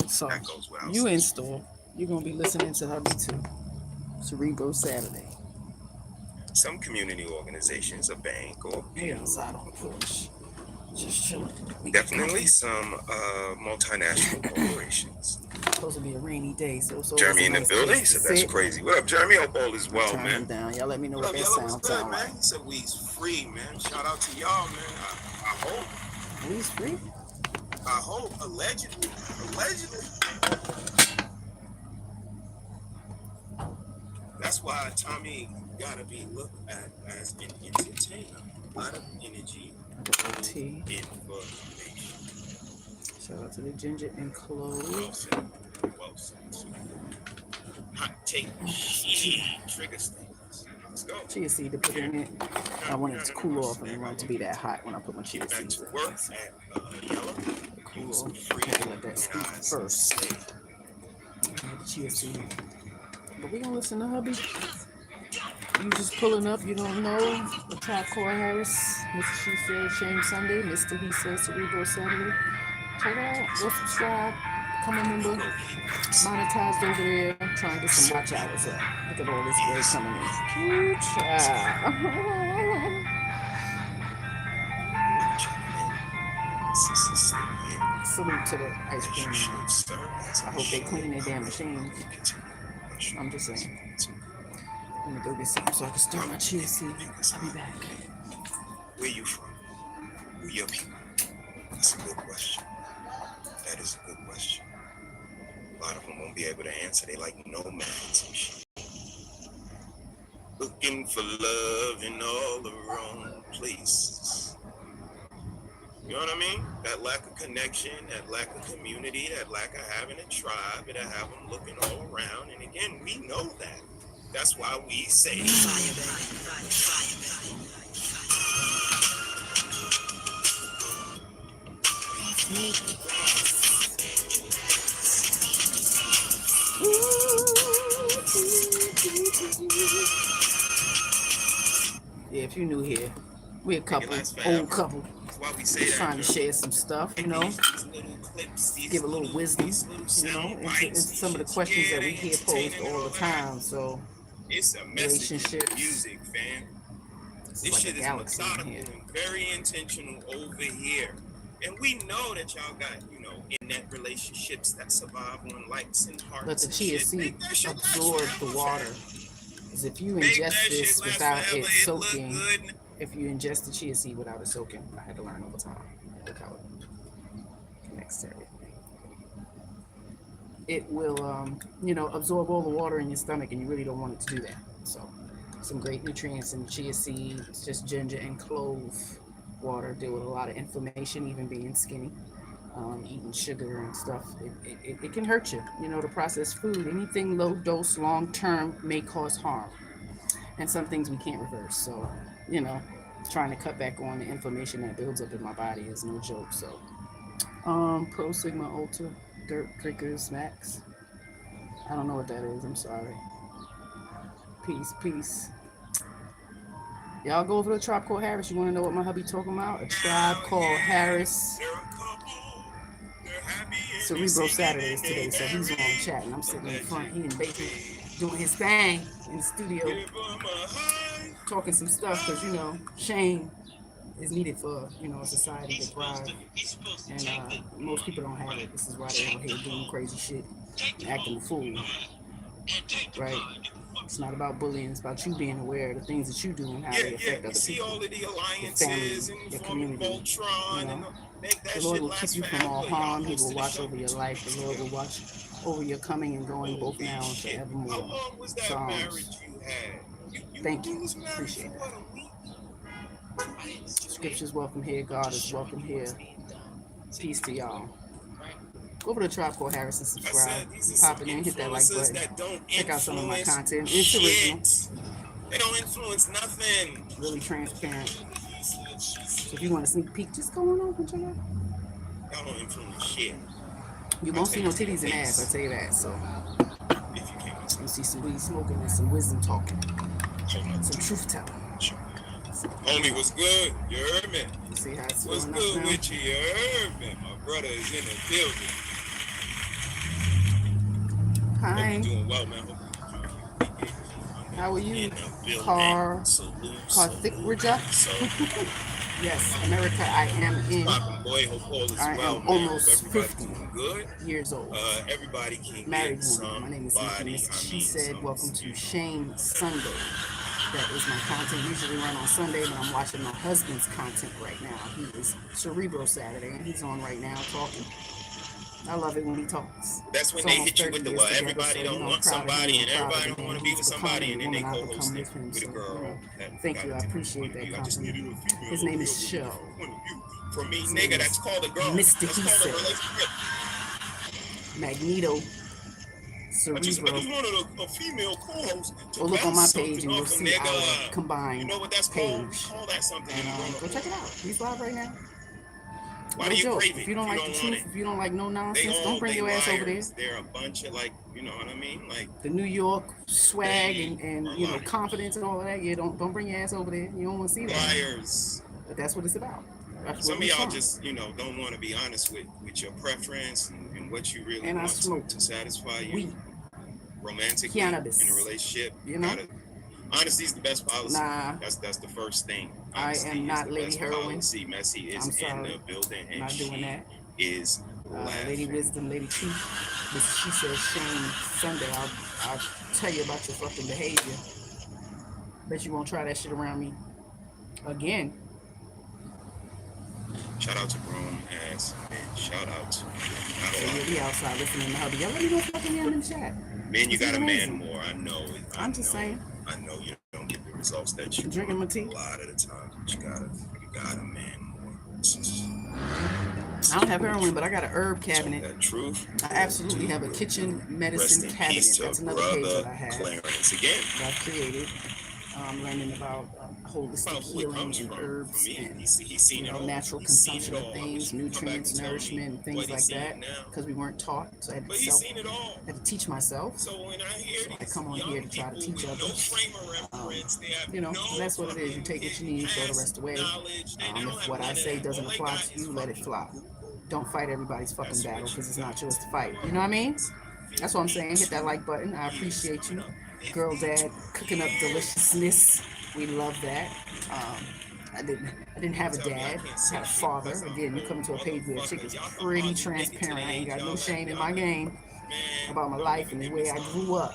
So That goes without you saying. in store. You're gonna be listening to hubby too. Cerebro Saturday. Some community organizations, a bank or We outside on the porch. Just chilling. definitely some multinational corporations. It's supposed to be a rainy day, so it's always Jeremy a in the nice building. He place to said that's sit. crazy. What up, Jeremy? Hope all is well, Turn him man. down. Y'all let me know What what up, that Yellow? What's sound good, man? like. He said we's free, man. Shout out to y'all, man. I hope. We's free? I hope. Allegedly. That's why Tommy gotta be looked at as an entertainer. A lot of energy. Tea. Information. Shout out to the ginger and cloves. Well said. Hot take. Trigger statements. Let's go. Chia seed to put in it. I want it to cool off, and I want it to be that hot when I put my chia Back seeds to in. work at Yellow. Cool off. Have to let that steep first. The chia seed. But we gonna listen to hubby. You just pulling up, you don't know. The Tribe Called Harris, Mrs.SheSaid, Shame Sunday, Mr. He Said, Cerebro Saturday. Check it out. Go subscribe. Become a member. Monetized over there. Trying to get some watch hours up. Look at all this bread coming in. Salute to the ice cream man. I hope they clean their damn machines. I'm just saying. Let me go get something so I can stir my chia seed. I'll be back. Where you from? Who your people? That's a good question. That is a good question. A lot of them won't be able to answer. They like nomads and shit. Looking for love in all the wrong places. You know what I mean? That lack of connection, that lack of community, that lack of having a tribe, and have them looking all around. And again, we know that. That's why we say fire, Yeah, if you're new here, we're a couple, old couple. Why we say trying to share some stuff, you know, give a little wisdom, you know, into some of the questions that we hear posed all the time. So, it's a relationships, music, fam. This like shit is methodical and very intentional over here. And we know that y'all got, you know, in that relationships that survive on likes and hearts. Let the chia seed absorb the water. Because if you ingest this without it soaking, if you ingest the chia seed without it soaking, I had to learn over time. Look how it connects to everything. It will, you know, absorb all the water in your stomach, and you really don't want it to do that. So, some great nutrients in chia seed, just ginger and clove water. Deal with a lot of inflammation, even being skinny, eating sugar and stuff. It can hurt you. You know, the processed food, anything low dose, long term may cause harm, and some things we can't reverse. So, you know, trying to cut back on the inflammation that builds up in my body is no joke. So, Pro Sigma Ultra Dirt Drinkers Max. I don't know what that is. I'm sorry. Peace. Y'all go over to Tribe Called Harris. You want to know what my hubby talking about? A Tribe Called Harris. Cerebro Saturdays today, so he's on chat, and I'm sitting in the front. He and Baker doing his thing in the studio, talking some stuff, because, you know, shame is needed for, you know, a society to thrive, and most people don't have it. This is why they're out here doing crazy shit, acting a fool, right? It's not about bullying. It's about you being aware of the things that you do and how they affect other people, all of the your family, your community. You know, the Lord will keep you from all harm. He will watch over your life. The Lord will watch over your coming and going, both now and forevermore. Psalms. Thank you. Appreciate that. Scriptures welcome here. God is welcome here. Peace to y'all. Go over to Tribe Called Harris and subscribe. Pop it in, hit that like button. Check out some of my content. It's original. They don't influence nothing. Really transparent. So if you want a sneak peek, just go on over and check it out. Y'all don't influence shit. You won't see no titties and ass, I'll tell you that. So you see some weed smoking and some wisdom talking. Some truth telling. Homie, what's good? You heard me? See how it's what's good with you? You heard me? My brother is in the building. Hi. you doing well, man. How are you? In the building. Car Salute. thick Raja? So, Yes, America, I am in. poppin' boy, hope all is I well, am man. almost Hope everybody's 50 doing good. years old. Everybody can Married get woman. My name is somebody. Mrs.SheSaid. Welcome to Shame Sunday. That is my content. Usually run on Sunday, but I'm watching my husband's content right now. He is Cerebro Saturday, and he's on right now talking. I love it when he talks. That's when It's they almost hit you 30 with the years well. together, Everybody so, don't want I'm proud of somebody, him, and I'm proud everybody of don't him. want to be He's with becoming somebody, the and then they woman I've co-host become it with him. with a So, girl. thank you. I appreciate that compliment. His name is Show. For me, His nigga, name that's is called a girl. Mr. That's He called a Said. relationship. Magneto. I just Cerebro. wanted a female co-host to Or look on my bounce page and something you'll off a see our nigga. You combined know what that's called? We page. call that something. And go check it out. He's live right now. Why No do you joke. crave it If you don't like the truth, if you don't like no nonsense, don't bring your ass over there. They're a bunch of, like, you know what I mean? Like The New York swag and you know, confidence and all of that. Yeah, don't bring your ass over there. You don't want to see that. liars. But that's what it's about. That's Some what of y'all from. just, don't want to be honest with your preference and what you really And I want smoke to satisfy you weed, romantically cannabis, in a relationship. you know? Honesty is the best policy. Nah. That's the first thing. Honesty I am not Lady Heroin. Policy. Messy is I'm sorry. in the building, and not doing that. Is Lady Wisdom, Lady Truth. She says Shame Sunday. I'll tell you about your fucking behavior. Bet you won't try that shit around me again. Shout out to grown ass men. Shout out to So you'll be outside listening to hubby. Y'all let me know fucking him in the chat. Man, you got a man more. I know. I'm just saying. I know you don't get the results that you drinking my tea. A lot of the time, but you got a man more. I don't have heroin, but I got an herb cabinet. That truth. I absolutely have a kitchen medicine cabinet. That's another page that I have. Clarence again. That I've created. Learning about holistic healing and herbs and natural consumption of things, nutrients, nourishment, things like that. Because we weren't taught, so I had to teach myself. So I come on here to try to teach others. That's what it is. You take what you need, throw the rest away. If what I say doesn't apply to you, let it fly. Don't fight everybody's fucking battle because it's not yours to fight. You know what I mean? That's what I'm saying. Hit that like button. I appreciate you. Girl dad cooking up deliciousness. We love that. I didn't have a dad. I had a father. Again, you come to a page where a chick is pretty transparent. I ain't got no shame in my game about my life and the way I grew up.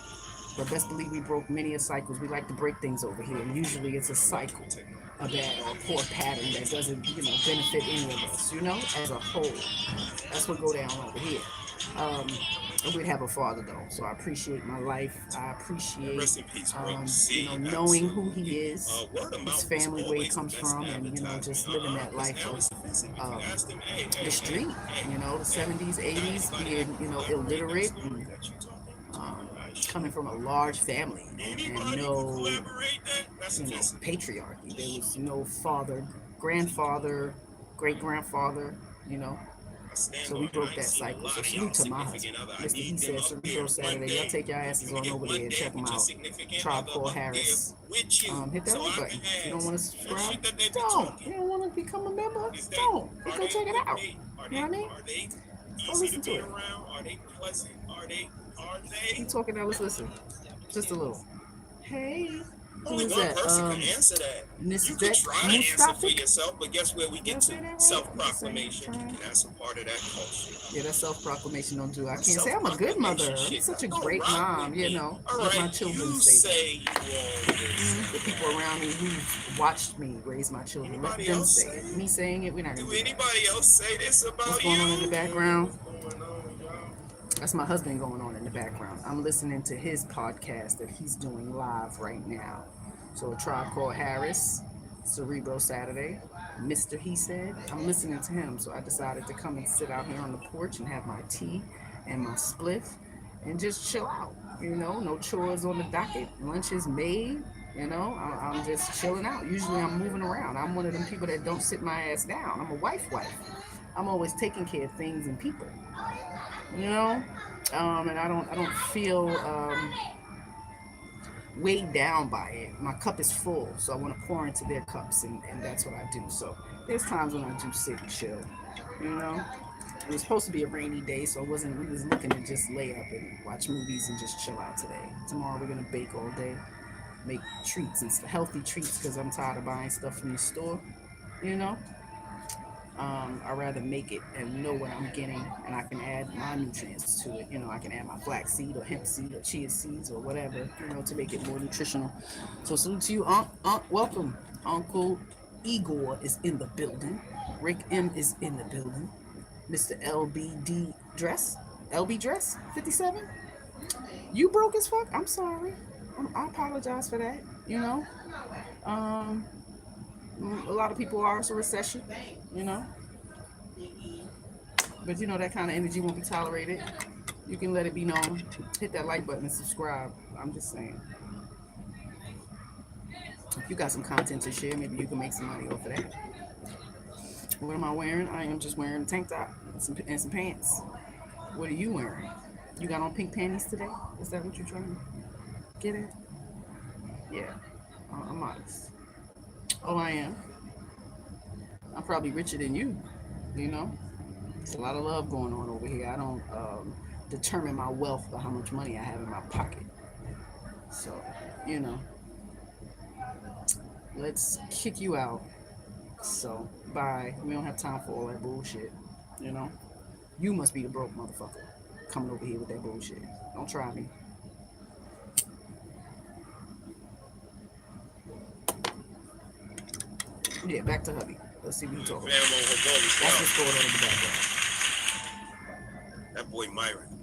But best believe we broke many a cycles. We like to break things over here. And usually it's a cycle, a bad or a poor pattern that doesn't, benefit any of us, as a whole. That's what go down over here. We'd have a father though, so I appreciate my life. I appreciate knowing who he is, his family, where he comes from, and just living that life of the street. The 70s, 80s, being illiterate and coming from a large family and no patriarchy. There was no father, grandfather, great grandfather. So we broke that cycle. So salute to my husband. Mr. He Said, Cerebro Saturday. Y'all take your asses on over there and check them out. Tribe Called Harris. Hit that like button. If you don't want to subscribe, don't. You don't want to become a member, don't. But go check it out. You know what I mean? Go listen to it. You talking now? Let's listen. Just a little. Hey. Only one person can answer that. You could try to answer for yourself, but guess where we get to? Self-proclamation. And that's a part of that culture. Yeah, that self-proclamation don't do. I can't say I'm a good mother. I'm such a great mom, Let my children say that. The people around me who watched me raise my children, let them say it. Me saying it, we're not going to do that. Anybody else say this about What's going on in the background? That's my husband going on in the background. I'm listening to his podcast that he's doing live right now. So a Tribe Called Harris, Cerebro Saturday, Mr. He Said. I'm listening to him, so I decided to come and sit out here on the porch and have my tea and my spliff and just chill out. No chores on the docket. Lunch is made. I'm just chilling out. Usually I'm moving around. I'm one of them people that don't sit my ass down. I'm a wife. I'm always taking care of things and people. And I don't feel weighed down by it. My cup is full, so I want to pour into their cups, and that's what I do. So there's times when I do sit and chill, It was supposed to be a rainy day, so it wasn't. We was looking to just lay up and watch movies and just chill out today. Tomorrow we're gonna bake all day, make treats and healthy treats because I'm tired of buying stuff from the store. You know, I'd rather make it and know what I'm getting, and I can add my nutrients to it. You know, I can add my flax seed or hemp seed or chia seeds or whatever, you know, to make it more nutritional. So salute to you, Aunt. Aunt, welcome. Uncle Igor is in the building. Rick M is in the building. Mr. LBD Dress, LB Dress 57. You broke as fuck. I'm sorry. I apologize for that. You know, um, a lot of people are. It's a recession. You know, but you know that kind of energy won't be tolerated. You can let it be known. Hit that like button and subscribe. I'm just saying. If you got some content to share, maybe you can make some money off of that. What am I wearing? I am just wearing a tank top and some pants. What are you wearing? You got on pink panties today? Is that what you're trying to get at? Yeah, I'm modest. Oh, I am. I'm probably richer than you. You know, there's a lot of love going on over here. I don't determine my wealth by how much money I have in my pocket. So, you know, let's kick you out. So, bye. We don't have time for all that bullshit. You know, you must be the broke motherfucker coming over here with that bullshit. Don't try me. Yeah, back to hubby. Let's see what he's talking about. That's what's going on in the background. That boy Myron.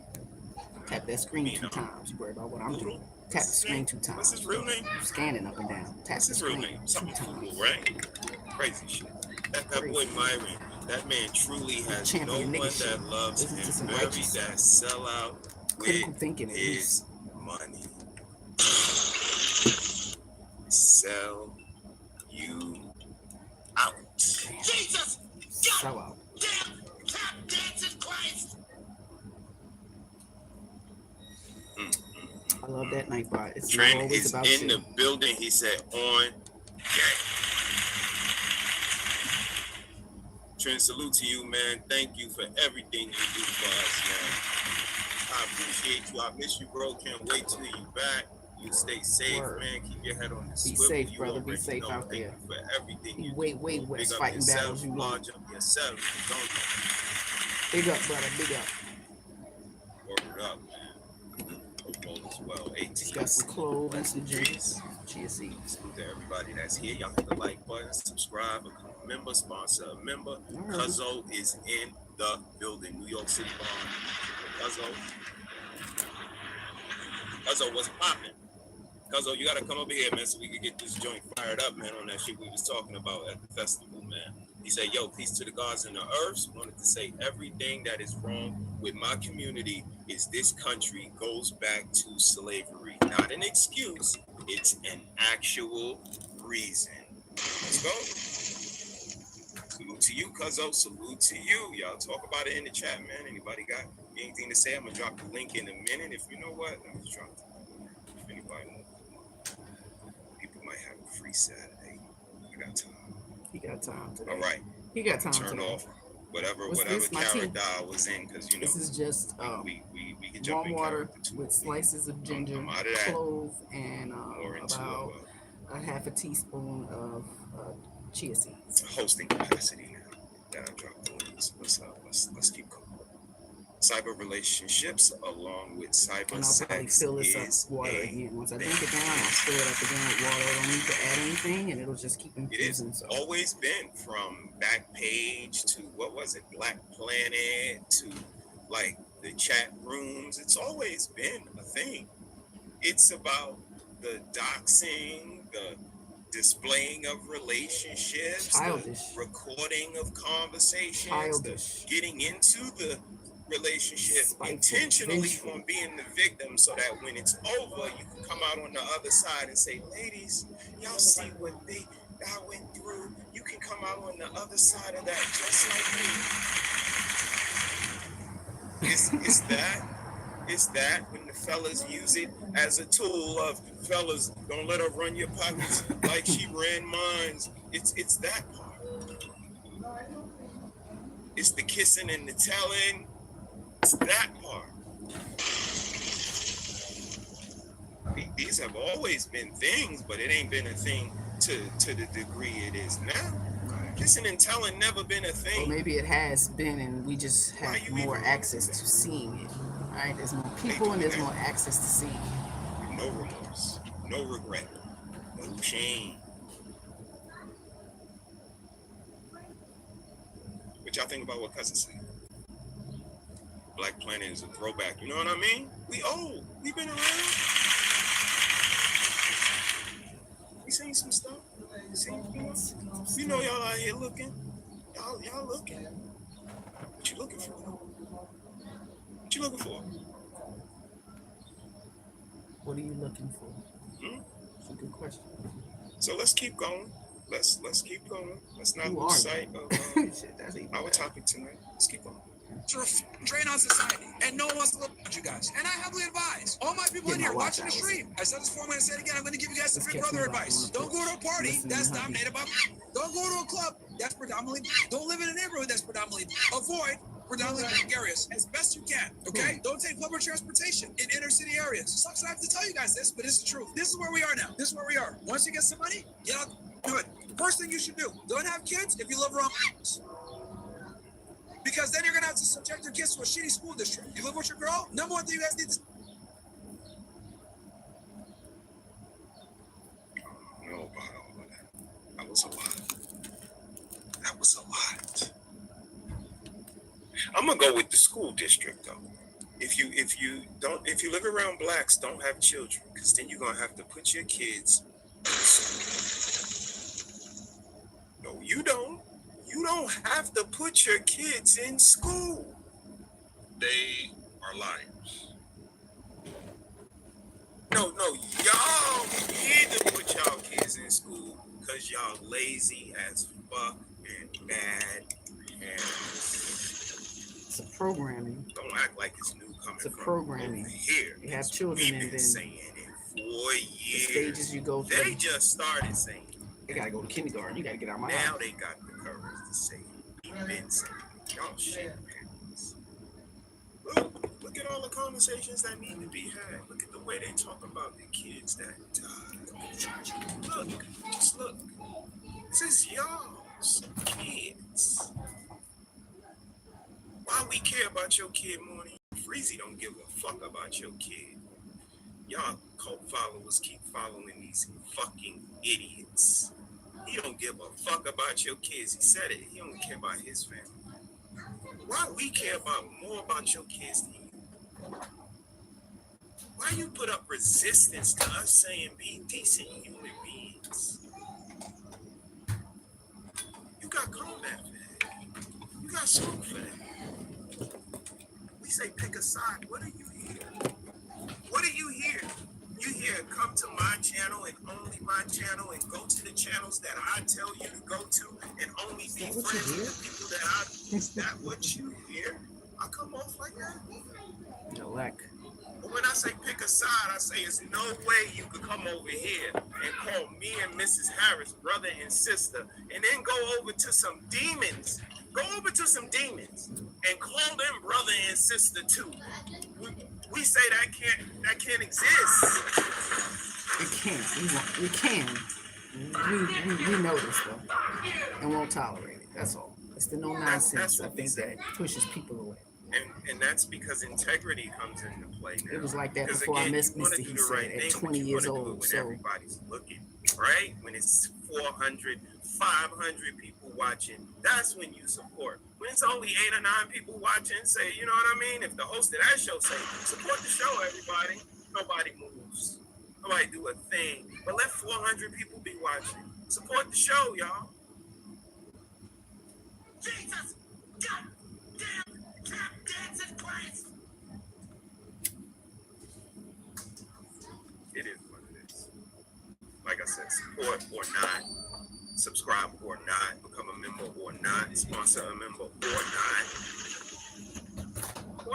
Tap that screen 2 times. You worry about what I'm doing. Tap the screen 2 times. What's his real name? You're scanning up and down. Tap What's his real name? Something cool, right? Crazy shit. That boy Myron. That man truly has no one that loves him. Very that sell out with his money. Sell you out. Jesus! Sell out. Damn! Tap dancing Christ! I love that night bot. It's Trent not always is about in you. the building. He said on deck. Trent, salute to you, man. Thank you for everything you do for us, man. I appreciate you. I miss you, bro. Can't wait till you back. You stay safe, man. Keep your head on the swivel. Be safe, you brother. Be safe out there. Thank you for everything you Wait, do. wait, Big up fighting yourself, battles you large want. up yourself. Big up, brother. Big up. Word up, man. All is well. 18. Just got some cloves and some chia seeds. Salute to everybody that's here. Y'all hit the like button, subscribe, become a member, sponsor a member. Cuzzo is in the building. New York City Bond. Cuzzo, what's popping? Cuzzo, you gotta come over here, man, so we can get this joint fired up, man, on that shit we was talking about at the festival, man. He said, yo, peace to the gods and the earths. Wanted to say everything that is wrong with my community is this country goes back to slavery. Not an excuse, it's an actual reason. Let's go. Salute to you, Cuzzo. Salute to you. Y'all talk about it in the chat, man. Anybody got anything to say? I'm gonna drop the link in a minute. If you know what, let me drop it. If anybody knows. People might have a free Saturday. I got time. He got time today. All right. He got time Turn today. off whatever this, character I was in, because you know this is just we can jump warm in water character, with slices of ginger, clove, and about a half a teaspoon of chia seeds. Hosting capacity now. That I dropped the links. Let's keep going. Cyber relationships along with cyber and I'll probably sex fill this is up water a again. Once I drink it down, I'll fill it up again with water. I don't need to add anything, and it'll just keep infusing. It has always been, from Backpage to what was it, Black Planet, to like the chat rooms. It's always been a thing. It's about the doxing, the displaying of relationships, childish, the recording of conversations, childish, getting into the relationship intentionally on being the victim, so that when it's over, you can come out on the other side and say, ladies, y'all see what I went through. You can come out on the other side of that just like me. It's that when the fellas use it as a tool of, fellas, don't let her run your pockets like she ran mine. It's that part. It's the kissing and the telling. It's that part. These have always been things, but it ain't been a thing to the degree it is now. Kissing and telling never been a thing. Well, maybe it has been, and we just have more access to seeing it. All right, there's more people, and there's more access to seeing it. No remorse, no regret, no shame. What y'all think about what Cousin said? Black Planet is a throwback. You know what I mean? We old. We been around. We seen some stuff. You know y'all out here looking. Y'all looking. What you looking for? What you looking for? What are you looking for? That's a good question. So let's keep going. Let's keep going. Let's not lose sight of our topic tonight. Let's keep going. Drain on society, and no one wants to look at you guys. And I heavily advise all my people in here watching the stream. I said this before, I'm going to say it again. I'm going to give you guys some Big Brother advice. Don't go to a party that's dominated by. Don't go to a club that's predominantly. Don't live in a neighborhood that's predominantly. Avoid predominantly black areas as best you can. Okay? Don't take public transportation in inner city areas. It sucks I have to tell you guys this, but it's the truth. This is where we are now. This is where we are. Once you get some money, get out. Do it. First thing you should do: don't have kids if you live around. Because then you're going to have to subject your kids to a shitty school district. You live with your girl, number one thing you guys need to... I don't know about all of that. That was a lot. That was a lot. I'm going to go with the school district, though. If you live around blacks, don't have children, because then you're going to have to put your kids... No, you don't. You don't have to put your kids in school. They are liars. No, y'all need to put y'all kids in school because y'all lazy as fuck and bad parents. It's a programming. Don't act like it's new coming it's a from programming. over here. You have children We've and been then saying it 4 years. The stages you go through. They just started saying it. They gotta go to kindergarten. You gotta get out my now house. They got the courage to say it. We've been saying it. Y'all shit parents. Look at all the conversations that need to be had. Look at the way they talk about the kids that died. Look. This is y'all's kids. Why we care about your kid more than you? Freezy don't give a fuck about your kid. Y'all cult followers keep following these fucking idiots. He don't give a fuck about your kids. He said it. He don't care about his family. Why we care more about your kids than you? Why you put up resistance to us saying be decent human beings? You got combat for that. You got smoke for that. We say pick a side. What do you hear? What do you hear? You hear come to my channel and only my channel and go to the channels that I tell you to go to and only be friends with the people that I... Is that what you hear? I come off like that? No lack. But when I say pick a side, I say there's no way you could come over here and call me and Mrs. Harris brother and sister and then go over to some demons. Go over to some demons and call them brother and sister too. We say that can't exist. It can't. We can. We know this though, and won't tolerate it. That's all. It's the no nonsense. I think that pushes people away. And that's because integrity comes into play now. It was like that before I missed Mr. He said at 20 years old. When so everybody's looking, right? When it's 400, 500 people watching, that's when you support. When it's only 8 or 9 people watching, say, you know what I mean? If the host of that show say, support the show, everybody, nobody moves. Nobody do a thing. But let 400 people be watching. Support the show, y'all. Jesus! God damn! Tap dancing Christ! It is what it is. Like I said, support or not. Subscribe or not, become a member or not, sponsor a member or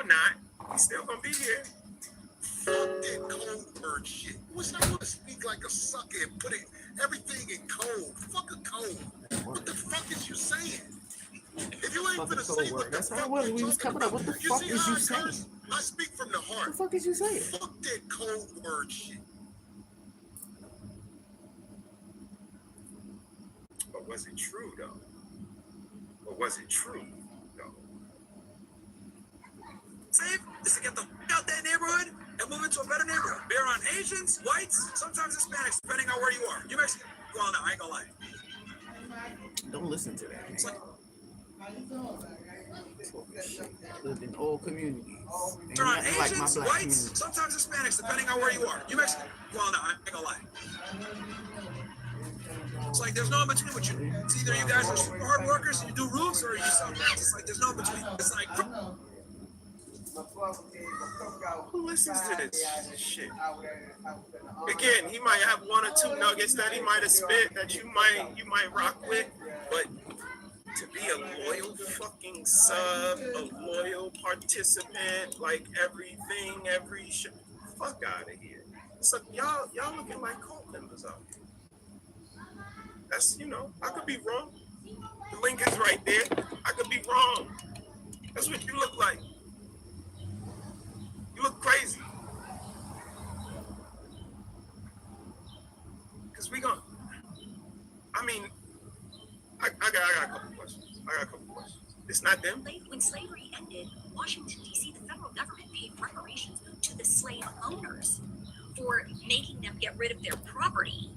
not, we still gonna be here. Fuck that code word shit. Wish I would speak like a sucker and put everything in code. Fuck a code. What the fuck is you saying? If you ain't Fucking finna code say word. what the That's how fuck it was. you We was talking coming up. about, What the fuck see is how you I saying? cuss? I speak from the What the heart. fuck is you saying? Fuck that code word shit. But was it true though? Or was it true though? Save is to get the fuck out that neighborhood and move into a better neighborhood. Bear on Asians, whites, sometimes Hispanics, depending on where you are. You Mexican, well, no, I ain't gonna lie. Don't listen to that, It's man. like, Lived in old communities. Ain't turn on nothing like my Asians, black whites, community. sometimes Hispanics, depending on where you are. You Mexican, well, no, I ain't gonna lie. It's like there's no in between with you. It's either you guys are super hard workers and you do roofs, or you sell rats. It's like there's no in between. It's like Who listens to this shit? Again, he might have one or two nuggets that he might have spit that you might rock with, but to be a loyal fucking sub, a loyal participant, like everything, every shit, fuck out of here. So y'all looking like cult members out here. That's, I could be wrong. The link is right there. I could be wrong. That's what you look like. You look crazy. Because I got a couple questions. It's not them? When slavery ended, Washington, D.C., the federal government paid reparations to the slave owners for making them get rid of their property.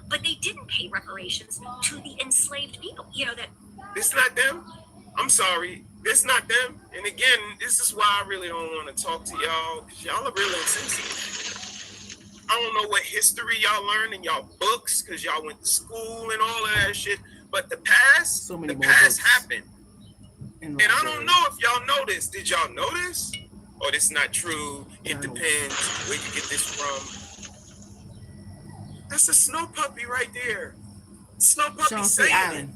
But they didn't pay reparations to the enslaved people. It's not them? I'm sorry. It's not them. And again, this is why I really don't want to talk to y'all, because y'all are really insensitive. I don't know what history y'all learned in y'all books, because y'all went to school and all of that shit. But the past happened. And I don't know if y'all know this. Did y'all know this? Or this not true? It depends where you get this from. That's a snow puppy right there. Snow puppy saying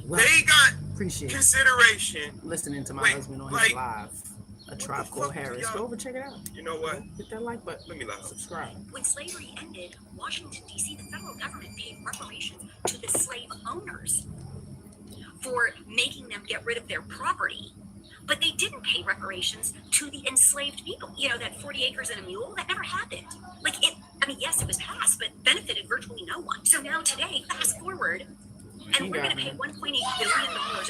they got consideration. Listening to my husband on his live. A Tribe Called Harris. Go over, check it out. You know what? Hit that like button. Let me like. Subscribe. When slavery ended, Washington, D.C., the federal government paid reparations to the slave owners for making them get rid of their property. But they didn't pay reparations to the enslaved people. That 40 acres and a mule, that never happened. Yes, it was passed, but benefited virtually no one. So now today, fast forward, and we're going to pay $1.8 billion,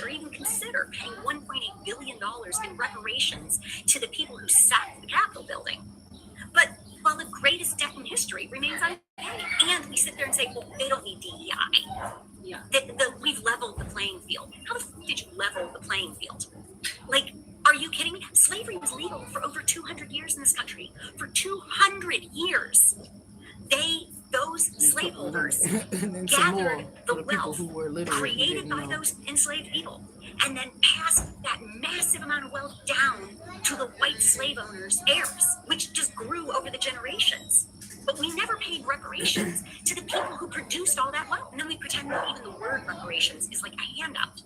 or even consider paying $1.8 billion in reparations to the people who sacked the Capitol building. But while the greatest debt in history remains unpaid, and we sit there and say, well, they don't need DEI. Yeah. We've leveled the playing field. How the fuck did you level the playing field? Are you kidding me? Slavery was legal for over 200 years in this country. For 200 years, those slaveholders gathered the wealth created by those enslaved people, and then passed that massive amount of wealth down to the white slave owners' heirs, which just grew over the generations. But we never paid reparations to the people who produced all that wealth. And then we pretend that even the word reparations is like a handout.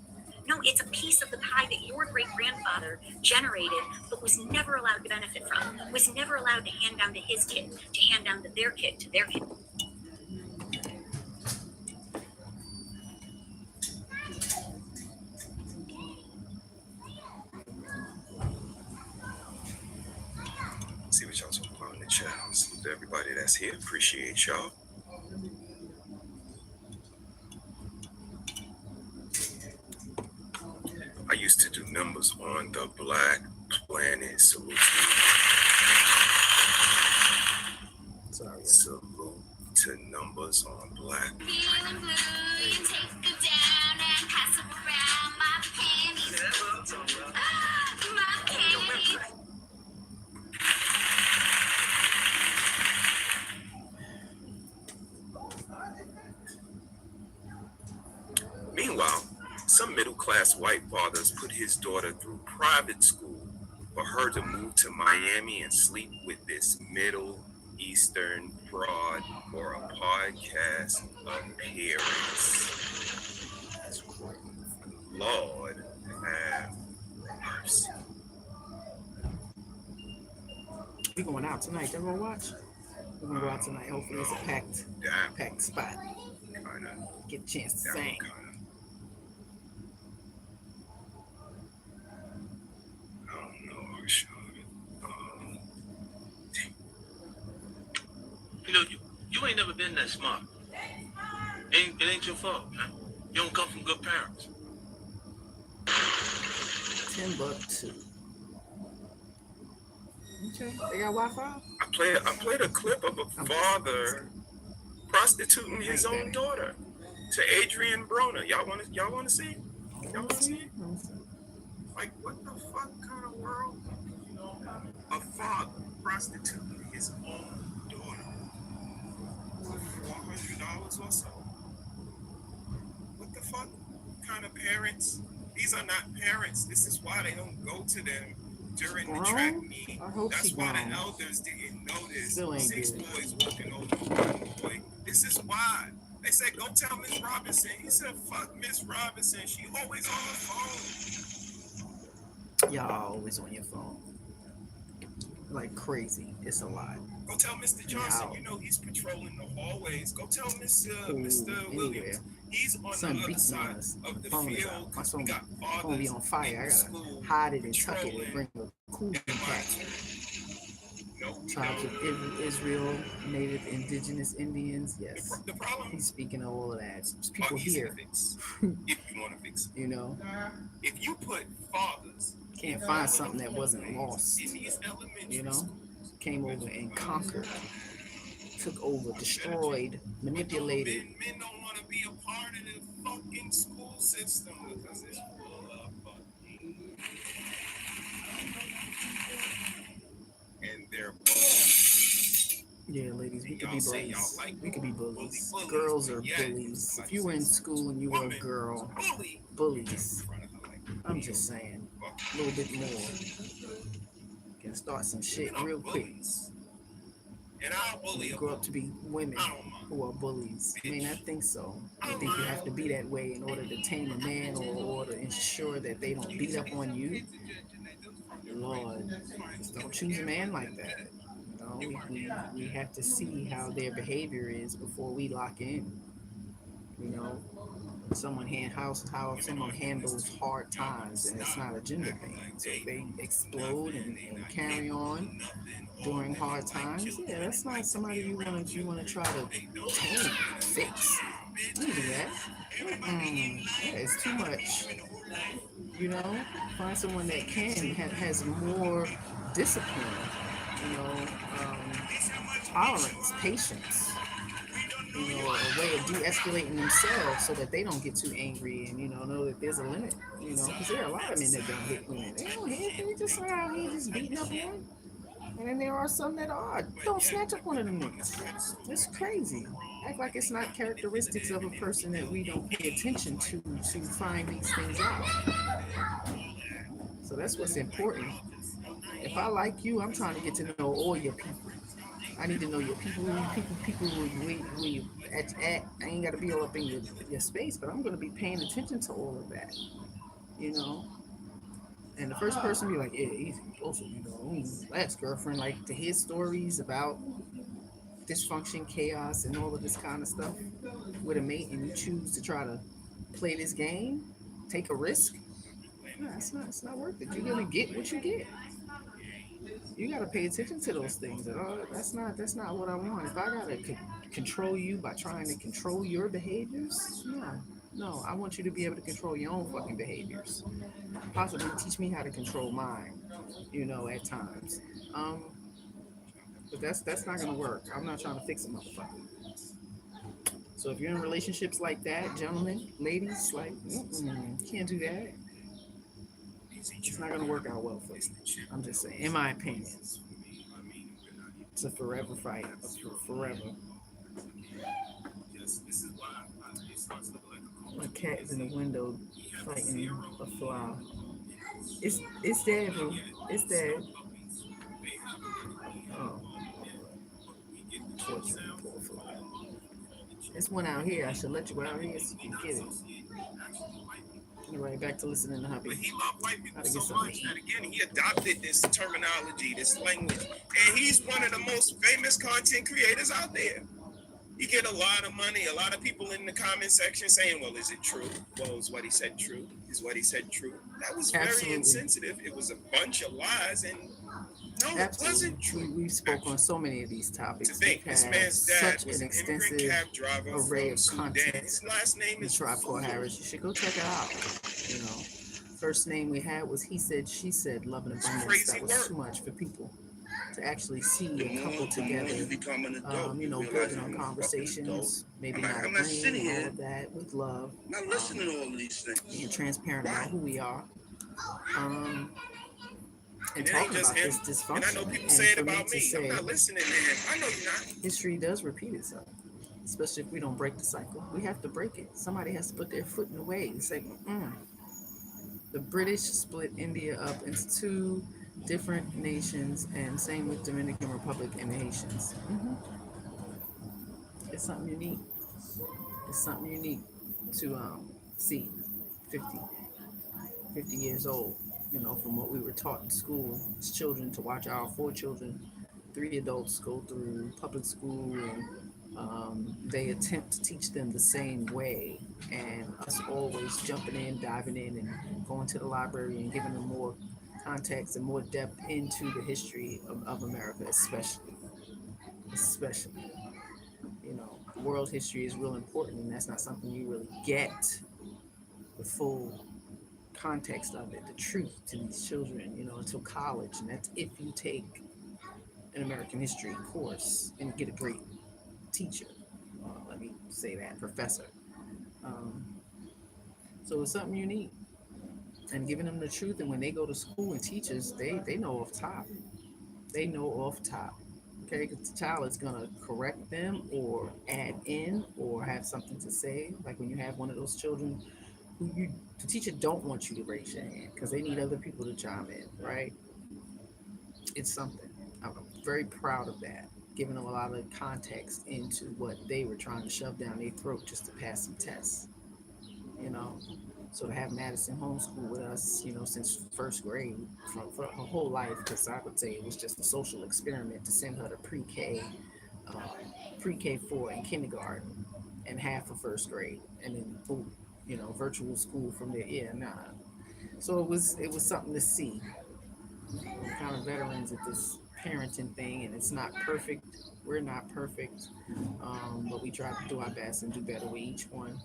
No, it's a piece of the pie that your great-grandfather generated, but was never allowed to benefit from, was never allowed to hand down to his kid, to hand down to their kid, to their kid. See what y'all talking about in the chat. Salute to everybody that's here. Appreciate y'all. I used to do numbers on the Black Planet. Salute to numbers on Black Planet. Meanwhile, some middle-class white fathers put his daughter through private school for her to move to Miami and sleep with this Middle Eastern fraud for a podcast appearance. Lord have mercy. We're going out tonight. Y'all gonna watch? We're gonna go out tonight. Hopefully it's a packed spot. Get a chance to sing. you ain't never been that smart. It ain't your fault, man. You don't come from good parents. Timbuktu. Okay, they got Wi-Fi? I played a clip of a father prostituting his own daughter to Adrian Broner. Y'all wanna see? Y'all wanna see it? Like, what the fuck kind of world? A father prostituting his own daughter for $400 or so. What the fuck kind of parents? These are not parents. This is why they don't go to them during the track meet. That's why the elders didn't notice 6 boys walking over one boy. This is why. They said, go tell Miss Robinson. He said, fuck Miss Robinson. She always on the phone. Y'all always on your phone. Like crazy. It's a lot. Go tell Mr. Johnson, you know he's patrolling the hallways. Go tell Mr. Williams. He's on the other side of the field. My phone gonna be on fire. I gotta hide it and tuck it and bring a cooling pack. Tribes of Israel, Native Indigenous Indians, yes. The problem, he's speaking of all of that. People here, if you want to fix it. You know, if you put fathers, can't find something that wasn't lost. You know, came over and conquered, took over, destroyed, manipulated. Men don't want to be a part of the fucking school system because it's full of fucking. And they're bullies. Yeah, ladies, we could be bullies. We could be bullies. Girls are bullies. If you were in school and you were a girl, bullies. I'm just saying, a little bit more. Can start some shit real quick. And I'll bully grow up to be women who are bullies. I mean, I think so. I think you have to be that way in order to tame a man or to ensure that they don't beat up on you. Lord, just don't choose a man like that. You know, we have to see how their behavior is before we lock in. You know, how someone handles hard times, and it's not a gender thing. So if they explode and carry on during hard times, yeah, that's not somebody you want to try to tame, fix. Don't do that. Yeah, it's too much. You know, find someone that has more discipline. You know, tolerance, patience. You know, a way of de-escalating themselves so that they don't get too angry and, you know that there's a limit, you know, because there are a lot of men that don't hit women. They don't hit, they just are out here just beating up women. And then there are some that don't snatch up one of them niggas. It's crazy. Act like it's not characteristics of a person that we don't pay attention to find these things out. So that's what's important. If I like you, I'm trying to get to know all your people. I need to know your people where you at. I ain't got to be all up in your space, but I'm going to be paying attention to all of that, you know. And the first person be like, yeah, easy. Also, you know, last girlfriend, like to hear stories about dysfunction, chaos, and all of this kind of stuff with a mate, and you choose to try to play this game, take a risk. No, it's not worth it. You're going to get what you get. You got to pay attention to those things. That's not what I want. If I got to control you by trying to control your behaviors, no, I want you to be able to control your own fucking behaviors. Possibly teach me how to control mine, you know, at times. But that's not going to work. I'm not trying to fix a motherfucker. So if you're in relationships like that, gentlemen, ladies, like, can't do that. It's not going to work out well for you. I'm just saying, in my opinion. It's a forever fight. Forever. My cat's in the window fighting a fly. It's dead, bro. It's dead. Oh. Poor fly. There's one out here. I should let you out here so you can get it. Right back to listening to Hubby. But he loved white people so much that again he adopted this terminology, this language, and he's one of the most famous content creators out there. He get a lot of money. A lot of people in the comment section saying, "Well, is it true? Well, is what he said true? Is what he said true?" That was very insensitive. It was a bunch of lies, and No, it wasn't true. We've spoken on so many of these topics. To think, We've this had man's dad such was an an immigrant extensive cab driver array from of Sudan. content. His last name is Tribe Called Foolery. Harris. You should go check it out. You know, first name we had was He Said, She Said, Love and Abundance. crazy That was work. too much for people to actually see The a couple more you together. become an adult, You know, realize building I'm on a fucking conversations, maybe I'm not not agreeing sitting and all here. of that, with love, I'm not listening to all of these things. being transparent about who we are, and And it ain't talking just about him. this dysfunction. And I know people And say it for me about to me. I'm say, not listening to him. I know you're not. history does repeat itself, especially if we don't break the cycle. We have to break it. Somebody has to put their foot in the way and say, The British split India up into two different nations, and same with Dominican Republic and the Haitians. It's something unique. It's something unique to see 50 years old, you know, from what we were taught in school as children, to watch our 4 children, 3 adults go through public school, and they attempt to teach them the same way, and us always jumping in, diving in, and going to the library and giving them more context and more depth into the history of America, especially. You know, world history is real important, and that's not something you really get the full context of it, the truth to these children, you know, until college. And that's if you take an American history course and get a great teacher. Let me say that, professor. So it's something unique. And giving them the truth, and when they go to school and teachers, they know off top. They know off top. Okay, because the child is gonna correct them or add in or have something to say. Like when you have one of those children who the teacher don't want you to raise your hand because they need other people to chime in, right? It's something. I'm very proud of that, giving them a lot of context into what they were trying to shove down their throat just to pass some tests, you know. So to have Madison homeschool with us, you know, since first grade, for her whole life, because I would say it was just a social experiment to send her to pre-K 4 and kindergarten, and half of first grade, and then boom, you know, virtual school from there. Yeah, nah. So it was something to see. We're kind of veterans at this parenting thing, and it's not perfect. We're not perfect, but we try to do our best and do better with each one.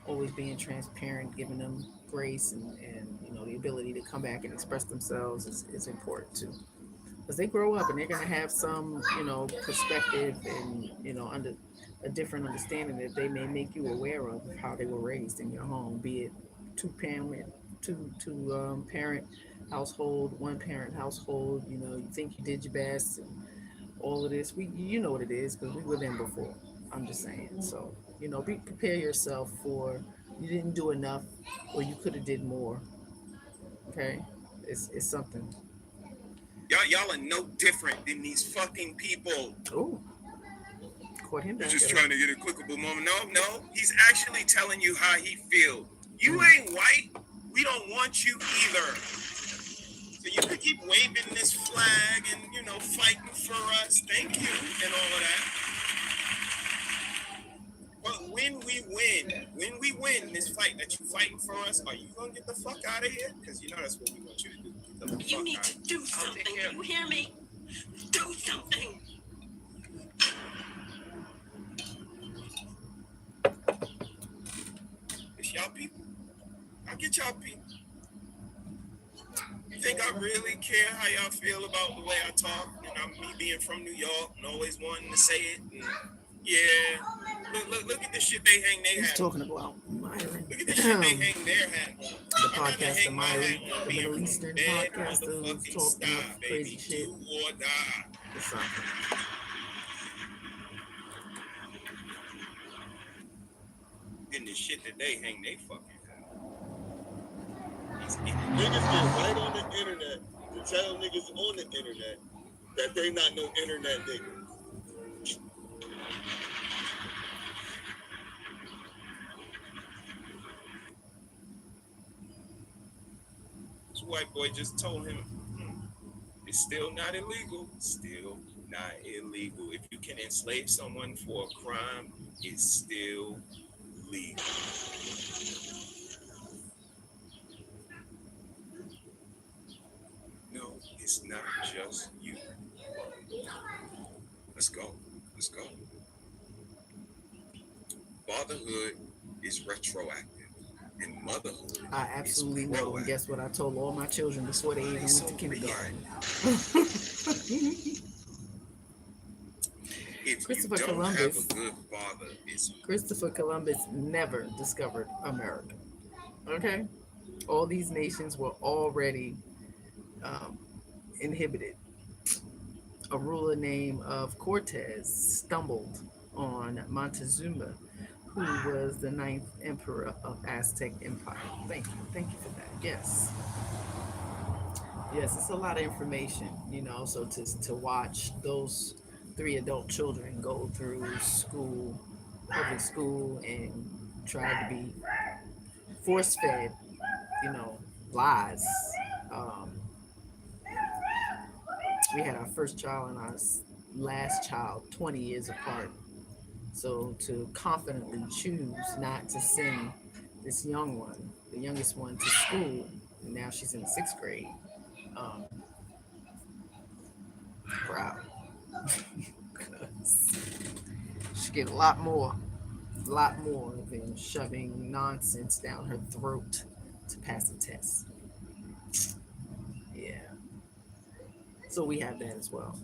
Always being transparent, giving them grace, and you know, the ability to come back and express themselves is important too, because they grow up and they're going to have some, you know, perspective and, you know, under a different understanding that they may make you aware of how they were raised in your home, be it two parent household, 1 parent household. You know, you think you did your best and all of this. You know what it is because we were there before. I'm just saying. So, you know, prepare yourself for you didn't do enough or you could have did more. Okay, it's something. Y'all are no different than these fucking people. Oh, caught him You're back. just trying to get a clickable moment. No, he's actually telling you how he feels. You ain't white. We don't want you either. So you can keep waving this flag and, you know, fighting for us. Thank you and all of that. But when we win this fight that you're fighting for us, are you gonna get the fuck out of here? Because you know that's what we want you to do. Get the fuck You need out. to do something. You hear me? Do something. It's y'all people. I get y'all people. You think I really care how y'all feel about the way I talk? And I'm me being from New York and always wanting to say it. And yeah, look at the shit they hang their He's hat talking on. about Myron. Look at the shit they hang their hat on. The podcaster Myron, the being Middle from Eastern dead podcaster who's motherfucking talking sky, about crazy baby. shit. Do or die. It's something. And the shit that they hang they fucking hat on. Niggas get right on the internet to tell niggas on the internet that they not no internet niggas. This white boy just told him it's still not illegal. Still not illegal. If you can enslave someone for a crime, it's still legal. No, it's it's not just you. Let's go. Let's go. Fatherhood is retroactive, and motherhood I absolutely know. And guess what? I told all my children before they even went to kindergarten. If Christopher you don't Columbus. have a good father, it's Christopher Columbus never discovered America. Okay? All these nations were already inhibited. A ruler named of Cortez stumbled on Montezuma, who was the ninth emperor of Aztec Empire. Thank you for that. Yes, it's a lot of information, So to watch those three adult children go through school, public school, and try to be force fed, lies. Um, we had our first child and our last child 20 years apart. So to confidently choose not to send this young one, the youngest one, to school, and now she's in the sixth grade, proud. She get a lot more than shoving nonsense down her throat to pass the test. Yeah. So we have that as well,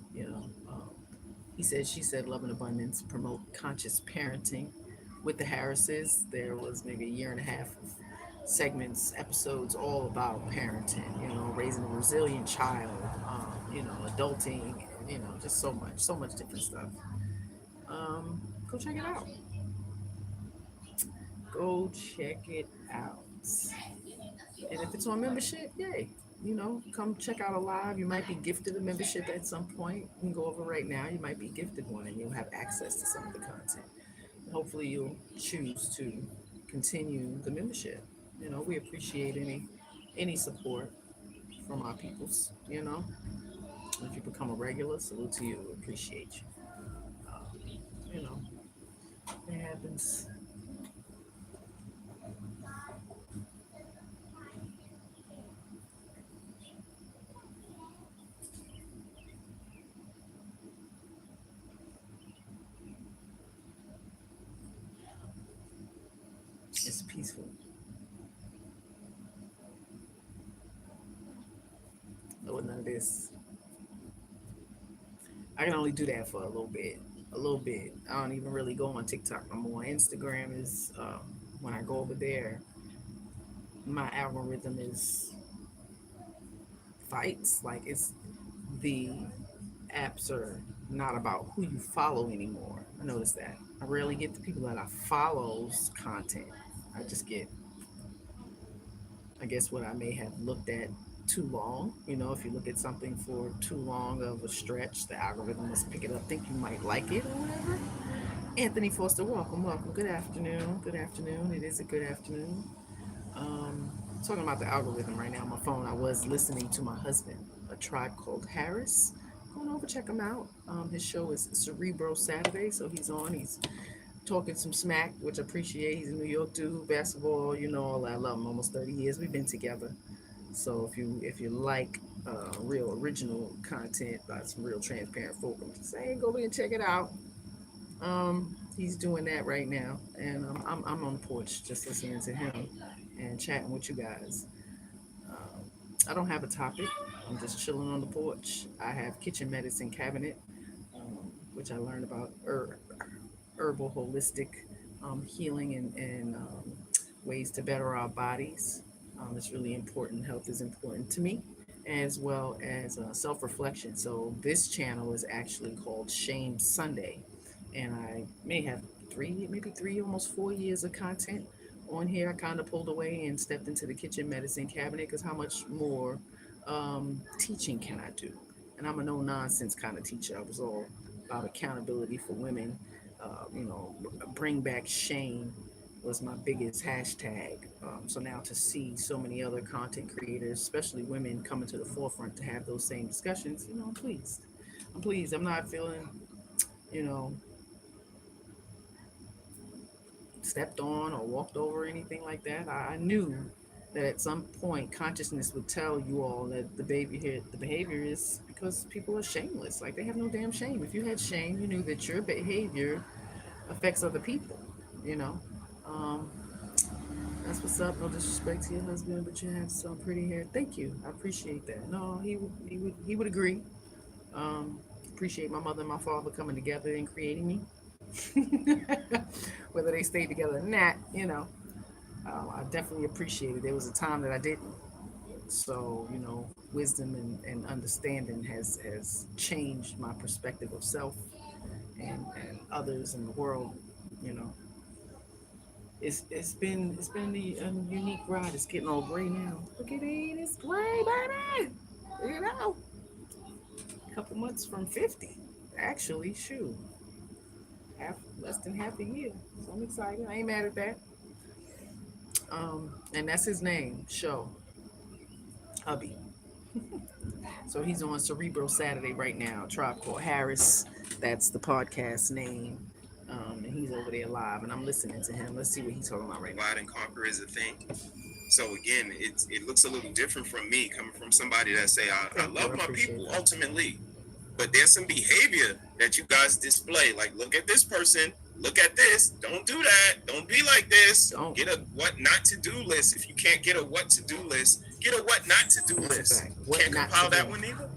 He said, she said, love and abundance, promote conscious parenting. With the Harrises, there was maybe a year and a half of segments, episodes all about parenting, raising a resilient child, adulting, just so much different stuff. Go check it out. Go check it out. And if it's on membership, yay. Come check out a live. You might be gifted a membership at some point. You can go over right now. You might be gifted one and you'll have access to some of the content. And hopefully you'll choose to continue the membership. We appreciate any support from our peoples, If you become a regular, salute to you. We appreciate you. It happens. It's peaceful. No, none of this. I can only do that for a little bit. I don't even really go on TikTok no more. Instagram is when I go over there, my algorithm is fights. Like the apps are not about who you follow anymore. I noticed that. I rarely get the people that I follow's content. I just get, I guess, what I may have looked at too long. If you look at something for too long of a stretch, the algorithm must pick it up, think you might like it or whatever. Anthony Foster, welcome. Good afternoon. It is a good afternoon. Talking about the algorithm right now on my phone. I was listening to my husband, A Tribe Called Harris. Going over, check him out. His show is Cerebro Saturday, so he's on. He's talking some smack, which I appreciate. He's in New York too, basketball, all that. I love him. Almost 30 years we've been together. So if you like real original content by some real transparent folk, I'm just saying, go and check it out. He's doing that right now, and I'm on the porch just listening to him and chatting with you guys. I don't have a topic. I'm just chilling on the porch. I have kitchen medicine cabinet, which I learned about herbal holistic healing and ways to better our bodies. It's really important. Health is important to me, as well as self-reflection. So this channel is actually called Shame Sunday, and I may have maybe three, almost 4 years of content on here. I kind of pulled away and stepped into the kitchen medicine cabinet because how much more teaching can I do? And I'm a no-nonsense kind of teacher. I was all about accountability for women. Bring back shame was my biggest hashtag. So now to see so many other content creators, especially women, coming to the forefront to have those same discussions, I'm pleased. I'm not feeling, stepped on or walked over or anything like that. I knew that at some point consciousness would tell you all that the behavior is because people are shameless. Like they have no damn shame. If you had shame, you knew that your behavior affects other people. You know, um, that's what's up. No disrespect to your husband, but you have some pretty hair. Thank you. I appreciate that. No, he would agree. Um, Appreciate my mother and my father coming together and creating me. Whether they stayed together or not, I definitely appreciate it. There was a time that I didn't. So, wisdom and understanding has changed my perspective of self and others in the world. You know, it's been a unique ride. It's getting all gray now. Look at it, it's gray, baby. A couple months from 50. Actually, shoot, less than half a year. So I'm excited. I ain't mad at that. And that's his name, Show. Hubby. So he's on Cerebro Saturday right now. Tribe Called Harris. That's the podcast name. And he's over there live, and I'm listening to him. Let's see what he's talking about right now. Divide and conquer is a thing. So again, it looks a little different from me, coming from somebody that say I love my people that. Ultimately, but there's some behavior that you guys display. Like, look at this person. Look at this. Don't do that. Don't be like this. Don't. Get a what not to do list. If you can't get a what to do list, get a what not to do list. Can't compile that one either.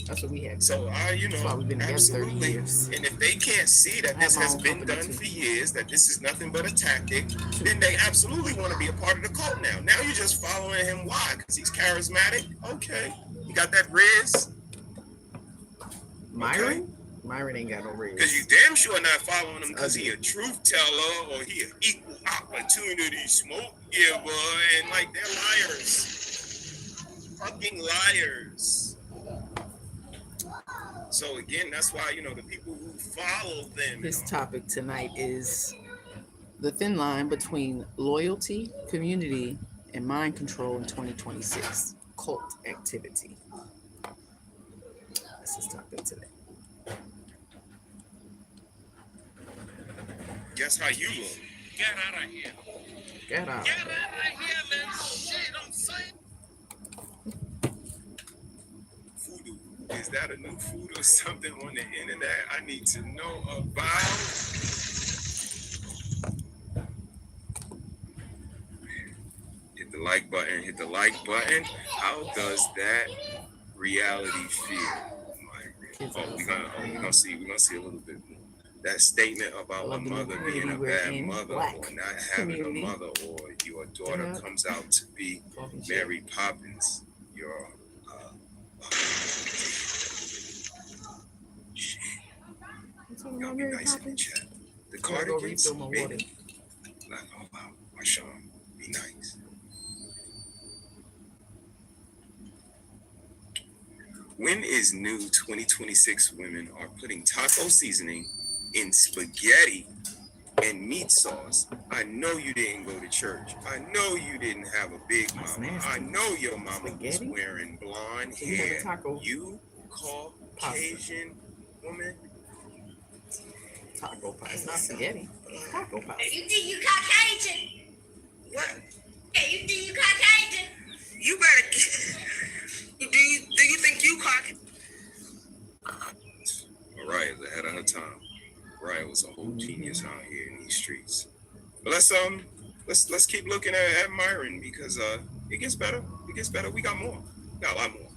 That's what we had. So, That's why we've been together 30 absolutely. years. And if they can't see that this has been done for years, that this is nothing but a tactic, then they absolutely want to be a part of the cult now. Now you're just following him. Why? Because he's charismatic? Okay. You got that Riz? Myron? Okay. Myron ain't got no Riz. Because you damn sure not following him because he a truth teller or he an equal opportunity smoke giver. And like, they're liars. Fucking liars. So again, that's why, the people who follow them. This topic tonight is the thin line between loyalty, community, and mind control in 2026. Cult activity. That's his topic today. Guess how you look. Get out of here. Get out. Get out of here, man. Shit, I'm saying. Voodoo. Is that a new food or something on the internet I need to know about? Hit the like button. Hit the like button. How does that reality feel? We're gonna see a little bit more. That statement about a mother being a bad mother or not having a mother, or your daughter comes out to be Mary Poppins, your y'all be nice in the chat. The cardigans, baby. Like, oh wow, Marshawn, be nice. When is new 2026 women are putting taco seasoning in spaghetti and meat sauce? I know you didn't go to church. I know you didn't have a big mama. I know your mama was wearing blonde hair. You Caucasian woman. Taco pie. It's not spaghetti. Taco pie. You think you Caucasian? What? Hey, you think you Caucasian? You better. Do you think you Caucasian? Mariah's ahead of her time. Mariah was a whole genius out here in these streets. But let's keep looking at Myron, because it gets better. It gets better. We got more. Got a lot more.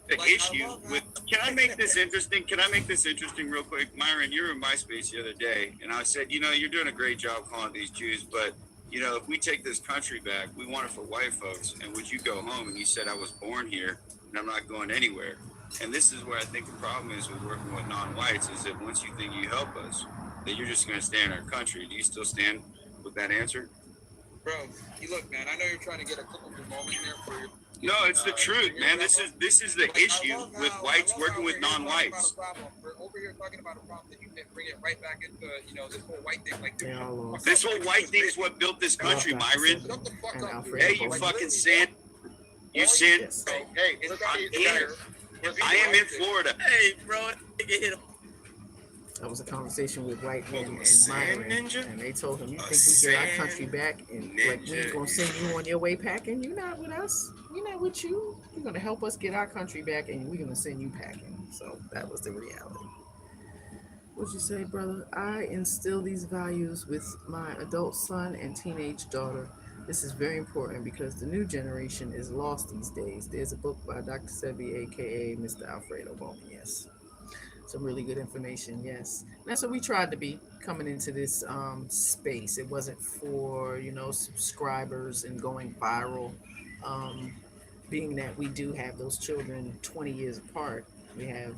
The issue with, can I make this interesting? Can I make this interesting real quick? Myron, you were in my space the other day, and I said, you're doing a great job calling these Jews, but, if we take this country back, we want it for white folks, and would you go home? And you said, I was born here, and I'm not going anywhere. And this is where I think the problem is with working with non-whites, is that once you think you help us, that you're just going to stay in our country. Do you still stand with that answer? Bro, look, man, I know you're trying to get a couple of moment here for your... No, it's the truth, man. This is the issue with whites working with non-whites. We're over here talking about a problem that you can bring it right back into, this whole white thing. Like, this whole white thing is what built this country, Myron. Shut the fuck up. Hey, you fucking sin. You sin. Hey, I am in Florida. Hey, bro, nigga hit him. That was a conversation with white men Welcome to and Sand Myron, Ninja. and they told him, "You A think we get our Sand country back, and like we Ninja. gonna send you on your way packing? You're not with us. We're not with you. You're gonna help us get our country back, and we're gonna send you packing." So that was the reality. What'd you say, brother? I instill these values with my adult son and teenage daughter. This is very important because the new generation is lost these days. There's a book by Dr. Sebi, aka Mr. Alfredo Bowman. Yes, some really good information. Yes, and that's what we tried to be coming into this space. It wasn't for subscribers and going viral. Um, Being that we do have those children 20 years apart, we have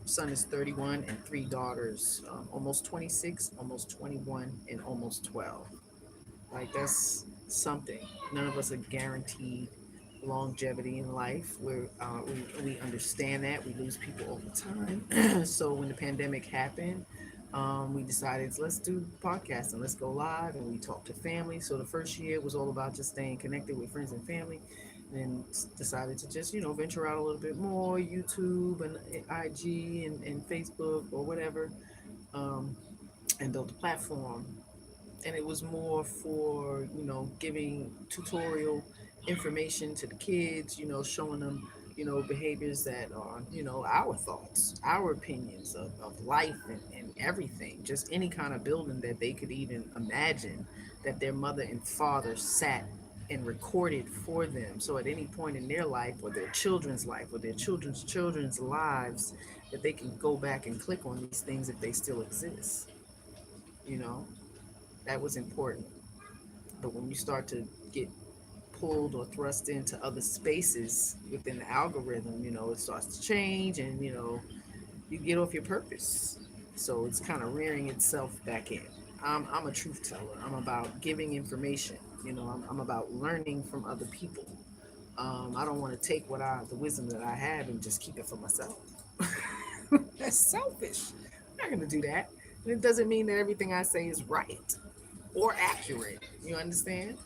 son is 31 and three daughters, almost 26, almost 21, and almost 12. Like that's something. None of us are guaranteed longevity in life. We understand that we lose people all the time. So when the pandemic happened, we decided let's do podcasting, let's go live, and we talk to family. So the first year was all about just staying connected with friends and family, and decided to just venture out a little bit more, YouTube and IG and Facebook or whatever, and build a platform. And it was more for giving tutorial information to the kids, showing them behaviors that are our thoughts, our opinions of life and everything, just any kind of building that they could even imagine that their mother and father sat and recorded for them. So at any point in their life or their children's life or their children's lives, that they can go back and click on these things if they still exist. That was important. But when you start to get pulled or thrust into other spaces within the algorithm, it starts to change, and you get off your purpose. So it's kind of rearing itself back in. I'm a truth teller. I'm about giving information. I'm about learning from other people. I don't want to take the wisdom that I have and just keep it for myself. That's selfish. I'm not going to do that. And it doesn't mean that everything I say is right or accurate. You understand?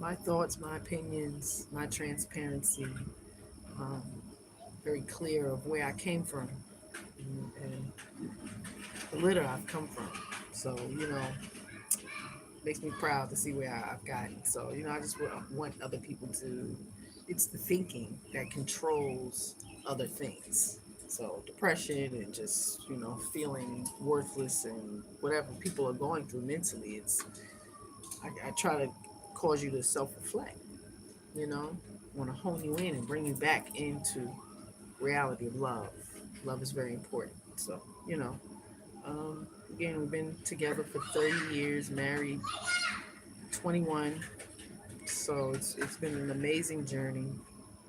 My thoughts, my opinions, my transparency, very clear of where I came from and the litter I've come from. So, makes me proud to see where I've gotten. So, I just want other people to, it's the thinking that controls other things. So depression and just, feeling worthless and whatever people are going through mentally, I try to cause you to self-reflect, want to hone you in and bring you back into reality of love. Love is very important. So, again, we've been together for 30 years, married 21. So it's been an amazing journey.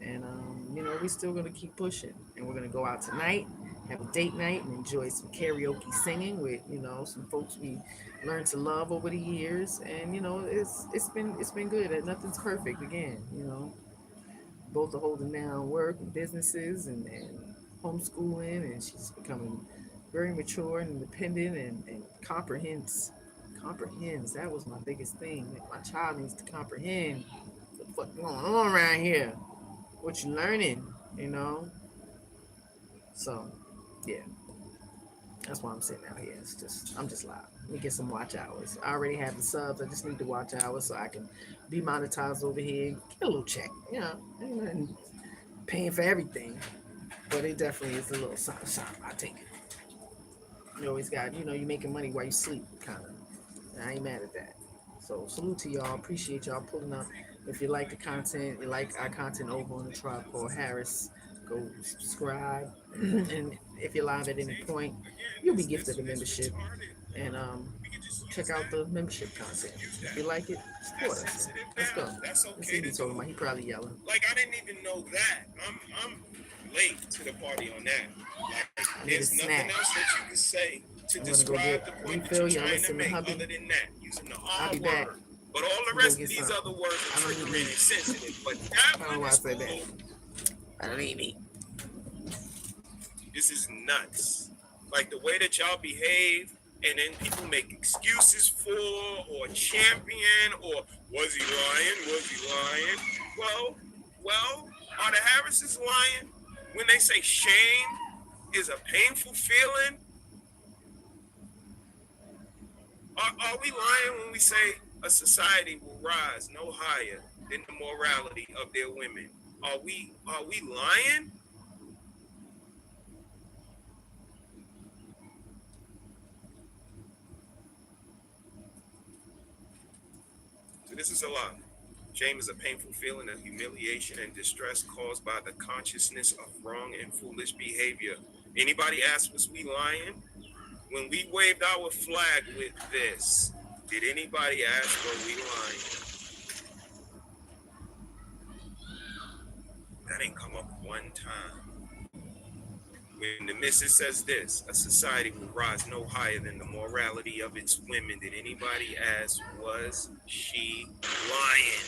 And, we're still going to keep pushing. And we're going to go out tonight, have a date night, and enjoy some karaoke singing with, some folks we learned to love over the years. And, it's been good. Nothing's perfect, again, Both are holding down work and businesses and homeschooling. And she's becoming very mature and independent and comprehends. That was my biggest thing. My child needs to comprehend what's going on around here. What you learning, So, yeah. That's why I'm sitting out here. I'm just live. Let me get some watch hours. I already have the subs. I just need the watch hours so I can be monetized over here. Get a little check, and paying for everything. But it definitely is a little something. I take it. You always got, you're making money while you sleep, kind of. And I ain't mad at that. So salute to y'all. Appreciate y'all pulling up. If you like the content, you like our content over on the Tribe Called Harris, go subscribe. And if you're live at any point, you'll be gifted a membership. And check out the membership content. If you like it, support us. Let's go. That's Let's okay see what to he's talking do. about. He probably yelling. Like, I didn't even know that. I'm late to the party on that. Like, I need a there's nothing snack. else that you can say to I'm gonna go describe get the point that refill. you're Y'all trying to listen to make hubby. other than that, using the I'll R be back. word. But all the Go rest get of these some. other words are I don't triggering eat and sensitive. But I that don't know one why I is said that. cool. I don't eat meat. This is nuts. Like the way that y'all behave, and then people make excuses for or champion or was he lying? Well, are the Harrises lying when they say shame is a painful feeling Are we lying when we say a society will rise no higher than the morality of their women? Are we lying? So this is a lie. Shame is a painful feeling of humiliation and distress caused by the consciousness of wrong and foolish behavior. Anybody ask was we lying? When we waved our flag with this, did anybody ask were we lying? That ain't come up one time. When the missus says this, a society will rise no higher than the morality of its women. Did anybody ask, was she lying?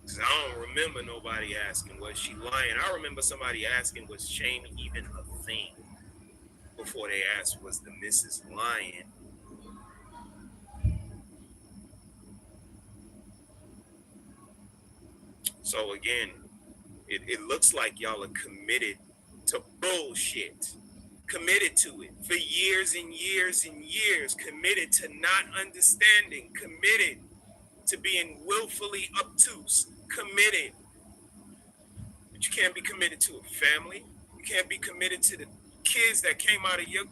Because I don't remember nobody asking, was she lying? I remember somebody asking, was shame even a thing? Before they asked, was the missus lying? So again, it looks like y'all are committed to bullshit. Committed to it for years and years and years. Committed to not understanding. Committed to being willfully obtuse. Committed. But you can't be committed to a family. You can't be committed to the kids that came out of your...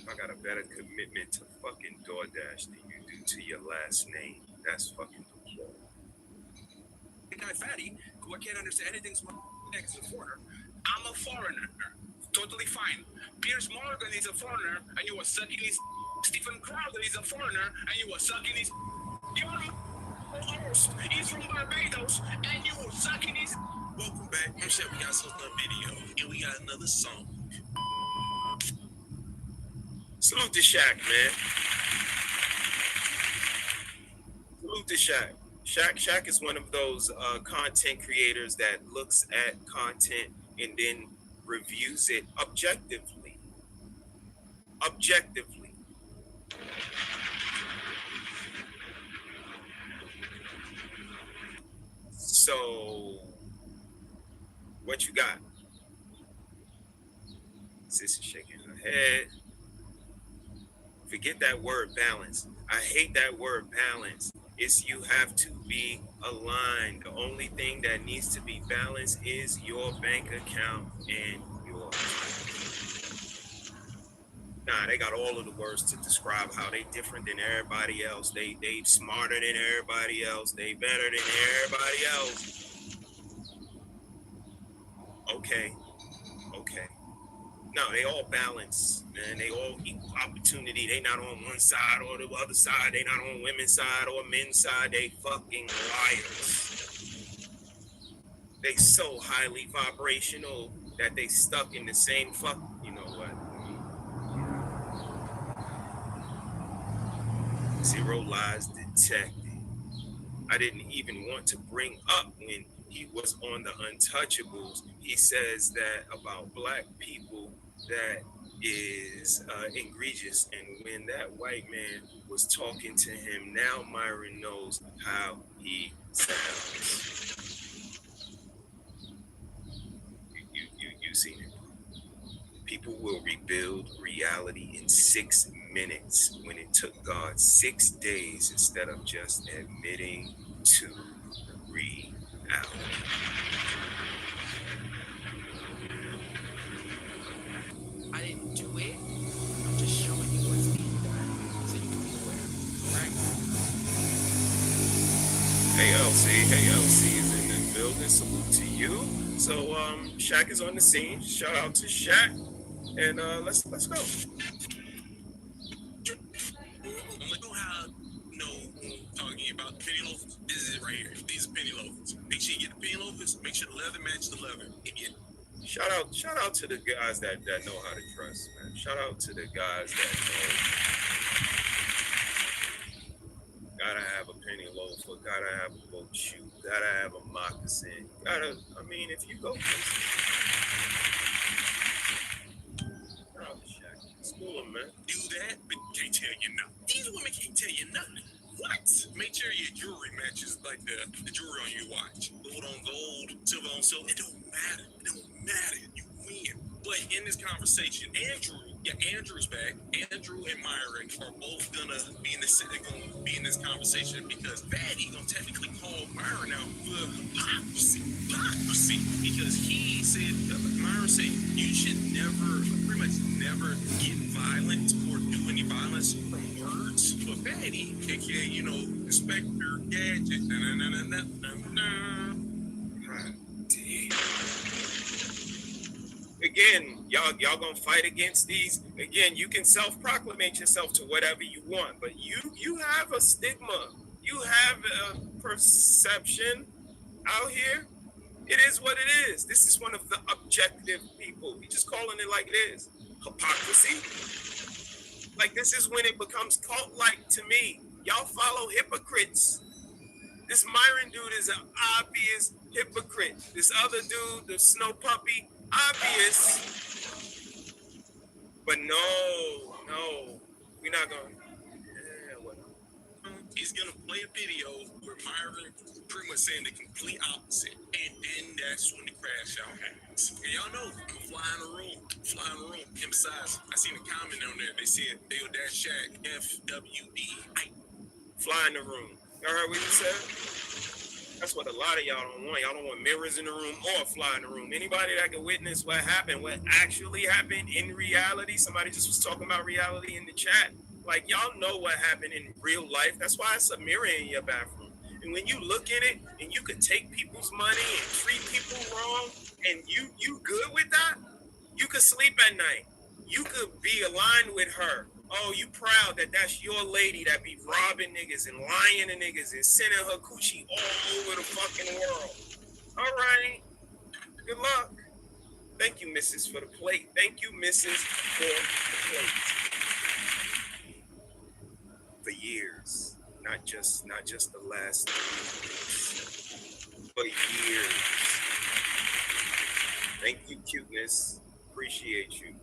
I got a better commitment to fucking DoorDash than you do to your last name. That's fucking cool. The guy fatty, who I can't understand anything next to a foreigner. I'm a foreigner. Totally fine. Piers Morgan is a foreigner, and you were sucking his... Stephen Crowder is a foreigner, and you were sucking his... You're he's from Barbados, and you were sucking his... Welcome back. I'm sure we got some video, and we got another song. Salute to Shaq, man. Salute to Shaq. Shaq is one of those content creators that looks at content and then reviews it objectively. Objectively. So, what you got? Sis is shaking her head. Forget that word balance. I hate that word balance. It's you have to be aligned. The only thing that needs to be balanced is your bank account and your... Nah, they got all of the words to describe how they different than everybody else. They smarter than everybody else. They better than everybody else. Okay. No, they all balance, man. They all equal opportunity. They not on one side or the other side. They not on women's side or men's side. They fucking liars. They so highly vibrational that they stuck in the same fuck. You know what? Zero lies detected. I didn't even want to bring up when he was on the Untouchables. He says that about black people that is egregious. And when that white man was talking to him, now Myron knows how he sounds. You seen it. People will rebuild reality in 6 minutes when it took God 6 days instead of just admitting to reality. I didn't do it. I'm just showing you what's being done so you can be aware. Right? Hey LC is in the building. Salute to you. So Shaq is on the scene. Shout out to Shaq. And let's go. We don't have talking about penny loafers. This is it right here. These are penny loafers. Make sure you get the penny loafers. Make sure the leather matches the leather. Shout out to the guys that know how to dress, man. Shout out to the guys that know. Gotta have a penny loafer, gotta have a boat shoe, gotta have a moccasin. If you go school them, man. Do that, but can't tell you nothing. These women can't tell But in this conversation, Andrew's back. Andrew and Myron are both gonna be in this. They're gonna be in this conversation because Fatty gonna technically call Myron out for hypocrisy, because he said, Myron said, you should pretty much never get violent or do any violence from words. But Fatty, aka Inspector Gadget, Again, y'all gonna fight against these. Again, you can self-proclamate yourself to whatever you want, but you have a stigma. You have a perception out here. It is what it is. This is one of the objective people. We just calling it like it is. Hypocrisy. Like, this is when it becomes cult-like to me. Y'all follow hypocrites. This Myron dude is an obvious hypocrite. This other dude, the snow puppy, obvious. But no, we're not gonna. He's gonna play a video where Myron pretty much saying the complete opposite, and then that's when the crash out happens. And y'all know, I'm flying the room. And besides, I seen a comment on there. They said Dale Dash Shack FWD. Fly in the room. Y'all heard what he said? That's what a lot of y'all don't want. Y'all don't want mirrors in the room or fly in the room. Anybody that can witness what happened, what actually happened in reality. Somebody just was talking about reality in the chat. Like, y'all know what happened in real life. That's why it's a mirror in your bathroom. And when you look in it and you could take people's money and treat people wrong, and you good with that, you could sleep at night. You could be aligned with her. Oh, you proud that that's your lady that be robbing niggas and lying to niggas and sending her coochie all over the fucking world. All right. Good luck. Thank you, Mrs. for the plate. Thank you, Mrs. for the plate. For years, not just the last 3 weeks, but years. Thank you, cuteness. Appreciate you.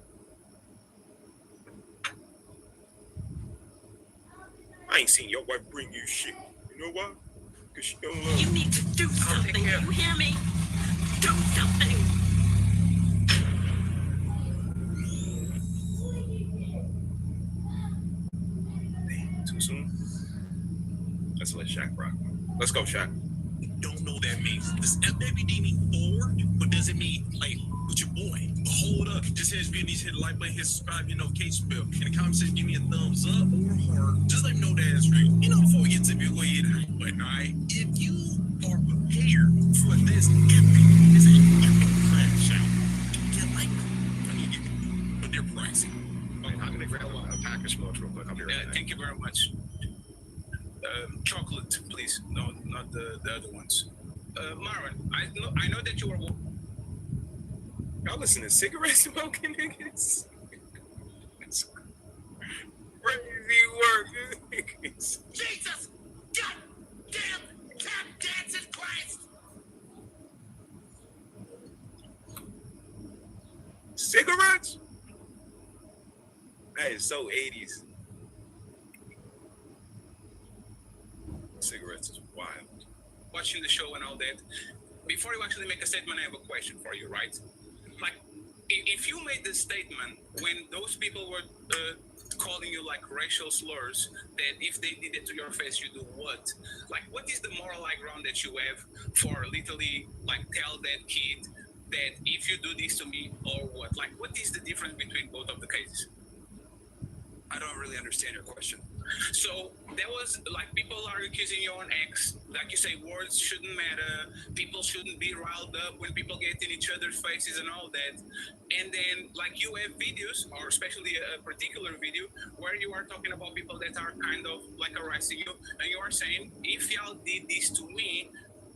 I ain't seen your wife bring you shit. You know why? Because she don't love you. You need to do something. You hear me? Do something. Too soon? Let's let Shaq rock. Let's go, Shaq. Don't know what that means. Does FWD mean forward? Or does it mean, like, with your boy? Hold up. Just hit videos, hit the like button, hit subscribe, notification bell. In the comment section, give me a thumbs up or heart. Just let me know that it's real. Before we get to the video, go ahead and hit the button, all right? If you are prepared for this epic, this is crash out. Get like, I need to get, but they're pricey. I'm going to grab a package smoke real quick. I'll be right back. Thank you very much. Chocolate, please. No, not the other ones. Myron, I know that you were. Y'all listen to cigarette smoking niggas? It's crazy work, niggas. Jesus! God damn! Tap dancing Christ! Cigarettes? That is so 80s. Cigarettes is wild. Watching the show and all that. Before you actually make a statement, I have a question for you, right? Like, if you made this statement when those people were calling you like racial slurs, that if they did it to your face, you do what? Like, what is the moral high ground that you have for literally like tell that kid that if you do this to me or what? Like, what is the difference between both of the cases? I don't really understand your question. So there was like people are accusing you on X, like you say, words shouldn't matter. People shouldn't be riled up when people get in each other's faces and all that. And then like you have videos, or especially a particular video where you are talking about people that are kind of like harassing you, and you are saying, if y'all did this to me,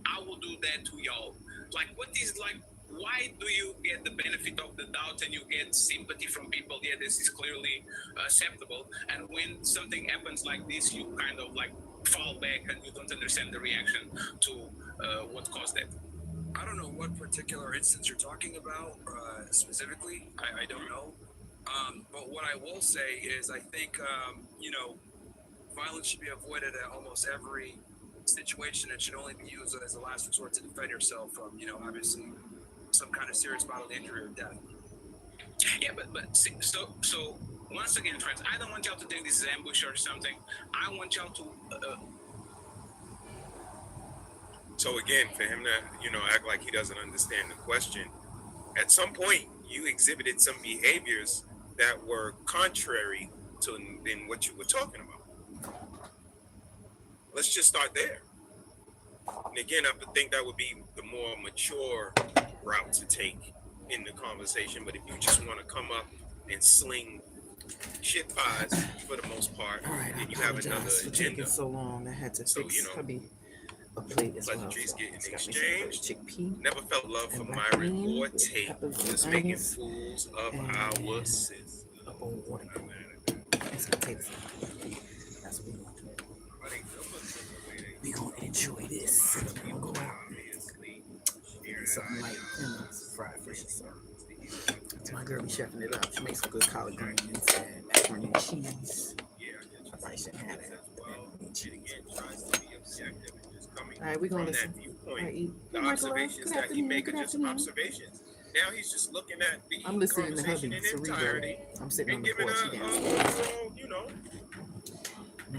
I will do that to y'all. Like, what is like? Why do you get the benefit of the doubt and you get sympathy from people? Yeah, this is clearly acceptable. And when something happens like this, you kind of like fall back and you don't understand the reaction to what caused that. I don't know what particular instance you're talking about specifically. I don't know. But what I will say is I think, violence should be avoided at almost every situation. It should only be used as a last resort to defend yourself from, obviously, some kind of serious bodily injury or death. Yeah, but see, so once again, friends, I don't want y'all to think this is ambush or something. I want y'all to. So again, for him to, act like he doesn't understand the question, at some point you exhibited some behaviors that were contrary to in what you were talking about. Let's just start there. And again, I would think that would be the more mature route to take in the conversation. But if you just want to come up and sling shit pies for the most part, and you have another agenda. So long, I had to fix a plate as well. Pleasantries getting It's got me some exchanged. chickpea. Never felt love for and black Myron bean or with Tate. peppers and Just making onions fools of and our sis. a bowl of water. And some potatoes. That's what we're going to do. We're going to enjoy this. We're going to go out. Something like, fried fish or something. That's my girl be chefing it up. She makes some good collard greens and macaroni and cheese. I probably shouldn't have that. Macaroni and cheese. All right, we're going to listen. The observations that he made are just observations. Now he's just looking at the I'm listening to conversation hubby, in Cerebro. entirety I'm sitting on and the giving porch.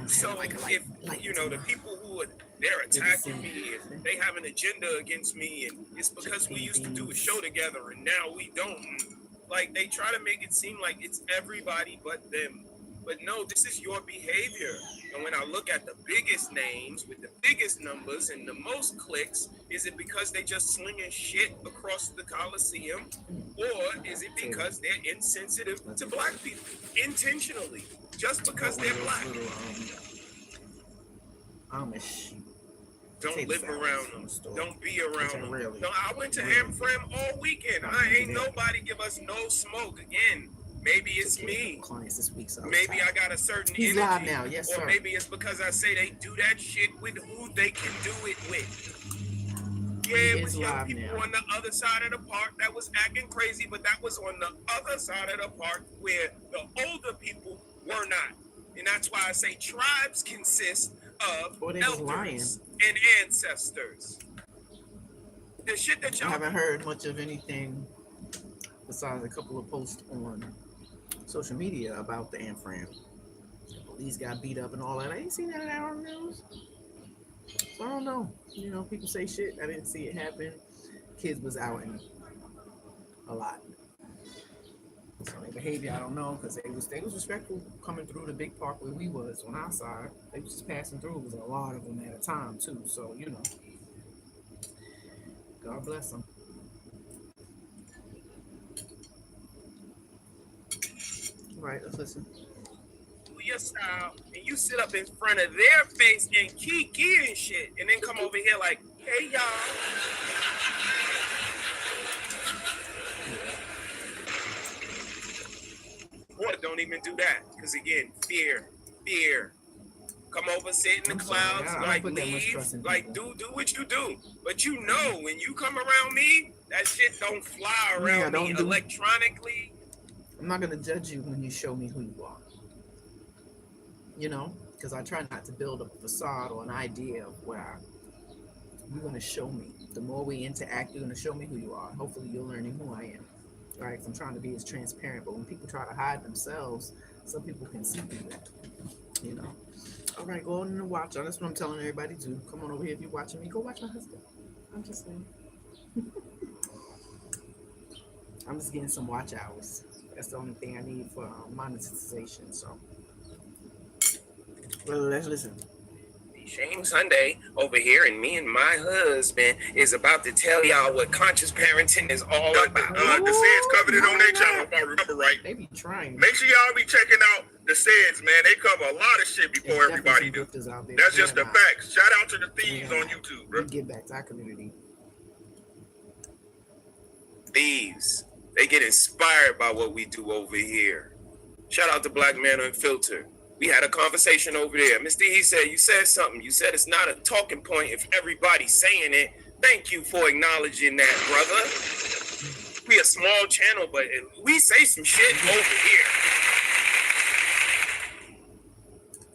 a So if the people who are they're attacking me, and they have an agenda against me, and it's because we used to do a show together and now we don't. Like they try to make it seem like it's everybody but them. But no, this is your behavior. And when I look at the biggest names with the biggest numbers and the most clicks, is it because they just slinging shit across the Coliseum? Or is it because they're insensitive to black people intentionally, just because they're black? Amish. Don't live around them. Don't be around them. Really. No, I went to Amfram all weekend. I ain't nobody give us no smoke. Again, maybe it's me. Clients this week, so Maybe I got a certain He's energy. live now. Yes, or sir. maybe it's because I say they do that shit with who they can do it with. Yeah, it was young people on the other side of the park that was acting crazy, but that was on the other side of the park where the older people were not. And that's why I say tribes consist of elders and ancestors. The shit that y'all I haven't heard much of anything besides a couple of posts on social media about the Amfram. The police got beat up and all that. I ain't seen that in our news. So I don't know. People say shit. I didn't see it happen. Kids was out and a lot. So their behavior, I don't know, because they was respectful coming through the big park where we was on our side. They was just passing through. It was a lot of them at a time too. So God bless them. All right, let's listen. Your style, and you sit up in front of their face and kiki and shit, and then come over here like, hey y'all. Or don't even do that, because again, fear. Come over, sit in the clouds, like leave, like do what you do. But when you come around me, that shit don't fly around me electronically. I'm not gonna judge you when you show me who you are. Because I try not to build a facade or an idea of where you're going to show me. The more we interact, you're going to show me who you are. Hopefully you're learning who I am. All right, I'm trying to be as transparent, but when people try to hide themselves, some people can see through that, All right, go on and watch. That's what I'm telling everybody to. Come on over here if you're watching me. Go watch my husband. I'm just saying. I'm just getting some watch hours. That's the only thing I need for monetization, so. Well, let's listen. Shame Sunday over here, and me and my husband is about to tell y'all what conscious parenting is all about. The Seds covered it on their channel, if I remember right. They be trying. Make sure y'all be checking out the Seds, man. They cover a lot of shit before everybody do. That's just the facts. Shout out to the thieves on YouTube, bro. We get back to our community. Thieves. They get inspired by what we do over here. Shout out to Black Man Unfiltered. We had a conversation over there. Mr. He said, you said something. You said it's not a talking point if everybody's saying it. Thank you for acknowledging that, brother. We a small channel, but we say some shit over here.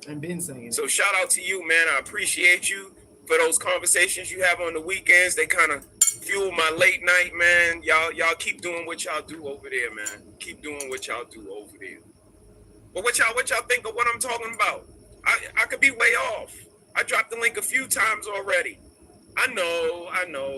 I've been saying it. So shout out to you, man. I appreciate you for those conversations you have on the weekends. They kind of fuel my late night, man. Y'all keep doing what y'all do over there, man. Keep doing what y'all do over there. But what y'all think of what I'm talking about? I could be way off. I dropped the link a few times already. I know.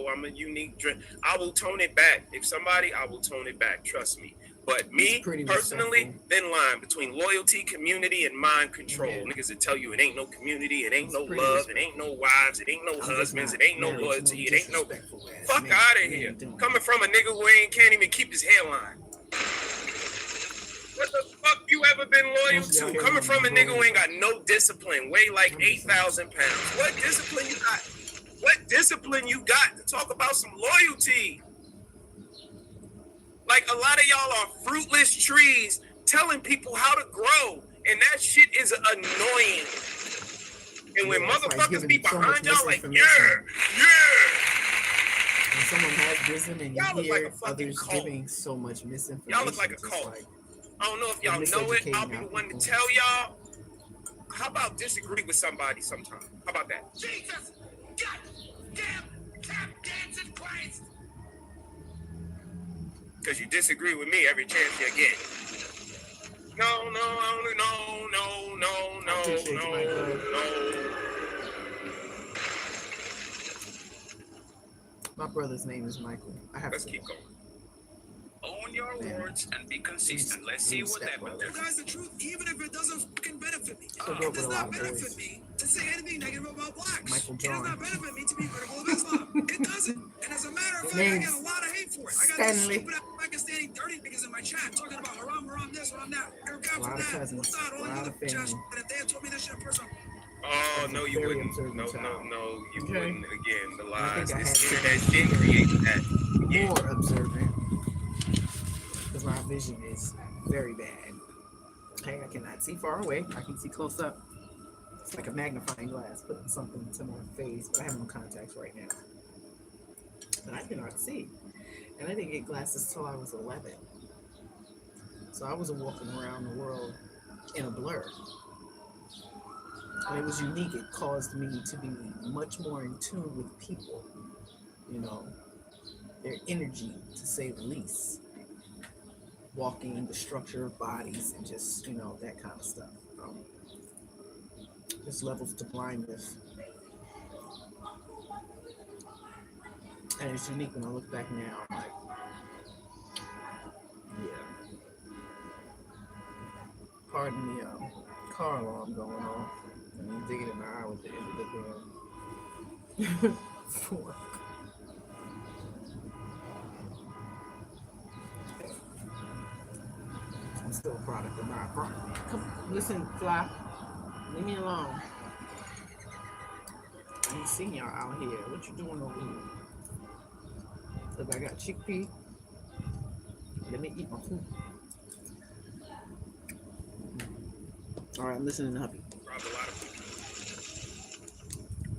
I'm a unique drink. I will tone it back. I will tone it back. Trust me. But me, personally, thin line between loyalty, community, and mind control. Yeah. Niggas that tell you it ain't no community, it ain't no love, it ain't no wives, it ain't no husbands, it ain't no loyalty, it ain't no... Fuck out of here. Coming from a nigga who can't even keep his hairline. What the fuck you ever been loyal to? Coming from a nigga who ain't got no discipline, weigh like 8,000 pounds. What discipline you got? What discipline you got to talk about some loyalty? Like, a lot of y'all are fruitless trees telling people how to grow, and that shit is annoying. And when motherfuckers be behind y'all like, yeah. When someone has risen and you hear others giving so much misinformation. Y'all look like a cult. I don't know if y'all know it. I'll be the one to tell y'all. How about disagree with somebody sometime? How about that? Jesus! Goddamn tap dancing Christ! Because you disagree with me every chance you get. No. My brother's name is Michael. Let's keep going. Own your words and be consistent. Let's see what happens. Guys, the truth, even if it doesn't fucking benefit me. It does not benefit me to say anything negative about blacks. It does not benefit me to be critical of Islam. It doesn't. And as a matter of fact, I get a lot of hate for it. I got this stupid Pakistani dirty niggas in my chat talking about haram this, haram that. A lot of cousins, a lot of family. And if they had told me this shit in person, oh, no, you wouldn't. No, you wouldn't. Again, the lies. This internet did create that. More observant. Because my vision is very bad. Okay, I cannot see far away. I can see close up. It's like a magnifying glass putting something to my face, but I have no contacts right now. But I cannot see. And I didn't get glasses till I was 11. So I was walking around the world in a blur. And it was unique. It caused me to be much more in tune with people. You know, their energy, to say the least. Walking, the structure of bodies, and just, you know, that kind of stuff. Just levels to blindness. And it's unique when I look back now. I'm like, yeah. Pardon the car alarm going off. And you digging in my eye with the end of the fork. I'm still a product of my apartment. Come, listen, Fly. Leave me alone. I ain't seen y'all out here. What you doing over here? Cause I got chickpea. Let me eat my food. All right, I'm listening to hubby.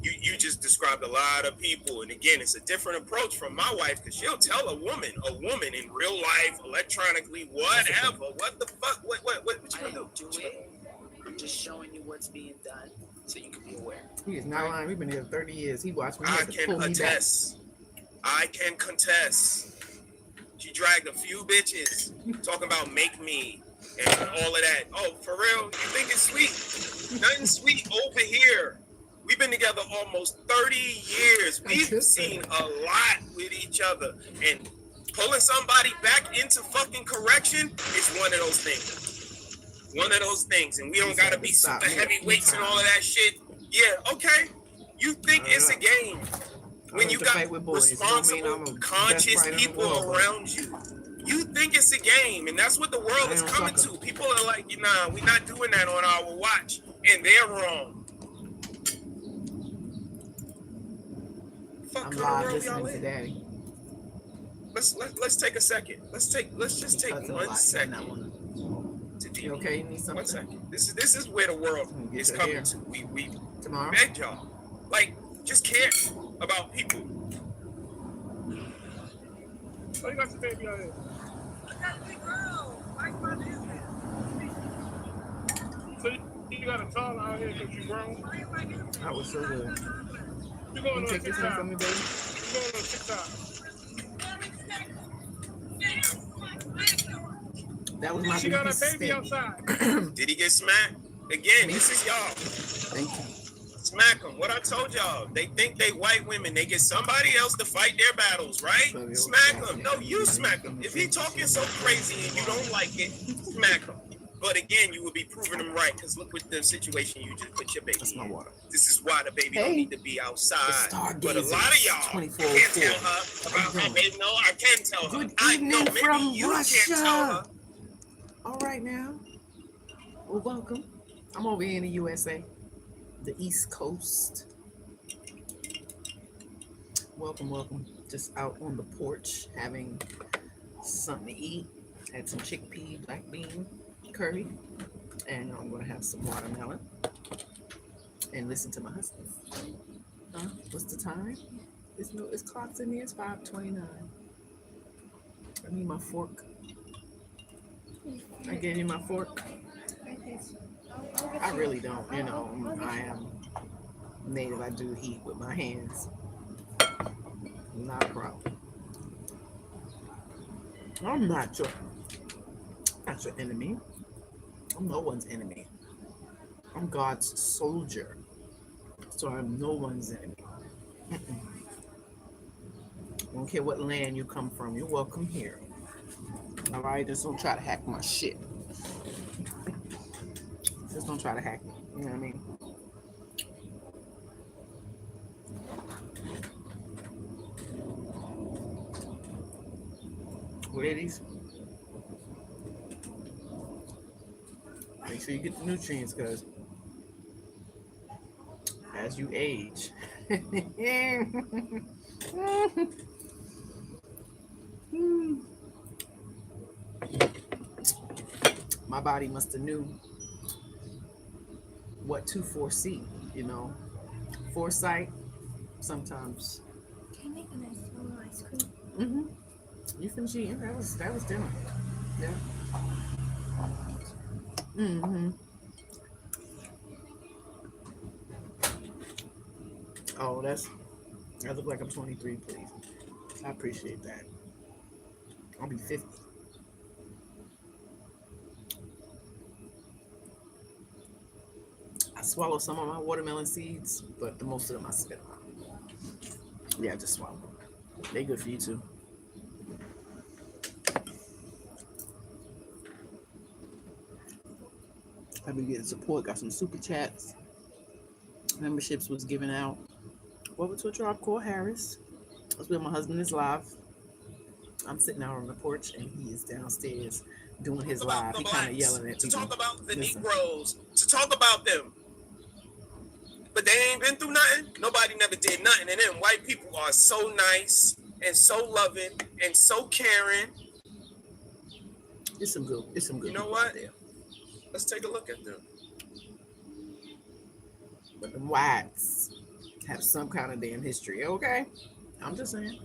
You just described a lot of people, and again, it's a different approach from my wife, because she'll tell a woman in real life, electronically, whatever. What the fuck? What you gonna do? I'm just showing you what's being done, so you can be aware. He is not lying. We've been here 30 years. He watched me. I can contest. She dragged a few bitches talking about make me and all of that. Oh, for real? You think it's sweet? Nothing sweet over here. We've been together almost 30 years. We've seen a lot with each other. And pulling somebody back into fucking correction is one of those things. One of those things. And we don't got to be super heavyweights and all of that shit. Yeah, okay. You think it's a game. When you got responsible, conscious people around you. You think it's a game. And that's what the world is coming to. People are like, nah, we're not doing that on our watch. And they're wrong. I'm live listening to Daddy. Let's take a second. Let's just take 1 second. You okay? You need something? 1 second. This is where the world is coming to. We tomorrow beg y'all. Like, just care about people. Oh, you got the baby out here. I got a big girl. Like my business. So you got a tall out here because you grown? That was so good. You going take this one from me, baby? go to TikTok. That was my She got a biggest baby mistake. outside. Did he get smacked? Again, this is y'all. Thank you. Smack them. What I told y'all. They think they white women. They get somebody else to fight their battles, right? Smack them. No, you smack them. If he talking so crazy and you don't like it, smack him. But again, you would be proving them right, because look what the situation you just put your baby That's my in. water. This is why the baby don't need to be outside. But a Stargazers, lot of y'all can't tell her about her baby. No, I can tell her. Good I know, evening maybe from you can't tell her. Russia. All right now. Well, welcome. I'm over here in the USA, the East Coast. Welcome, welcome. Just out on the porch having something to eat. Had some chickpea black bean curry, and I'm gonna have some watermelon and listen to my husband. What's the time? It's clocks in here. It's 5:29. I need my fork. I gave you my fork. I really don't, I am native. I do eat with my hands. Not a problem. I'm not your enemy. I'm no one's enemy. I'm God's soldier. So I'm no one's enemy. I don't care what land you come from. You're welcome here. All right? Just don't try to hack my shit. Just don't try to hack me. You know what I mean? What are these? Make sure you get the nutrients, because as you age, my body must have knew what to foresee, foresight. Sometimes. Can you make a nice little ice cream? You finished eating? That was dinner. Yeah. Oh, I look like I'm 23, please. I appreciate that. I'll be 50. I swallow some of my watermelon seeds, but the most of them I spit out. Yeah, I just swallow them. They good for you too. I've been getting support, got some super chats. Memberships was given out. Welcome to a Tribe Called Harris. That's where my husband is live. I'm sitting out on the porch and he is downstairs doing his live. He kind of yelling at to people. talk about the Negroes, to talk about them. But they ain't been through nothing. Nobody never did nothing. And then white people are so nice and so loving and so caring. It's some good. You know what? Let's take a look at them. But the whites have some kind of damn history, okay? I'm just saying.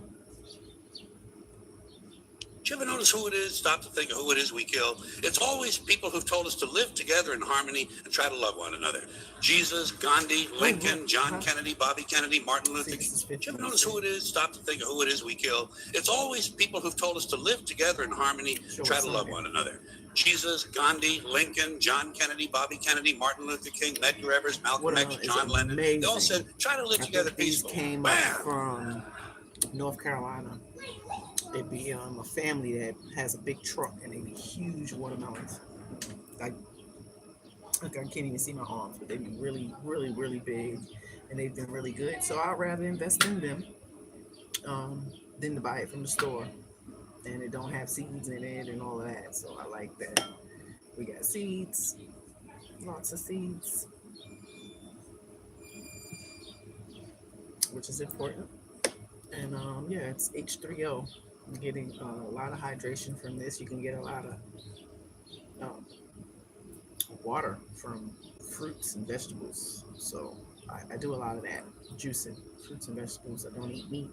Do you ever notice who it is? Stop to think of who it is we kill. It's always people who've told us to live together in harmony and try to love one another. Jesus, Gandhi, Lincoln, John Kennedy, Bobby Kennedy, Martin Luther King. Do you ever notice who it is? Stop to think of who it is we kill. It's always people who've told us to live together in harmony and try to love one another. Jesus, Gandhi, Lincoln, John Kennedy, Bobby Kennedy, Martin Luther King, Medgar Evers, Malcolm X, John Lennon. They all said, try to live together peacefully. These came up from North Carolina. It'd be a family that has a big truck and they be huge watermelons. Like I can't even see my arms, but they be really, really, really big, and they've been really good. So I'd rather invest in them than to buy it from the store, and it don't have seeds in it and all of that. So I like that. We got seeds, lots of seeds, which is important. And yeah, it's H3O. I'm getting a lot of hydration from this. You can get a lot of water from fruits and vegetables. So I do a lot of that, juicing fruits and vegetables. I don't eat meat.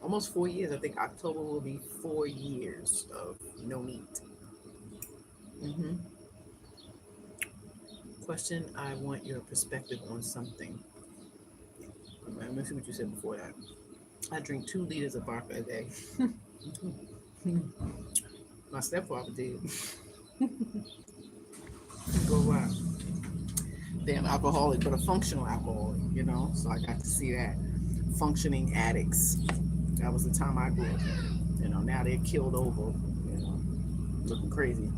Almost 4 years. I think October will be 4 years of no meat. Question, I want your perspective on something. Let me see what you said before that. I drink 2 liters of vodka a day. My stepfather did. Go wild. Damn alcoholic, but a functional alcoholic, you know? So I got to see that. Functioning addicts. That was the time I grew up. You know, now they're killed over, you know, looking crazy.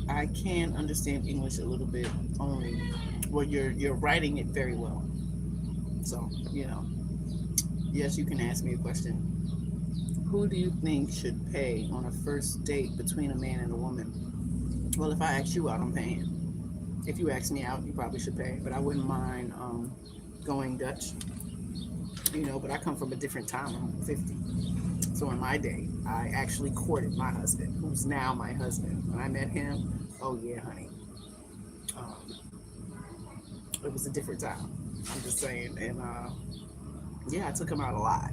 I can understand English a little bit only. Well, you're writing it very well. So, you know, yes, you can ask me a question. Who do you think should pay on a first date between a man and a woman? Well, if I ask you out, I'm paying. If you ask me out, you probably should pay, but I wouldn't mind going Dutch, you know, but I come from a different time. I'm 50. So in my day, I actually courted my husband, who's now my husband. When I met him, oh yeah, honey. It was a different time. I'm just saying. And yeah, I took him out a lot,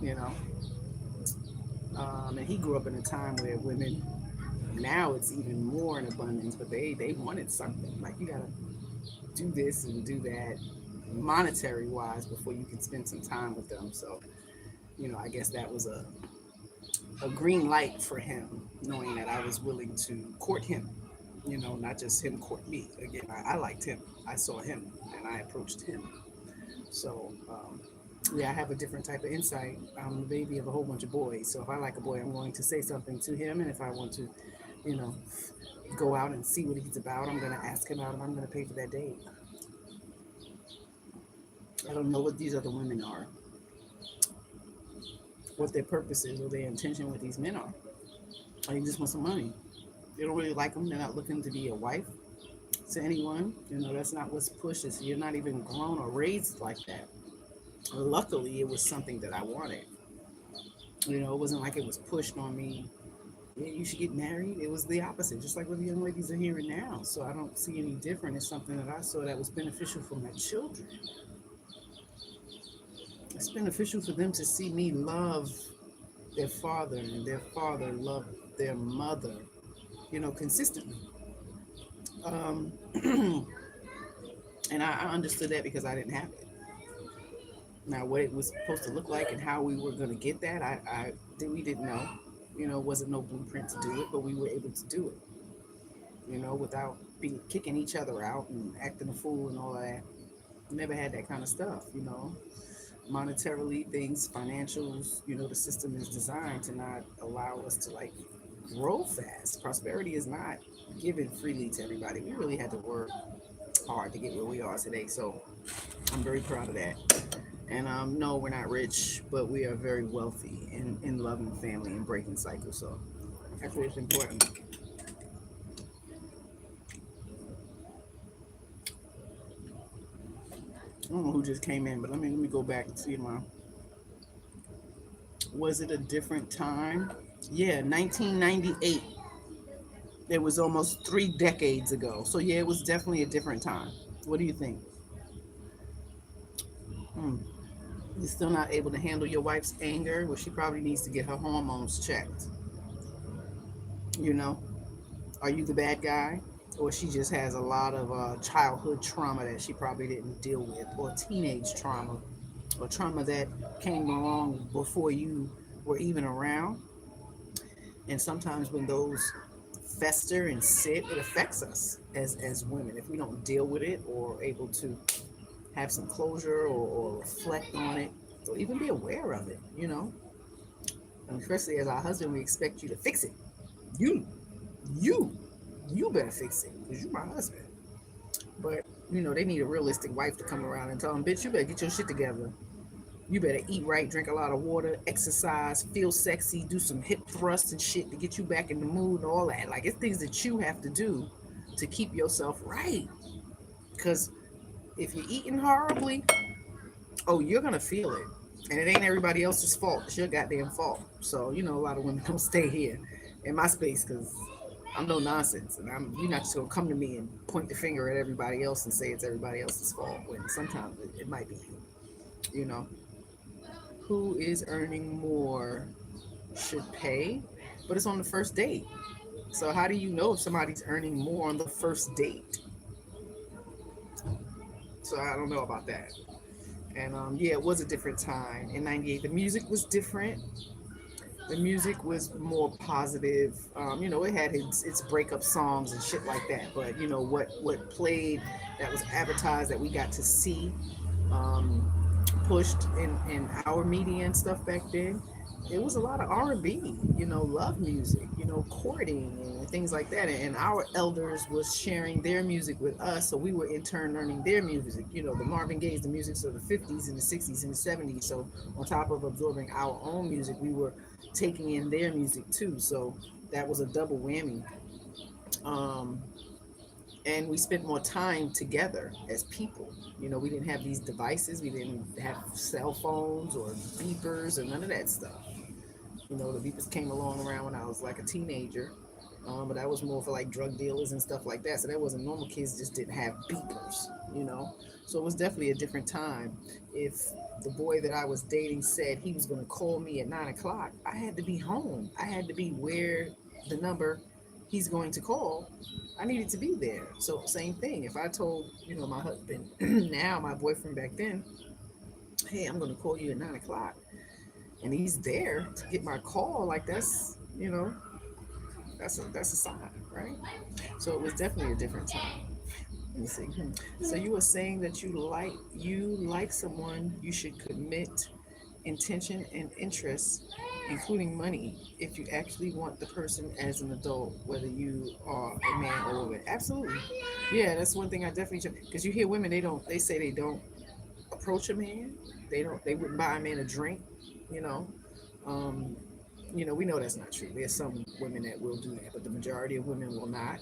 you know. And he grew up in a time where women, now it's even more in abundance, but they wanted something. Like, you gotta do this and do that monetary wise before you can spend some time with them. So, you know, I guess that was a green light for him, knowing that I was willing to court him, you know, not just him court me. Again, I liked him. I saw him and I approached him. So, yeah, I have a different type of insight. I'm the baby of a whole bunch of boys. So if I like a boy, I'm going to say something to him. And if I want to, you know, go out and see what he's about, I'm going to ask him out and I'm going to pay for that date. I don't know what these other women are, what their purpose is or their intention with these men are. Or they just want some money. They don't really like them. They're not looking to be a wife to anyone. You know, that's not what's pushed. You're not even grown or raised like that. Luckily, it was something that I wanted. You know, it wasn't like it was pushed on me. Yeah, you should get married. It was the opposite, just like what the young ladies are hearing now. So I don't see any different. It's something that I saw that was beneficial for my children. It's beneficial for them to see me love their father and their father love their mother, you know, consistently. And I understood that because I didn't have it. Now, what it was supposed to look like and how we were going to get that, we didn't know. You know, wasn't no blueprint to do it, but we were able to do it, you know, without kicking each other out and acting a fool and all of that. Never had that kind of stuff, you know. Monetarily, things, financials, you know, the system is designed to not allow us to, like, grow fast. Prosperity is not given freely to everybody. We really had to work hard to get where we are today. So I'm very proud of that. And no, we're not rich, but we are very wealthy in love and family and breaking cycles. So actually, it's important. I don't know who just came in, but let me go back and see my. Was it a different time? Yeah, 1998. It was almost 3 decades ago. So yeah, it was definitely a different time. What do you think? You're still not able to handle your wife's anger? Well, she probably needs to get her hormones checked. You know? Are you the bad guy? Or she just has a lot of childhood trauma that she probably didn't deal with, or teenage trauma, or trauma that came along before you were even around. And sometimes when those fester and sit, it affects us as women. If we don't deal with it or able to have some closure or reflect on it, or even be aware of it, you know. And especially as our husband, we expect you to fix it. You better fix it, because you're my husband. But, you know, they need a realistic wife to come around and tell them, bitch, you better get your shit together. You better eat right, drink a lot of water, exercise, feel sexy, do some hip thrusts and shit to get you back in the mood and all that. Like, it's things that you have to do to keep yourself right. Because if you're eating horribly, oh, you're going to feel it. And it ain't everybody else's fault. It's your goddamn fault. So, you know, a lot of women don't stay here in my space because I'm no nonsense. And you're not just going to come to me and point the finger at everybody else and say it's everybody else's fault, when sometimes it might be you know. Who is earning more should pay, but it's on the first date. So how do you know if somebody's earning more on the first date? So I don't know about that. And yeah, it was a different time in '98. The music was different. The music was more positive. You know, it had its breakup songs and shit like that. But you know what played, that was advertised, that we got to see, um, pushed in our media and stuff back then. It was a lot of R&B, you know, love music, you know, courting and things like that. And our elders was sharing their music with us, so we were in turn learning their music. You know, the Marvin Gaye's, the music of the 50s and the 60s and the 70s. So on top of absorbing our own music, we were taking in their music too. So that was a double whammy. Um, and we spent more time together as people. You know, we didn't have these devices. We didn't have cell phones or beepers or none of that stuff. You know, the beepers came along around when I was like a teenager, but that was more for like drug dealers and stuff like that. So that wasn't normal. Kids just didn't have beepers, you know. So it was definitely a different time. If the boy that I was dating said he was going to call me at 9 o'clock, I had to be home. I had to be where the number he's going to call, I needed to be there. So same thing. If I told, you know, my husband, now my boyfriend back then, hey, I'm going to call you at 9 o'clock, and he's there to get my call, like like, you know, that's a sign, right? So it was definitely a different time. Let me see. So you were saying that you like someone, you should commit intention and interest, including money, if you actually want the person as an adult, whether you are a man or a woman. Absolutely. Yeah, that's one thing I definitely, because you hear women, they say they don't approach a man, they wouldn't buy a man a drink, you know. Um, you know, we know that's not true. There's some women that will do that, but the majority of women will not.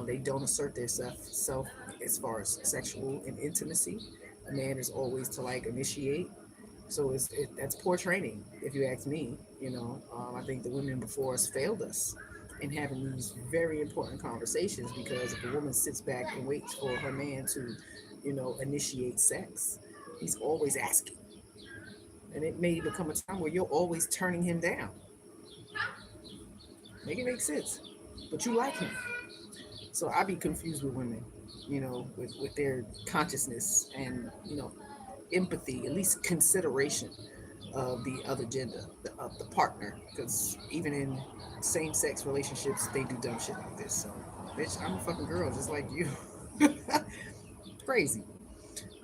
They don't assert their self as far as sexual and intimacy. A man is always to like initiate. So that's poor training, if you ask me. You know, I think the women before us failed us in having these very important conversations, because if a woman sits back and waits for her man to, you know, initiate sex, he's always asking. And it may become a time where you're always turning him down. Make it make sense. But you like him. So I be confused with women, you know, with their consciousness and, you know, empathy, at least consideration of the other gender, of the partner. Because even in same-sex relationships, they do dumb shit like this. So, bitch, I'm a fucking girl just like you. Crazy.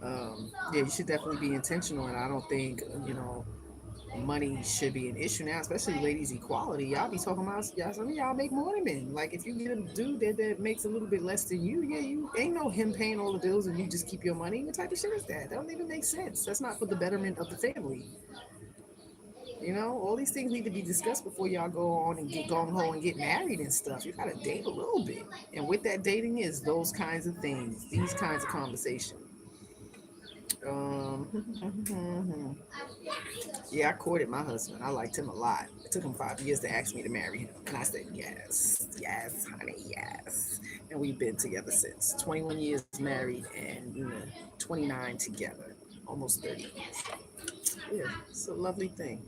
Yeah, you should definitely be intentional, and I don't think, you know, money should be an issue now, especially ladies equality. Y'all be talking about, some of y'all make more than men. Like, if you get a dude that makes a little bit less than you, yeah, you ain't no him paying all the bills and you just keep your money. What type of shit is that? That don't even make sense. That's not for the betterment of the family. You know, all these things need to be discussed before y'all go on and get gung ho and get married and stuff. You gotta date a little bit, and with that dating is those kinds of things, these kinds of conversations. Yeah, I courted my husband. I liked him a lot. It took him 5 years to ask me to marry him. And I said, yes, yes, honey, yes. And we've been together since. 21 years married and, you know, 29 together. Almost 30. Yeah, it's a lovely thing.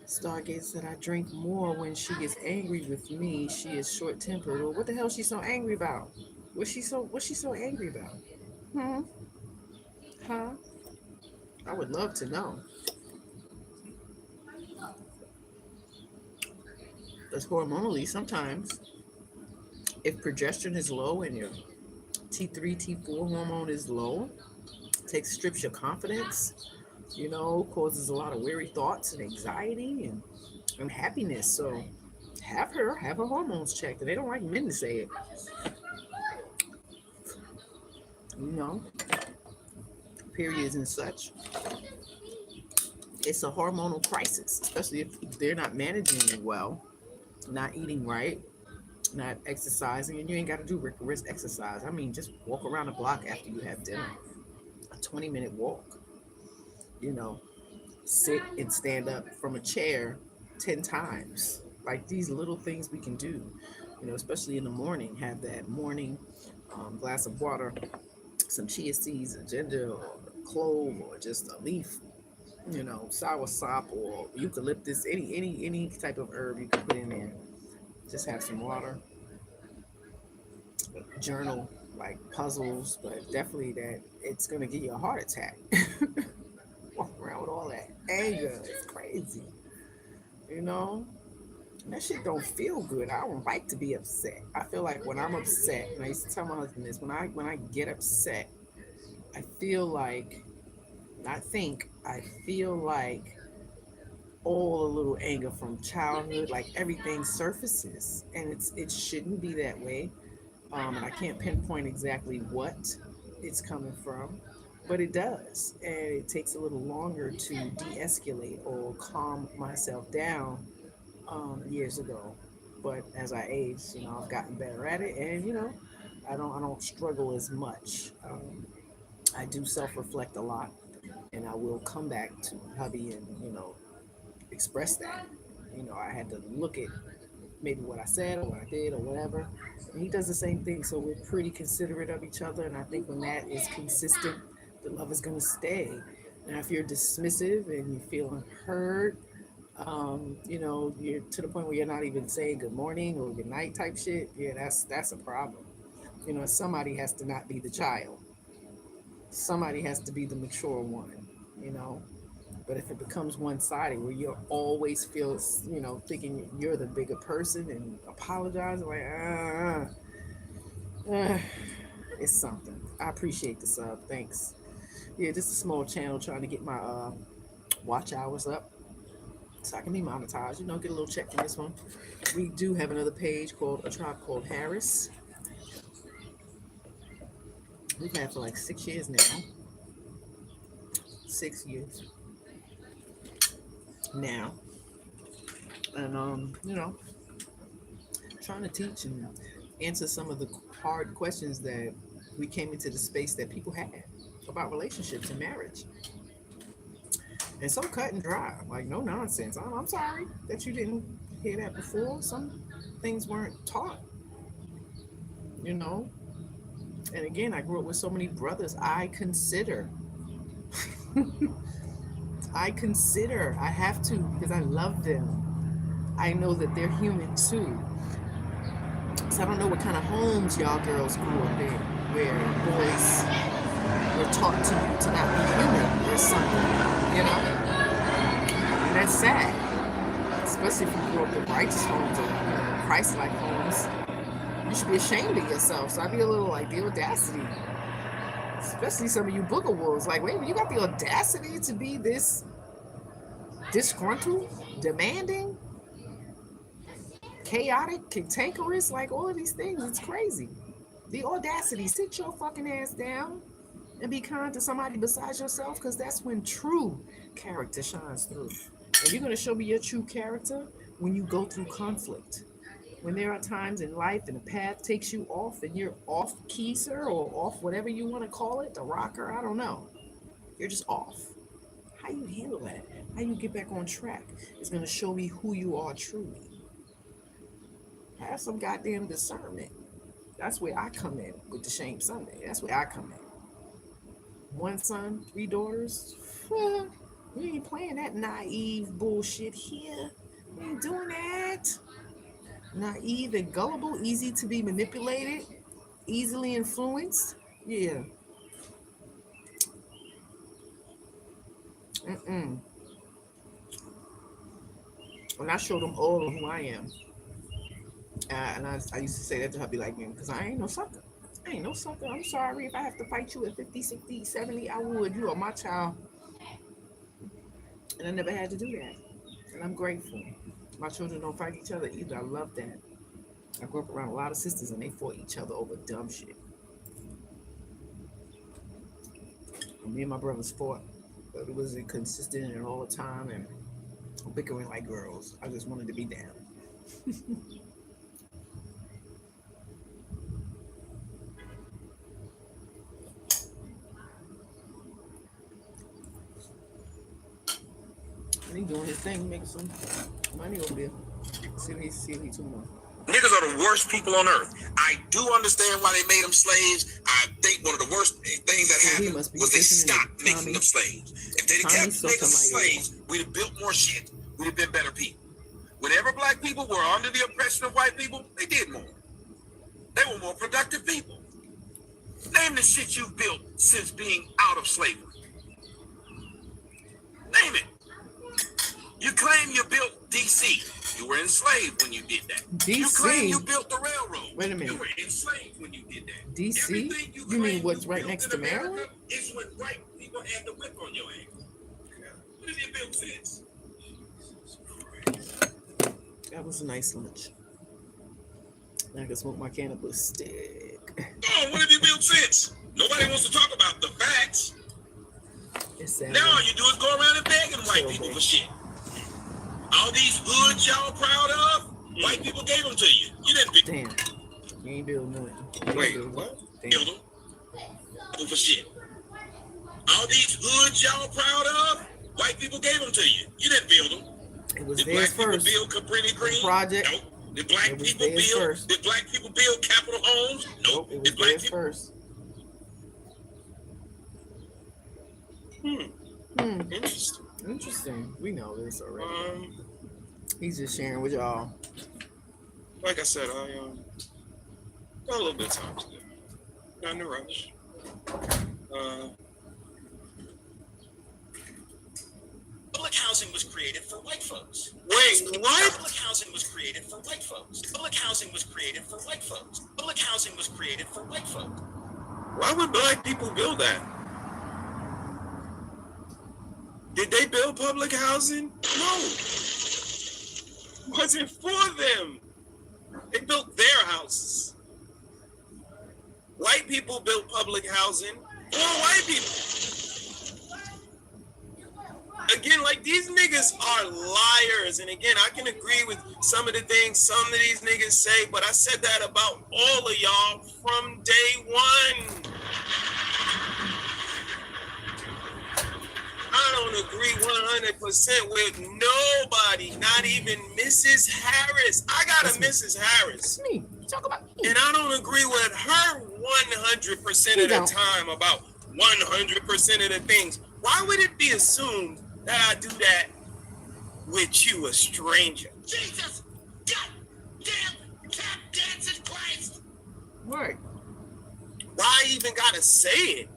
Stargate said, I drink more when she gets angry with me. She is short-tempered. Well, what the hell is she so angry about? What's she so angry about? Huh? I would love to know. Because hormonally, sometimes, if progesterone is low and your T3, T4 hormone is low, strips your confidence, you know, causes a lot of weary thoughts and anxiety and unhappiness. So have her hormones checked. And they don't like men to say it. You know, periods and such. It's a hormonal crisis, especially if they're not managing it well, not eating right, not exercising. And you ain't got to do rigorous exercise. I mean, just walk around the block after you have dinner. A 20-minute walk. You know, sit and stand up from a chair 10 times. Like, these little things we can do, you know, especially in the morning. Have that morning glass of water, some chia seeds, a ginger, or a clove, or just a leaf, you know, sour sop or eucalyptus, any type of herb you can put in there. Just have some water. Journal like puzzles, but definitely that it's gonna give you a heart attack. Walk around with all that anger, it's crazy, you know. And that shit don't feel good. I don't like to be upset. I feel like when I'm upset, and I used to tell my husband this, when I get upset, I feel like all the little anger from childhood, like everything surfaces, and it shouldn't be that way. And I can't pinpoint exactly what it's coming from, but it does, and it takes a little longer to de-escalate or calm myself down years ago. But as I age, you know, I've gotten better at it, and you know, I don't struggle as much. I do self-reflect a lot, and I will come back to hubby and, you know, express that. You know, I had to look at maybe what I said or what I did or whatever. And he does the same thing, so we're pretty considerate of each other, and I think when that is consistent, the love is going to stay. Now, if you're dismissive and you're feeling hurt, you know, you're to the point where you're not even saying good morning or good night type shit, yeah, that's a problem. You know, somebody has to not be the child. Somebody has to be the mature one, you know. But if it becomes one-sided where you always feel, you know, thinking you're the bigger person and apologizing, like, it's something. I appreciate the sub. Thanks. Yeah, just a small channel trying to get my watch hours up so I can be monetized, you know, get a little check from this one. We do have another page called A Tribe Called Harris. We've had for like 6 years now. 6 years now. And you know, trying to teach and answer some of the hard questions that we came into the space that people had about relationships and marriage. And so cut and dry, like no nonsense. I'm sorry that you didn't hear that before. Some things weren't taught, you know. And again, I grew up with so many brothers. I consider, I have to, because I love them. I know that they're human too. So I don't know what kind of homes y'all girls grew up in, where boys were taught to not be human or something, you know? And that's sad, especially if you grew up in righteous homes or Christ-like homes. You should be ashamed of yourself. So I'd be a little like, the audacity, especially some of you booger wolves, like, wait, you got the audacity to be this disgruntled, demanding, chaotic, cantankerous, like all of these things. It's crazy. The audacity. Sit your fucking ass down and be kind to somebody besides yourself, because that's when true character shines through. And you're going to show me your true character when you go through conflict. When there are times in life and the path takes you off and you're off key, sir, or off whatever you want to call it, the rocker, I don't know. You're just off. How you handle that? How you get back on track is going to show me who you are truly. Have some goddamn discernment. That's where I come in with the Shame Sunday. That's where I come in. 1 son, 3 daughters. We ain't playing that naive bullshit here. We ain't doing that. Naive and gullible, easy to be manipulated, easily influenced. Yeah. And I showed them all of who I am. And I used to say that to her, be like, man, because I ain't no sucker. I ain't no sucker. I'm sorry. If I have to fight you at 50, 60, 70, I would. You are my child. And I never had to do that. And I'm grateful. My children don't fight each other either. I love that. I grew up around a lot of sisters and they fought each other over dumb shit. And me and my brothers fought, but it was consistent and all the time and bickering like girls. I just wanted to be down. And he doing his thing, making some money over there. See if he too much. Niggas are the worst people on earth. I do understand why they made them slaves. I think one of the worst things that happened was they stopped making them slaves. If they'd kept making them slaves, we'd have built more shit. We'd have been better people. Whenever black people were under the oppression of white people, they did more. They were more productive people. Name the shit you built since being out of slavery. Name it. You claim you built DC. You were enslaved when you did that. DC? You claim you built the railroad. Wait a minute. You were enslaved when you did that. DC? You mean what's right next to Maryland? It's when white people had the whip on your ass. What have you built since? That was a nice lunch. I can smoke my cannabis stick. Oh, what have you built since? Nobody wants to talk about the facts. Now all you do is go around and begging white people for shit. All these hoods y'all proud of, white people gave them to you. You didn't be. Damn. You ain't build nothing. Wait, what? Build them. For shit. All these hoods y'all proud of, white people gave them to you. You didn't build them. It was Did theirs black first. people build Cabrini Green? Project. Nope. Did black people build? First. Did black people build Capitol Homes? Nope. It was Did black theirs people? first. Interesting. Interesting. We know this already. He's just sharing with y'all. Like I said, I got a little bit of time to do. Not in a rush. Public housing was created for white folks. Wait, what? Public housing was created for white folks. Public housing was created for white folks. Public housing was created for white folks. Why would black people build that? Did they build public housing? No. Wasn't for them. They built their houses. White people built public housing for white people. Again, like, these niggas are liars. And again, I can agree with some of the things some of these niggas say, but I said that about all of y'all from day one. I don't agree 100% with nobody, not even Mrs. Harris. I got a Mrs. Harris. Me. Talk about me. And I don't agree with her 100% of the time about 100% of the things. Why would it be assumed that I do that with you, a stranger? Jesus! Goddamn tap dancing Christ! Right. Why even gotta say it?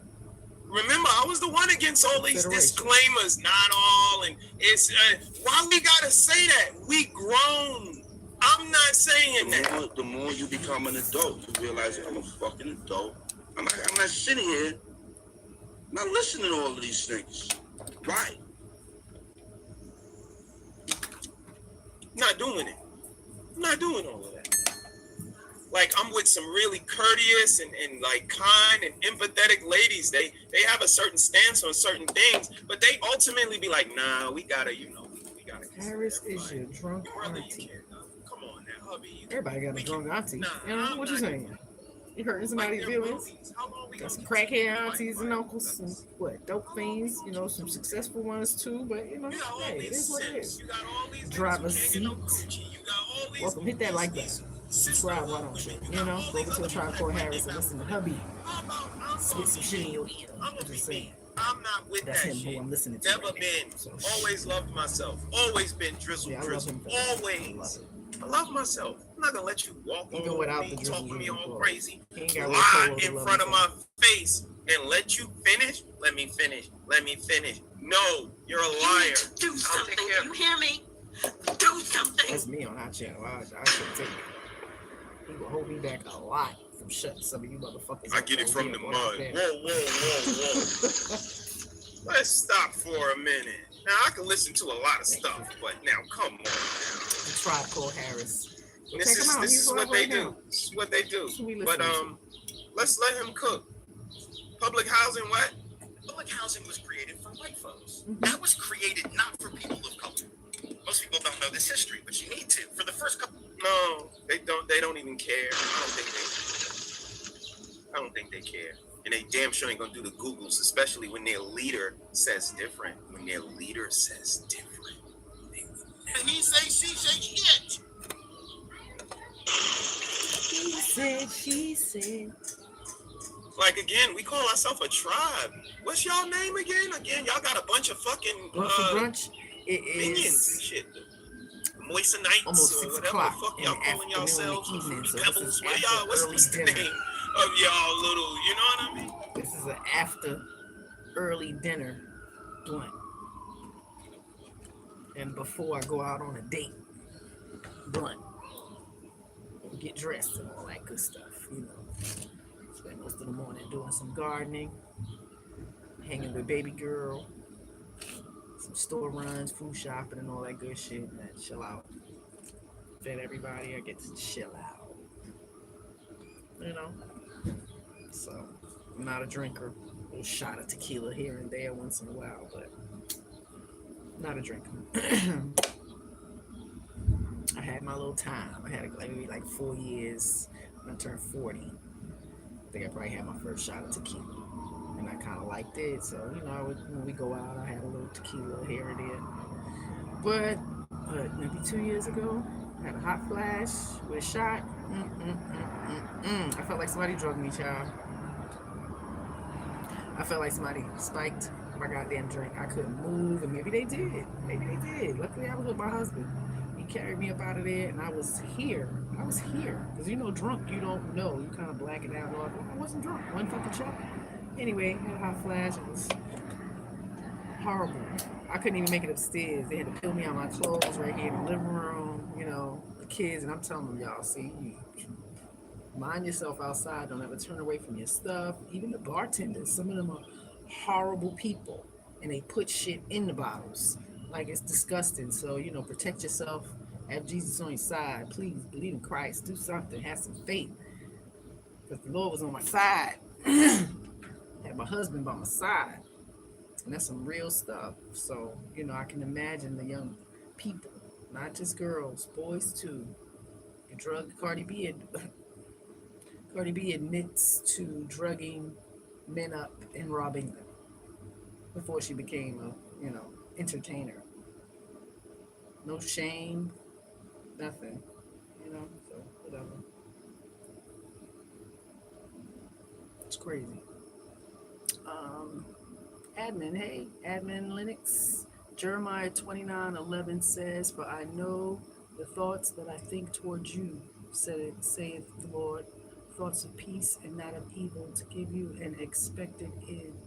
Remember, I was the one against all these disclaimers, not all, and it's why we gotta say that? We grown. I'm not saying that. The more you become an adult, you realize I'm a fucking adult. I'm not sitting here, not listening to all of these things. Right? Not doing it. I'm not doing all of that. Like, I'm with some really courteous and like kind and empathetic ladies. They have a certain stance on certain things, but they ultimately be like, nah, we gotta. Harris is your drunk auntie. Come on now, hubby. Everybody got a drunk auntie. You know what you saying? You hurting somebody's feelings? Got some crackhead aunties and uncles, and what, dope fiends, you know, some successful ones too, but you know, hey, it is what it is. Driver's seat. Welcome, hit that like button. Subscribe, why don't you? You know, go over to a Tribe Called Harris and listen to hubby spit some shit in your ear. I'm just saying. I'm not with That's that him shit. who I'm listening to. Never right been. now, so. Always loved myself. Always been drizzle. Always. I love myself. I'm not gonna let you walk Even over without me, the talk to me all drizzle, crazy, got lie in front of my face, and let you finish. Let me finish. Let me finish. No, you're a liar. Do something. You hear me? Do something. That's me on our channel. I should take it. He will hold me back a lot from shutting some of you motherfuckers. I get it from the mud. Whoa. Let's stop for a minute. Now, I can listen to a lot of stuff, but now, come on. The Tribe Called Harris. This is what they do. This is what they do. But let's let him cook. Public housing, what? Public housing was created for white folks. That was created not for people of color. Most people don't know this history, but you need to. For the first couple. No, they don't. They don't even care. I don't think they care. And they damn sure ain't gonna do the Googles, especially when their leader says different. When their leader says different. And he say, she say shit. He said, she said. Like, again, we call ourselves a tribe. What's y'all name again? Again, y'all got a bunch of fucking brunch. It minions is and shit. Moistenites almost or 6 whatever o'clock the fuck in y'all the calling afternoon, yourselves. evening, so Pebbles. this is What y'all? early What's the dinner. name? of y'all little, you know what I mean? This is an after early dinner blunt. And before I go out on a date, blunt. Get dressed and all that good stuff, you know. Spend most of the morning doing some gardening, hanging with baby girl, some store runs, food shopping, and all that good shit, and then chill out. Fed everybody, I get to chill out. You know? So, I'm not a drinker. A little shot of tequila here and there once in a while, but not a drinker. I had my little time. I had maybe like 4 years when I turned 40. I think I probably had my first shot of tequila. And I kind of liked it. So, you know, when we go out, I had a little tequila here and there. But maybe 2 years ago, I had a hot flash with a shot. I felt like somebody drugged me, child. I felt like somebody spiked my goddamn drink. I couldn't move, and maybe they did. Maybe they did. Luckily, I was with my husband. He carried me up out of there, and I was here. Because, you know, drunk, you don't know. You kind of black it out. I wasn't drunk. One fucking shot. Anyway, I had a hot flash. It was horrible. I couldn't even make it upstairs. They had to peel me out my clothes right here in the living room. You know, the kids, and I'm telling them, y'all, see, mind yourself outside. Don't ever turn away from your stuff. Even the bartenders, some of them are horrible people, and they put shit in the bottles. Like, it's disgusting. So, you know, protect yourself. Have Jesus on your side. Please believe in Christ. Do something. Have some faith. Because the Lord was on my side. Had my husband by my side. And that's some real stuff. So, you know, I can imagine the young people, not just girls, boys too. The drug Cardi B admits to drugging men up and robbing them before she became a, you know, entertainer. No shame, nothing, you know, so whatever. It's crazy. Admin, hey, admin Linux. Jeremiah 29:11 says, "For I know the thoughts that I think towards you, saith the Lord, thoughts of peace and not of evil, to give you an expected end."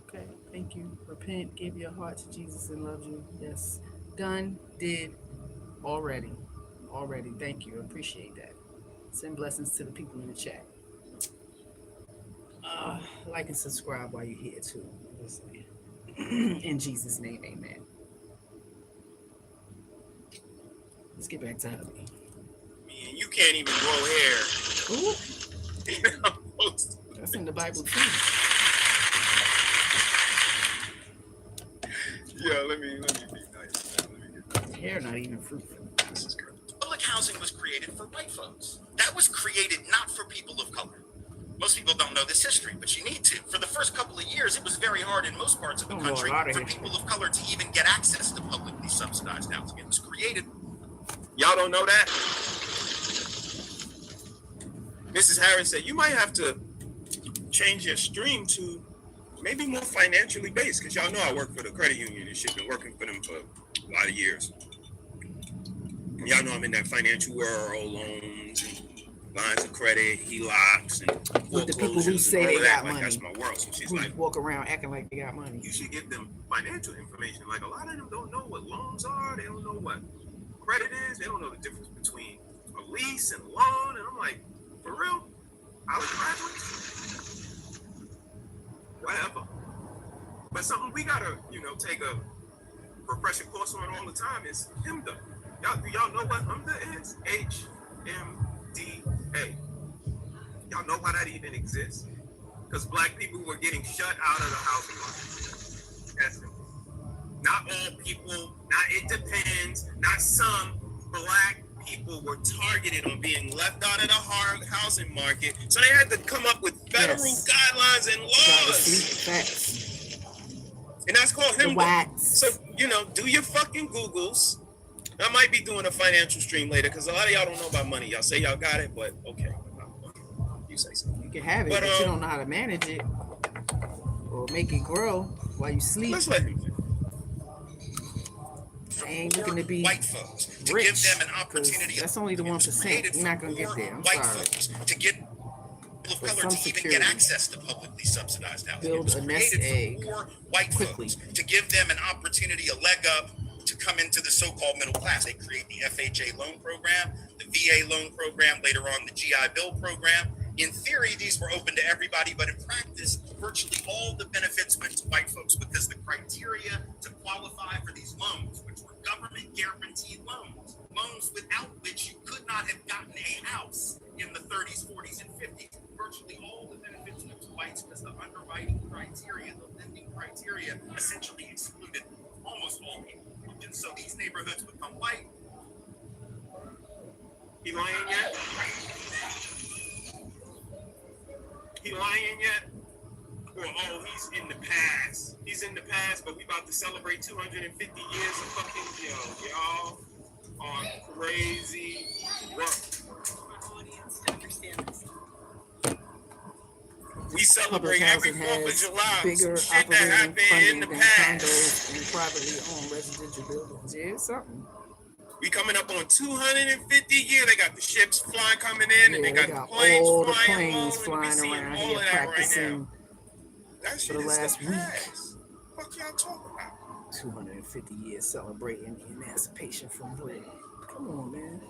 Okay, thank you. Repent, give your heart to Jesus and love you. Yes, done, did, already. Thank you, appreciate that. Send blessings to the people in the chat. Like and subscribe while you're here too. In Jesus' name, amen. Let's get back to hubby. Man, you can't even grow hair. Ooh. That's in the Bible too. Yeah, let me be nice. Hair not even fruitful. This is good. Public housing was created for white folks. That was created not for people of color. Most people don't know this history, but you need to. For the first couple of years, it was very hard in most parts of the country for people of color to even get access to publicly subsidized housing. It was created. Y'all don't know that? Mrs. Harris said, you might have to change your stream to maybe more financially based, because y'all know I work for the credit union and shit, been working for them for a lot of years. And y'all know I'm in that financial world, loans and lines of credit, HELOCs, and with the people who say they got money. That's my world. So she's like, walk around acting like they got money. You should give them financial information. Like, a lot of them don't know what loans are. They don't know what credit is. They don't know the difference between a lease and a loan. And I'm like, for real? College graduates? Whatever. But something we gotta, take a refresher course on all the time is HMDA. Do y'all know what HMDA is? HMDA. Y'all know why that even exists? Because black people were getting shut out of the housing market. That's it. Not all people, not it depends, not some. Black people were targeted on being left out of the housing market. So they had to come up with federal guidelines and laws. And that's called HMDA. So, do your fucking Googles. I might be doing a financial stream later because a lot of y'all don't know about money. Y'all say y'all got it, but okay. You say so. You can have it, but you don't know how to manage it or make it grow while you sleep. Let's let him. I ain't looking to be white folks to rich, give them an opportunity. That's only the 1%. You're not gonna get there. I'm sorry. Folks to get. people of color to even get access to publicly subsidized housing. It Build was a nest created egg for poor white folks to give them an opportunity, a leg up to come into the so-called middle class. They create the FHA loan program, the VA loan program, later on the GI Bill program. In theory, these were open to everybody, but in practice, virtually all the benefits went to white folks because the criteria to qualify for these loans, which were government guaranteed loans, loans without which you could not have gotten a house in the 30s, 40s, and 50s. Virtually all the benefits went to whites because the underwriting criteria, the lending criteria, essentially excluded almost all people. And so these neighborhoods become white. He lying yet? He lying yet? Or, oh, he's in the past. He's in the past, but we about to celebrate 250 years of fucking, y'all are crazy work. We celebrate every 4th of July. Some shit that happened in the past. Condos and privately owned residential buildings. Yeah, it's something. We coming up on 250 years. They got the ships flying coming in, and they got the planes all the flying, planes flying around here practicing for the last week. What y'all talking about? 250 years celebrating the emancipation from slavery. Come on, man.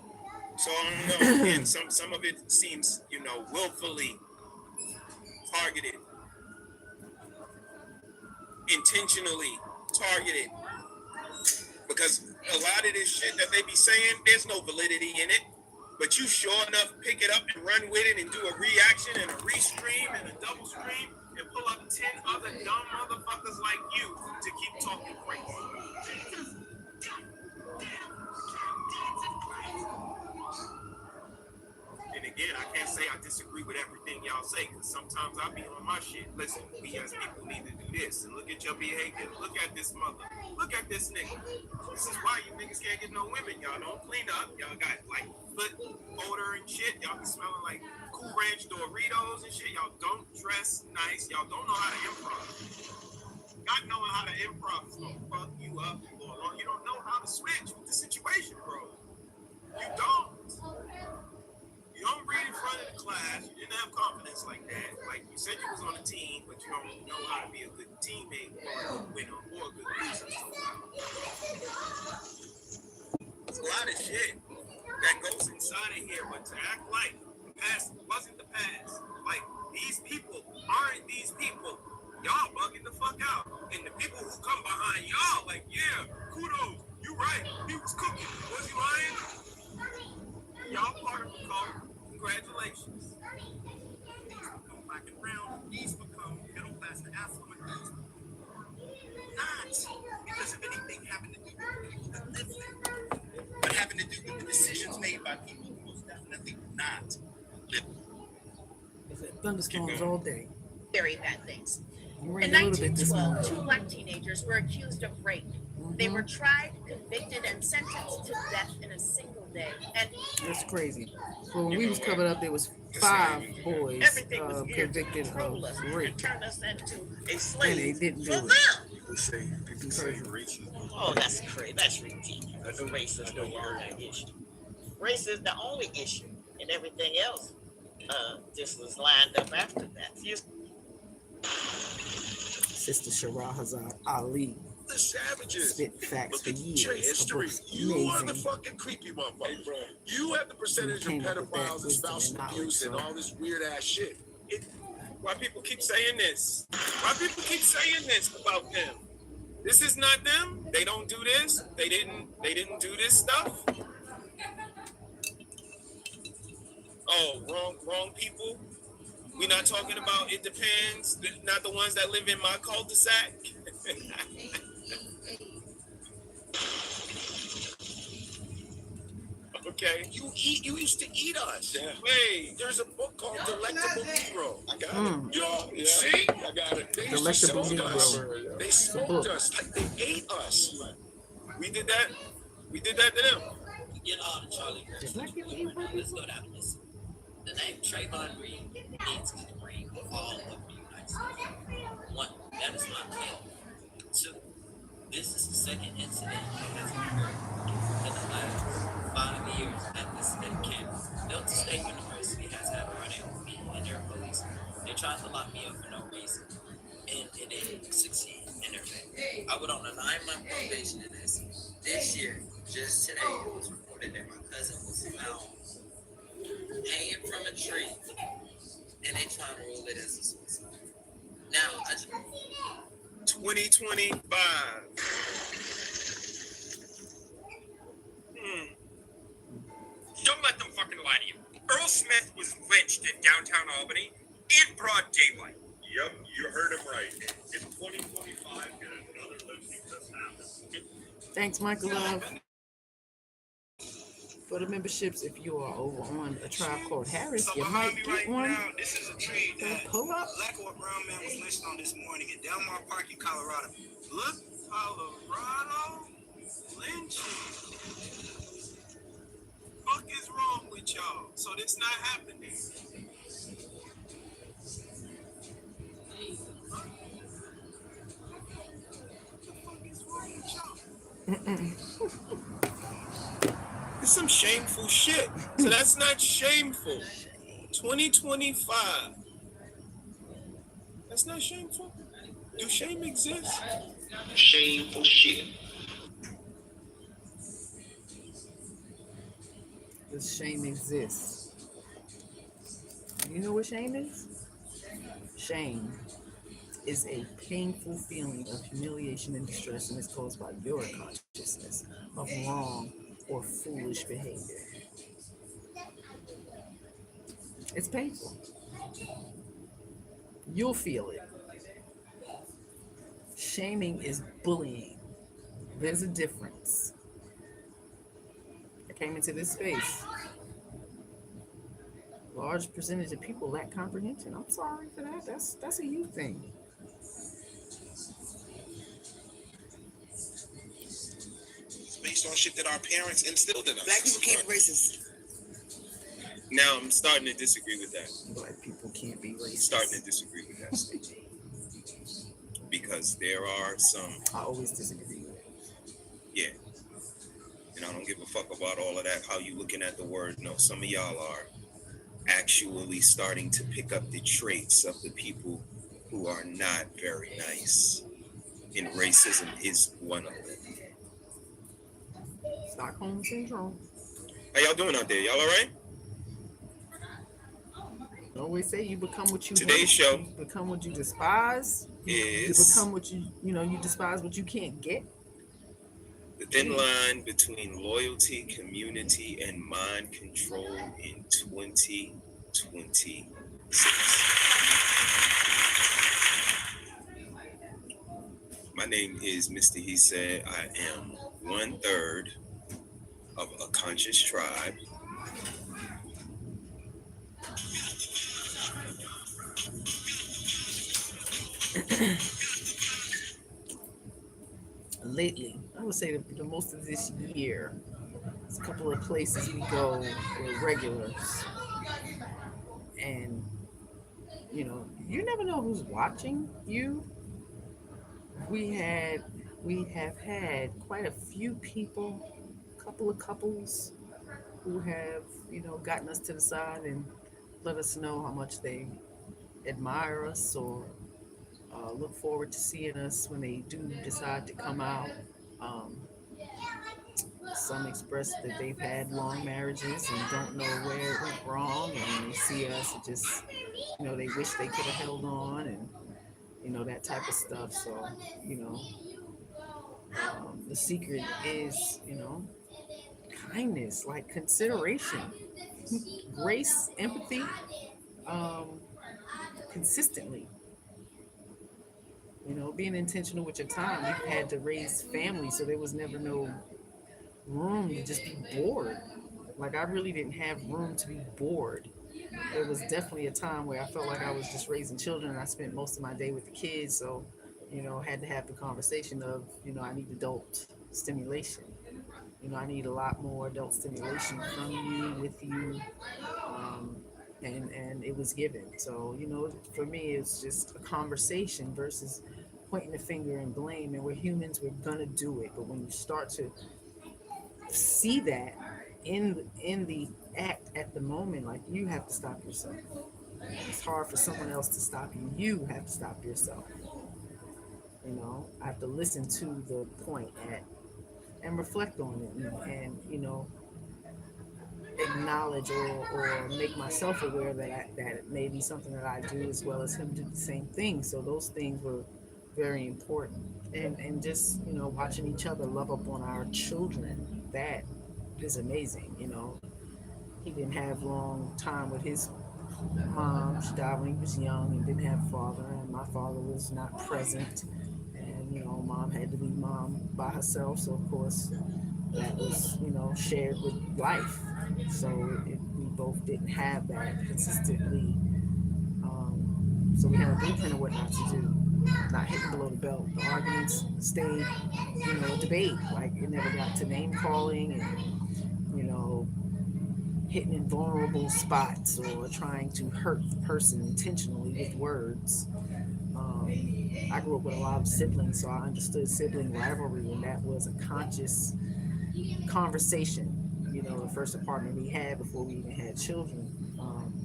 So I don't know. And some of it seems, willfully targeted, intentionally targeted. Because a lot of this shit that they be saying, there's no validity in it. But you sure enough pick it up and run with it and do a reaction and a restream and a double stream and pull up 10 other dumb motherfuckers like you to keep talking crazy. And again, I can't say I disagree with everything y'all say, because sometimes I be on my shit. Listen, we as people need to do this. And look at your behavior. Look at this mother. Look at this nigga. This is why you niggas can't get no women. Y'all don't clean up. Y'all got like foot odor and shit. Y'all be smelling like Cool Ranch Doritos and shit. Y'all don't dress nice. Y'all don't know how to improv. Not knowing how to improv is gonna fuck you up. You don't know how to switch with the situation, bro. You don't. You don't read in front of the class. You didn't have confidence like that. Like you said, you was on a team, but you don't know how to be a good teammate or a good winner or a good loser. There's a lot of shit that goes inside of here, but to act like the past wasn't the past. Like these people aren't these people. Y'all bugging the fuck out. And the people who come behind y'all, like, yeah, kudos. You right. He was cooking. Was he lying? Y'all part of the cult. Congratulations. These become black and brown. These become middle class and affluent. Not because of anything having to do with people that live there, but having to do with the decisions made by people who most definitely do not live there. Thunderstorms all day. Very bad things. In Rained a little bit this 1912, morning. 2 black teenagers were accused of rape. They were tried, convicted, and sentenced to death in a single day. And That's crazy. Well, when we was covered up, there was 5 boys everything was geared to convicted control of us and rape, turn us into a and slave they didn't for do them. it. People say racism. Oh, that's crazy. That's ridiculous. Racism don't want that issue. Race is the only issue, and everything else just was lined up after that. Sister Shahrazad Ali The savages. spit facts for Look at your years. Her history. book's You are the amazing. fucking creepy motherfucker, bro. You have the percentage of came up with that pedophiles and wisdom spousal and knowledge, abuse and so- all this weird ass shit. Why people keep saying this? Why people keep saying this about them? This is not them. They don't do this. They didn't do this stuff. Oh, wrong people. We're not talking about it depends. Not the ones that live in my cul-de-sac. Okay. You used to eat us. Yeah. Wait. There's a book called Delectable Negro. I got it. Yo, see? I got it. They used to Delectable smoke us. Negro. They smoked us like they ate us. We did that. We did that to them. Get all the Charlie Girls. Let's go down and listen. The name Trayvon Green means to the brain of all of the United States. 1, that is my claim. 2, this is the second incident that has occurred in the last 5 years at this state campus. Delta State University has had a running with me and their police lock me up for no reason. And it didn't succeed. In effect, I went on a 9-month probation in this year. Just today, it was reported that my cousin was found hanging from a tree, and they trying to rule it as a suicide. Now, 2025. Don't let them fucking lie to you. Earl Smith was lynched in downtown Albany in broad daylight. Yep, you heard him right. In 2025, another lynching just happened. Thanks, Michael Love. For the memberships, if you are over on A Tribe Called Harris, you might get one. Now, this is a trade that pull up. Black or brown man was lynched on this morning in Del Mar Park in Colorado. Look, Colorado, lynching. Fuck is wrong with y'all? So this not happening. It's some shameful shit. So that's not shameful. 2025. That's not shameful. Do shame exist? Shameful shit. Does shame exist? You know what shame is? Shame is a painful feeling of humiliation and distress, and it's caused by your consciousness of wrong or foolish behavior. It's painful. You'll feel it. Shaming is bullying. There's a difference. I came into this space. Large percentage of people lack comprehension. I'm sorry for that. That's a you thing. Based on shit that our parents instilled in us. Black people can't be racist. Now I'm starting to disagree with that. Black people can't be racist. Starting to disagree with that statement. Because there are some. I always disagree with it. Yeah. And I don't give a fuck about all of that, how you looking at the word. No, some of y'all are actually starting to pick up the traits of the people who are not very nice. And racism is one of them. Stockholm Syndrome. How y'all doing out there? Y'all all right? I always say you become what you Today's hate. show You become what you despise. You become what you despise what you can't get. the thin line between loyalty, community, and mind control in 2026. My name is Mrs.SheSaid. I am 1/3 of a conscious tribe. Lately, I would say the most of this year, there's a couple of places we go with regulars, and you never know who's watching you. We have had quite a few people, a couple of couples who have gotten us to the side and let us know how much they admire us or look forward to seeing us when they do decide to come out. Some express that they've had long marriages and don't know where it went wrong, and when they see us, it just, they wish they could have held on, and that type of stuff. So, the secret is, kindness, like consideration, grace, empathy, consistently. Being intentional with your time. We've had to raise families, so there was never no room to just be bored. Like, I really didn't have room to be bored. There was definitely a time where I felt like I was just raising children, and I spent most of my day with the kids. So, had to have the conversation of, I need adult stimulation. I need a lot more adult stimulation from you, with you, and it was given. So, for me, it's just a conversation versus pointing the finger and blame. And we're humans, we're gonna do it. But when you start to see that in the act at the moment, like, you have to stop yourself. it's hard for someone else to stop you. You have to stop yourself. You know, I have to listen to the point and reflect on it, and you know, acknowledge or make myself aware that it may be something that I do, as well as him do the same thing. So those things were very important, and just, you know, watching each other love up on our children, that is amazing. You know, he didn't have long time with his mom. She died when he was young and didn't have a father, and my father was not present, and you know, mom had to be mom by herself, so of course that was, you know, shared with life. So we both didn't have that consistently, so we had a blueprint of what not to do, not hitting below the belt. The arguments stayed, you know, a debate. Like, it never got to name calling and, you know, hitting in vulnerable spots or trying to hurt the person intentionally with words. I grew up with a lot of siblings, so I understood sibling rivalry, and that was a conscious conversation. You know, the first apartment we had before we even had children.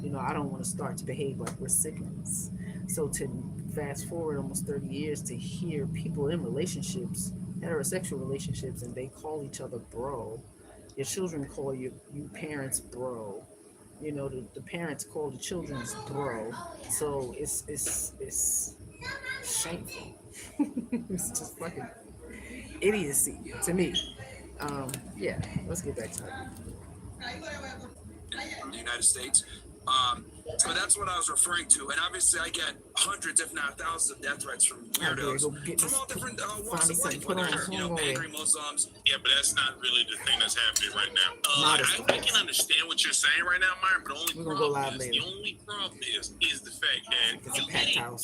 You know, I don't want to start to behave like we're siblings. So to fast forward almost 30 years to hear people in relationships, heterosexual relationships, and they call each other bro. Your children call you parents bro. You know, the parents call the children's bro. So it's shameful. It's just fucking idiocy to me. Yeah, let's get back to it. From the United States. So that's what I was referring to. And obviously I get hundreds, if not thousands, of death threats from weirdos from all different walks of life, whether they're, you know, angry Muslims. Yeah, but that's not really the thing that's happening right now. I can understand what you're saying right now, Myron, but the only problem is the fact that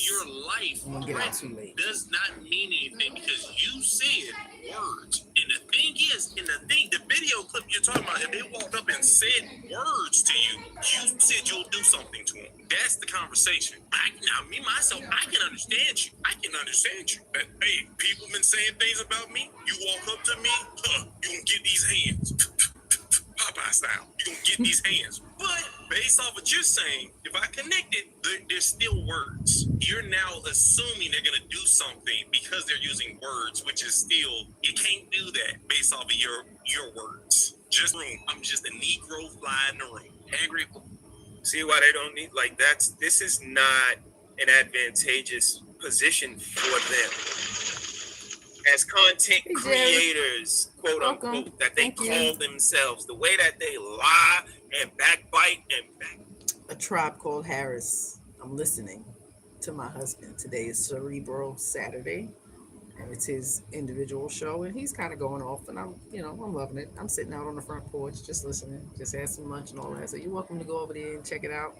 your life does not mean anything because you said words. And the video clip you're talking about, if they walked up and said words to you, you said you'll do something to them. That's the conversation. I can understand you. Hey, people been saying things about me. You walk up to me, you gonna get these hands. Popeye style. You gonna get these hands. But based off what you're saying, if I connect it, there's still words. You're now assuming they're gonna do something because they're using words, which is still, you can't do that based off of your words. I'm just a Negro fly in the room. Angry. See why they don't need, like, this is not an advantageous position for them as content creators, quote unquote, that they call themselves, the way that they lie and backbite A Tribe Called Harris. I'm listening to my husband. Today is Cerebro Saturday, and it's his individual show, and he's kind of going off, and I'm loving it. I'm sitting out on the front porch just listening, just had some lunch and all that. So you're welcome to go over there and check it out,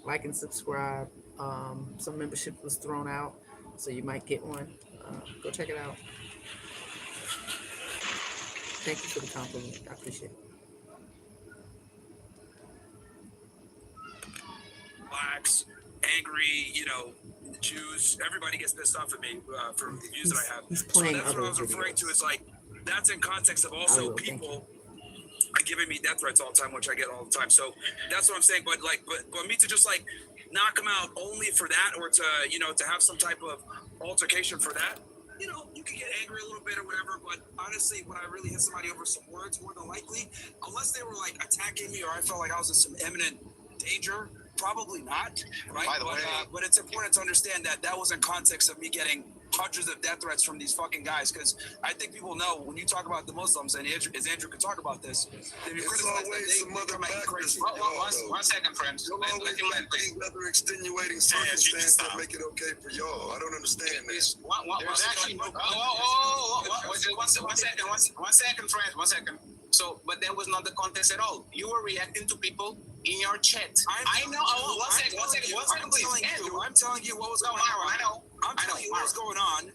like and subscribe. Some membership was thrown out, so you might get one. Go check it out. Thank you for the compliment. I appreciate it. Blacks, angry, you know, Jews, everybody gets pissed off at me for the views that I have. So that's what I was referring to. Is like, that's in context of also people are giving me death threats all the time, which I get all the time. So that's what I'm saying. But me to just like knock them out only for that, or to, you know, to have some type of altercation for that, you know, you can get angry a little bit or whatever. But honestly, when I really hit somebody over some words, more than likely, unless they were like attacking me or I felt like I was in some imminent danger, probably not, right? By the way, but it's important to understand that was in context of me getting hundreds of death threats from these fucking guys, because I think people know when you talk about the Muslims, and Andrew could talk about this, they criticize that they crazy. One second, friends. Other extenuating circumstances that make it okay for y'all. I don't understand this. One second, friends. 1 second. So, but that was not the context at all. You were reacting to people in your chat. I know. One second, please. Andrew, I'm telling you what was going on. I know. I'm telling you what was going on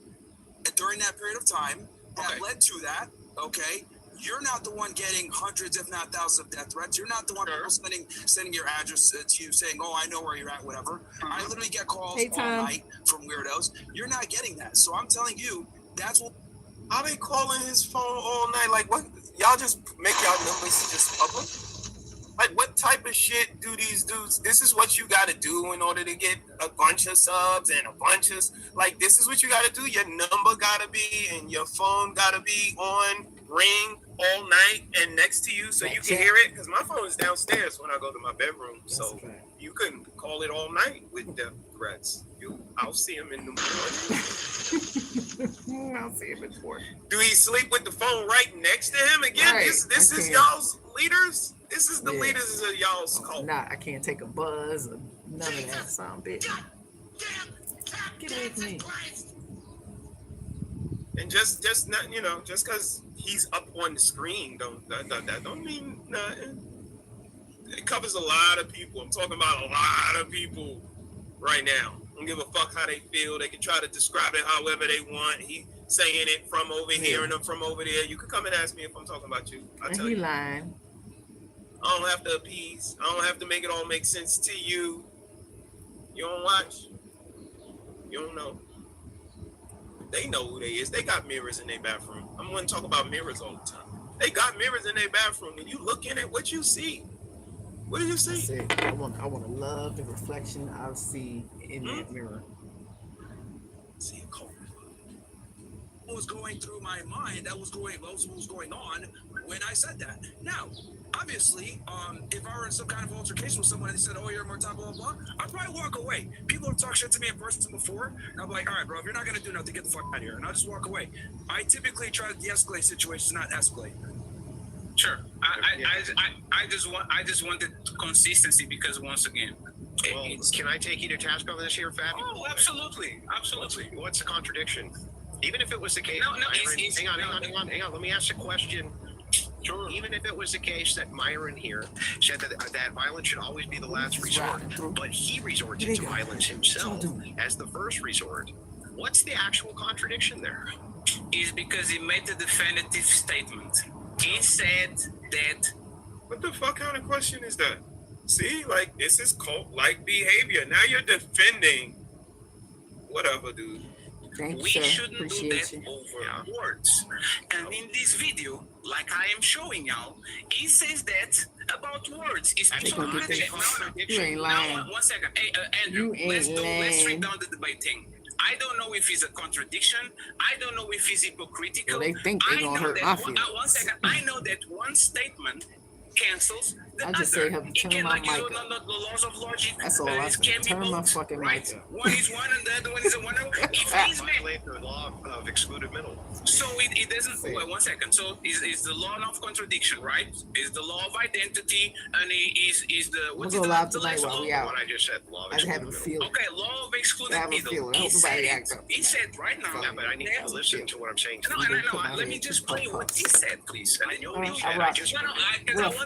during that period of time that led to that. Okay, you're not the one getting hundreds, if not thousands, of death threats. You're not the one sending your address to you saying, "Oh, I know where you're at," whatever. I literally get calls all night from weirdos. You're not getting that. So I'm telling you, that's what. I've been calling his phone all night. Like, what? Y'all just make y'all numbers just public? Like, what type of shit do these dudes? This is what you got to do in order to get a bunch of subs and a bunch of, like, this is what you got to do. Your number got to be and your phone got to be on ring all night and next to you so you can hear it. Because my phone is downstairs when I go to my bedroom. So you can call it all night with death threats. I'll see him in the morning. I'll see him in the morning. Do he sleep with the phone right next to him again? Right. This is y'all's leaders? This is the leaders of y'all's cult. Nah, I can't take a buzz or none of that sound bitch. Get away from me. And just not, you know, just because he's up on the screen don't mean nothing. It covers a lot of people. I'm talking about a lot of people right now. I don't give a fuck how they feel. They can try to describe it however they want. He saying it from over here and I'm from over there. You can come and ask me if I'm talking about you. I'll tell you. Lying. I don't have to appease. I don't have to make it all make sense to you. You don't watch. You don't know. They know who they is. They got mirrors in their bathroom. I'm going to talk about mirrors all the time. They got mirrors in their bathroom, and you look in it, what you see? What do you see? I want to love the reflection I see in that mirror. See a cult. What was going through my mind? That was what was going on when I said that. Now, obviously, if I were in some kind of altercation with someone and they said, "Oh, you're more top," blah blah blah, I'd probably walk away. People have talked shit to me in person before, and I'm like, "All right, bro, if you're not gonna do nothing, get the fuck out of here," and I'll just walk away. I typically try to de-escalate situations, not escalate. Sure. I just wanted consistency because once again, can I take you to task on this here, Fab? Oh, absolutely. What's the contradiction? Even if it was the case, hang on. Let me ask a question. Sure. Even if it was the case that Myron here said that violence should always be the last resort, but he resorted to violence himself as the first resort, what's the actual contradiction there? Is because he made the definitive statement. He said that. What the fuck kind of question is that? See, like, this is cult-like behavior. Now you're defending whatever, dude. We shouldn't do that over words. And in this video, like I am showing y'all, he says that about words. It's you ain't lying. No, 1 second. Hey, Andrew, let's strip down the debate thing. I don't know if it's a contradiction. I don't know if it's hypocritical. Well, they think they're gonna hurt my feelings. 1 second. I know that one statement cancels the I just other. say have to turn my mic up. The laws of logic. That's all I say. Turn my fucking mic up. One is one and the other one is a one. If he's the law of excluded middle. So it doesn't. Wait 1 second. So is the law of contradiction, right? Is the law of identity and is the what's we'll go live tonight while we out. What I just said, law of I have a feeling. Okay, law of excluded middle. He said right now. Yeah, but I need to listen to what I'm saying. No. Let me just play what he said, please. And then you'll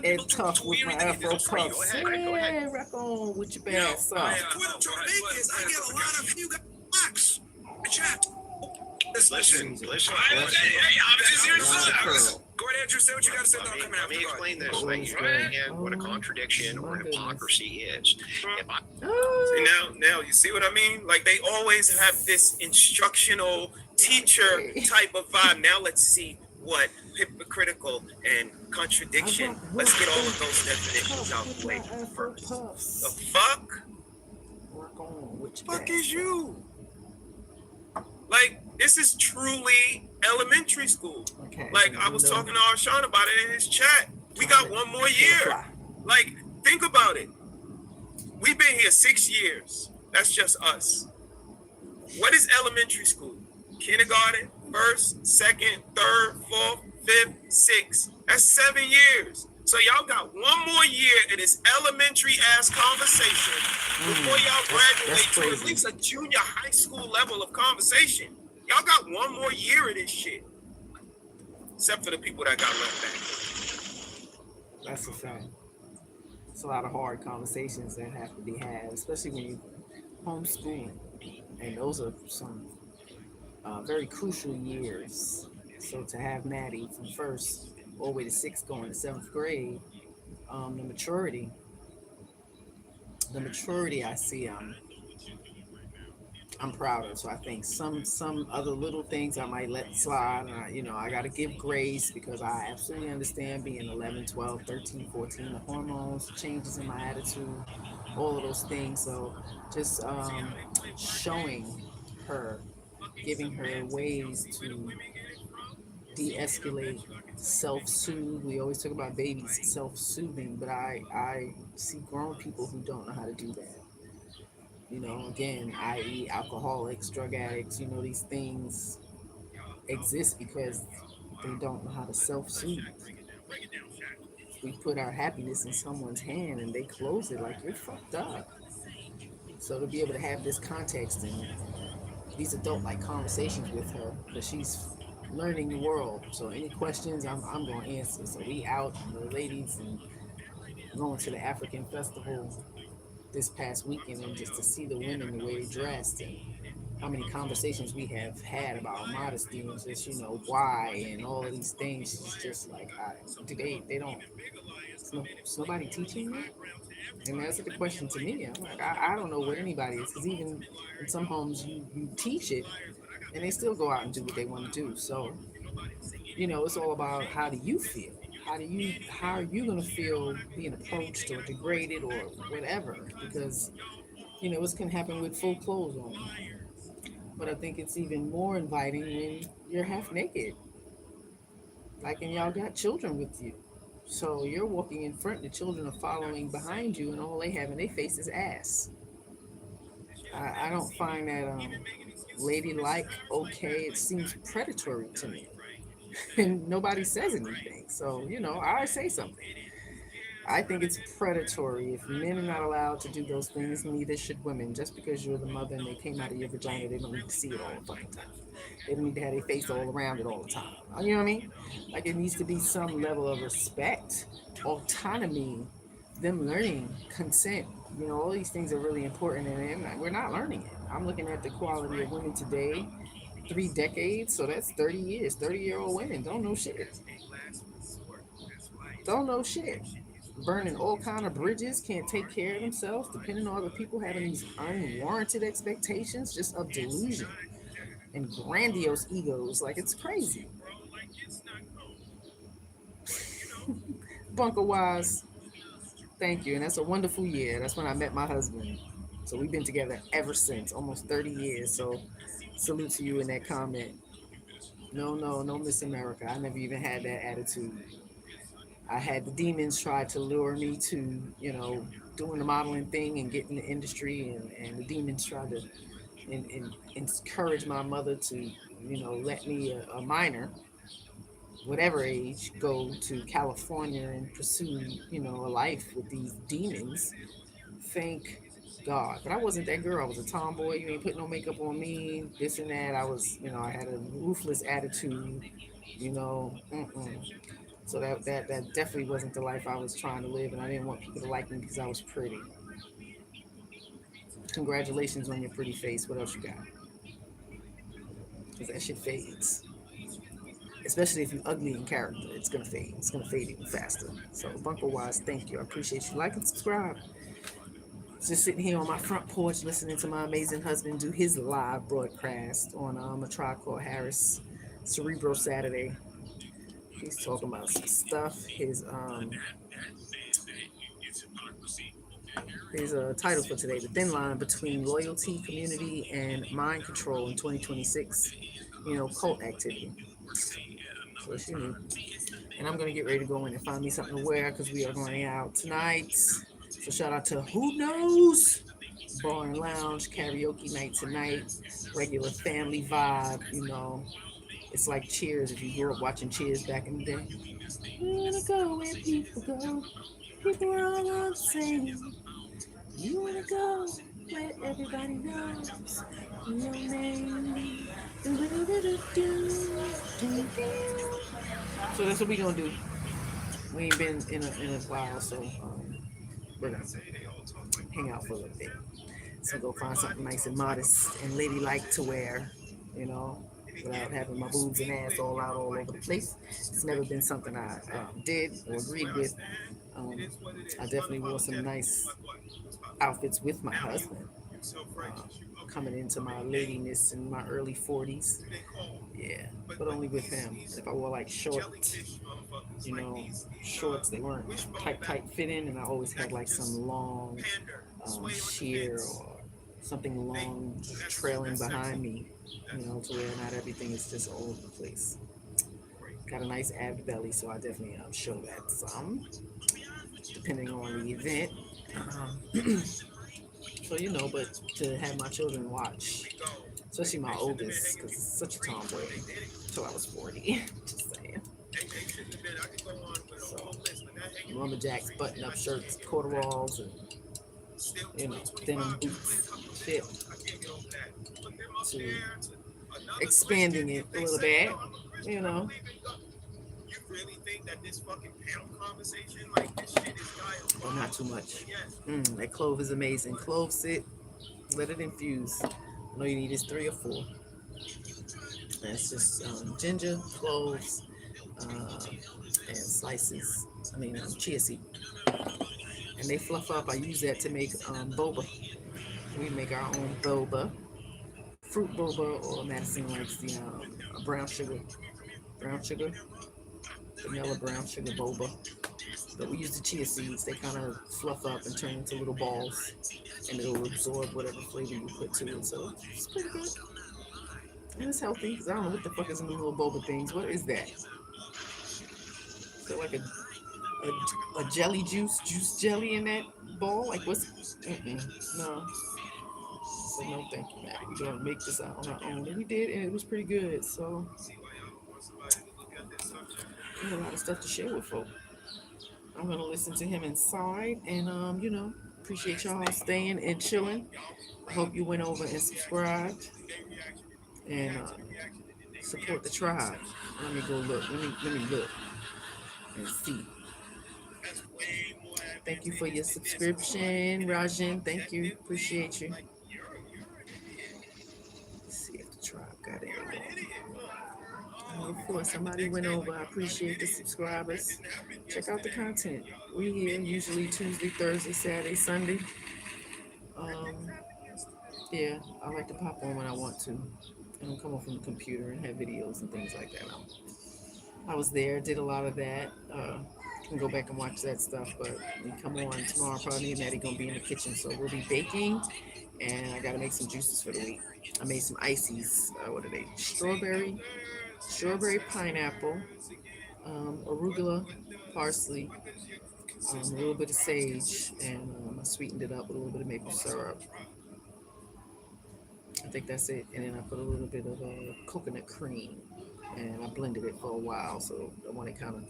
it's tough with my afro puffs. Yeah, rock on with your bad self. What I'm trying to make is I get a lot of you guys chat. Listen. Hey, I'm just here to go ahead, Andrew. Say what you got to say. Let me explain this. Like, you're going at what a contradiction or hypocrisy is. See, now you see what I mean? Like, they always have this instructional teacher type of vibe. Now let's see what hypocritical and contradiction. Let's get all of those definitions out the way first. The fuck? Fuck is you? Like, this is truly elementary school. Like, I was talking to Arshawn about it in his chat. We got one more year. Like, think about it. We've been here 6 years. That's just us. What is elementary school? Kindergarten, first, second, third, fourth, fifth, sixth. That's 7 years. So y'all got one more year in this elementary ass conversation before y'all graduate to at least a junior high school level of conversation. Y'all got one more year of this shit. Except for the people that got left back. That's a fact. It's a lot of hard conversations that have to be had, especially when you homeschool. And those are some very crucial years. So to have Maddie from first all the way to 6th going to 7th grade, the maturity I see I'm proud of. So I think some other little things I might let slide. And I got to give grace because I absolutely understand being 11, 12, 13, 14, the hormones, changes in my attitude, all of those things. So just showing her, giving her ways to de-escalate, self-soothe. We always talk about babies self-soothing, but I see grown people who don't know how to do that. Again, i.e. alcoholics, drug addicts, these things exist because they don't know how to self-soothe. We put our happiness in someone's hand and they close it, like, you're fucked up. So to be able to have this context and these adult-like conversations with her, because she's learning the world. So any questions, I'm going to answer. So we out, the ladies, and going to the African festival this past weekend, and just to see the women, the way they dressed, and how many conversations we have had about modesty and just, why and all of these things. She's just like, they don't, it's nobody teaching me? And that's the question to me. I'm like, I don't know what anybody is, because even in some homes you teach it and they still go out and do what they want to do. So, it's all about, how do you feel? How are you going to feel being approached or degraded or whatever? Because, this can happen with full clothes on. But I think it's even more inviting when you're half naked. Like, and y'all got children with you. So you're walking in front, the children are following behind you, and all they have in their face is ass. I don't find that ladylike, okay. It seems predatory to me. And nobody says anything. So, I say something. I think it's predatory. If men are not allowed to do those things, neither should women. Just because you're the mother and they came out of your vagina, they don't need to see it all the fucking time. They don't need to have their face all around it all the time. You know what I mean? Like, it needs to be some level of respect, autonomy, them learning, consent. All these things are really important, and we're not learning it. I'm looking at the quality of women today, 3 decades, so that's 30 years. 30-year-old women don't know shit. Don't know shit. Burning all kind of bridges, can't take care of themselves, depending on other people, having these unwarranted expectations, just of delusion and grandiose egos. Like, it's crazy. Bunker Wise, thank you. And that's a wonderful year. That's when I met my husband. So we've been together ever since, almost 30 years. So salute to you in that comment. No, Miss America. I never even had that attitude. I had the demons try to lure me to, doing the modeling thing and getting the industry, and the demons tried to encourage my mother to, let me, a minor, whatever age, go to California and pursue, a life with these demons. Thank God. But I wasn't that girl. I was a tomboy. You ain't put no makeup on me, this and that. I was, I had a ruthless attitude, So that definitely wasn't the life I was trying to live, and I didn't want people to like me because I was pretty. Congratulations on your pretty face. What else you got? Because that shit fades. Especially if you're ugly in character, it's going to fade. It's going to fade even faster. So, Bunker Wise, thank you. I appreciate you. Like and subscribe. Just sitting here on my front porch listening to my amazing husband do his live broadcast on a Tribe Called Harris Cerebro Saturday. He's talking about some stuff. His title for today: The Thin Line Between Loyalty, Community, and Mind Control in 2026. Cult activity. So it's unique. And I'm gonna get ready to go in and find me something to wear because we are going out tonight. So shout out to Who Knows Bar and Lounge, karaoke night tonight, regular family vibe. It's like Cheers. If you grew up watching Cheers back in the day. You wanna go where people go. People are all the same. You wanna go where everybody knows your name. So that's what we gonna do. We ain't been in a while, so we're gonna hang out for a little bit. So go find something nice and modest and ladylike to wear, without having my boobs and ass all out all over the place. It's never been something I did or agreed with. I definitely wore some nice outfits with my husband. coming into my ladiness in my early 40s. Yeah, but only with him. If I wore like short, shorts that weren't tight fitting, and I always had like some long sheer or something long trailing behind me, to where not everything is just all over the place. Got a nice ab belly, so I definitely show that some, depending on the event. So, but to have my children watch, especially my oldest, because it's such a tomboy, until I was 40, just saying. So, lumberjacks, button-up shirts, corduroys, and, denim boots, fit, to expanding it a little bit, You really think that this fucking panel conversation, like this shit is diabolical? But not too much. That clove is amazing. Cloves it, let it infuse. All you need is 3 or 4. And it's just ginger, cloves, and slices. Chia seed. And they fluff up. I use that to make boba. We make our own boba, fruit boba, or Madison likes the brown sugar, vanilla brown sugar boba. But we use the chia seeds. They kind of fluff up and turn into little balls, and it'll absorb whatever flavor you put to it. So it's pretty good. And it's healthy, because I don't know what the fuck is in the little boba things. What is that? Is there like a jelly juice jelly in that ball? Like what's, no. So no, thank you, Matt. We're gonna make this out on our own. And we did, and it was pretty good. So we have a lot of stuff to share with folks. I'm gonna listen to him inside, and appreciate y'all staying and chilling. I hope you went over and subscribed and support the tribe. Let me go look. Let me look and see. Thank you for your subscription, Rajan. Thank you. Appreciate you. Let's see if the tribe got anyone. Of course, somebody went over. I appreciate the subscribers. Check out the content. We here usually Tuesday, Thursday, Saturday, Sunday. Yeah, I like to pop on when I want to. I don't come on from the computer and have videos and things like that. I was there, did a lot of that. You can go back and watch that stuff, but we come on tomorrow. Probably me and Maddie gonna be in the kitchen, so we'll be baking, and I gotta make some juices for the week. I made some ices. What are they? Strawberry, pineapple, arugula, parsley, a little bit of sage, and I sweetened it up with a little bit of maple syrup. I think that's it. And then I put a little bit of coconut cream, and I blended it for a while, so I want it kind of,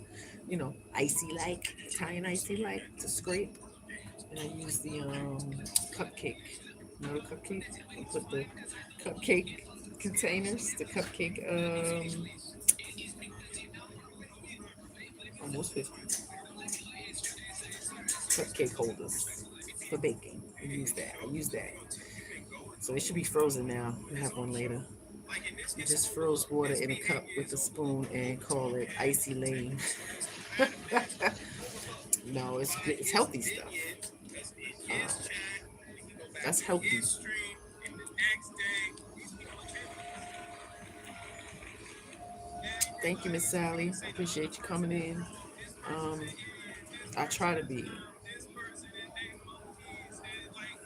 icy-like, Italian icy-like to scrape. And I use the cupcake, cupcake? I put the cupcake containers, the cupcake, almost 50 cupcake holders for baking. I use that. So it should be frozen now. We'll have one later. You just froze water in a cup with a spoon and call it Icy Lane. No, it's good. It's healthy stuff. That's healthy. Thank you, Miss Sally. I appreciate you coming in. I try to be,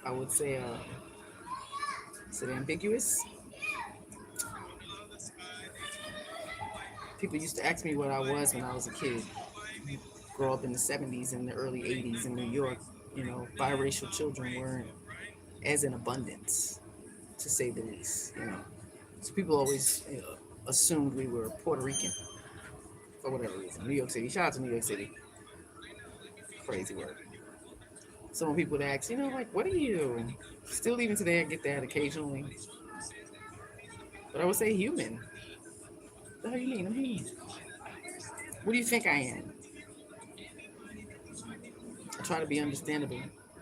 I would say, is it ambiguous? People used to ask me what I was when I was a kid. Grow up in the 70s and the early 80s in New York, biracial children weren't as in abundance, to say the least, So people always assumed we were Puerto Rican for whatever reason. New York City. Shout out to New York City. Crazy word. Some people would ask, what are you? Still even today I get that occasionally. But I would say human. What the hell you mean? I'm human. What do you think I am? I try to be understandable.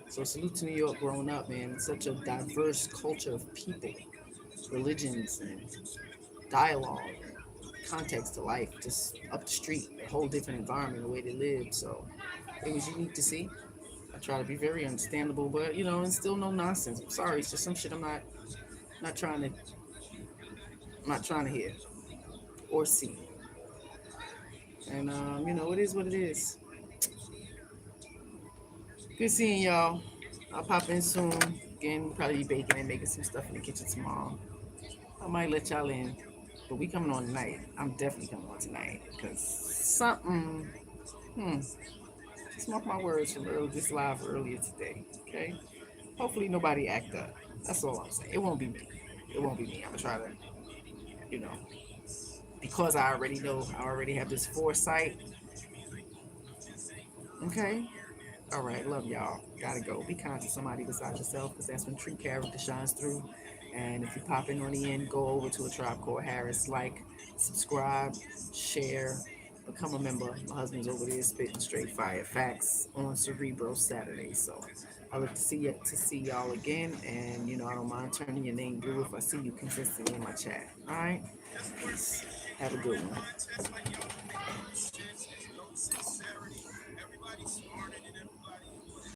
So salute to New York growing up, man. It's such a diverse culture of people, religions, and dialogue, context to life, just up the street, a whole different environment, the way they lived. So it was unique to see. I try to be very understandable, but and still no nonsense. I'm sorry, it's just some shit I'm not Not trying to hear or see. And it is what it is. Good seeing y'all. I'll pop in soon. Again, probably be baking and making some stuff in the kitchen tomorrow. I might let y'all in, but we coming on tonight. I'm definitely coming on tonight because something. Just mark my words from this live earlier today. Okay. Hopefully nobody act up. That's all I'm saying. It won't be me. It won't be me. I'm gonna try to, because I already know. I already have this foresight. Okay. All right, love y'all. Gotta go. Be kind to somebody besides yourself, because that's when true character shines through. And if you pop in on the end, go over to A Tribe Called Harris, like, subscribe, share, become a member. My husband's over there spitting straight fire facts on Cerebro Saturday. So I look to see y'all again. And I don't mind turning your name blue if I see you consistently in my chat. All right. Peace. Have a good one.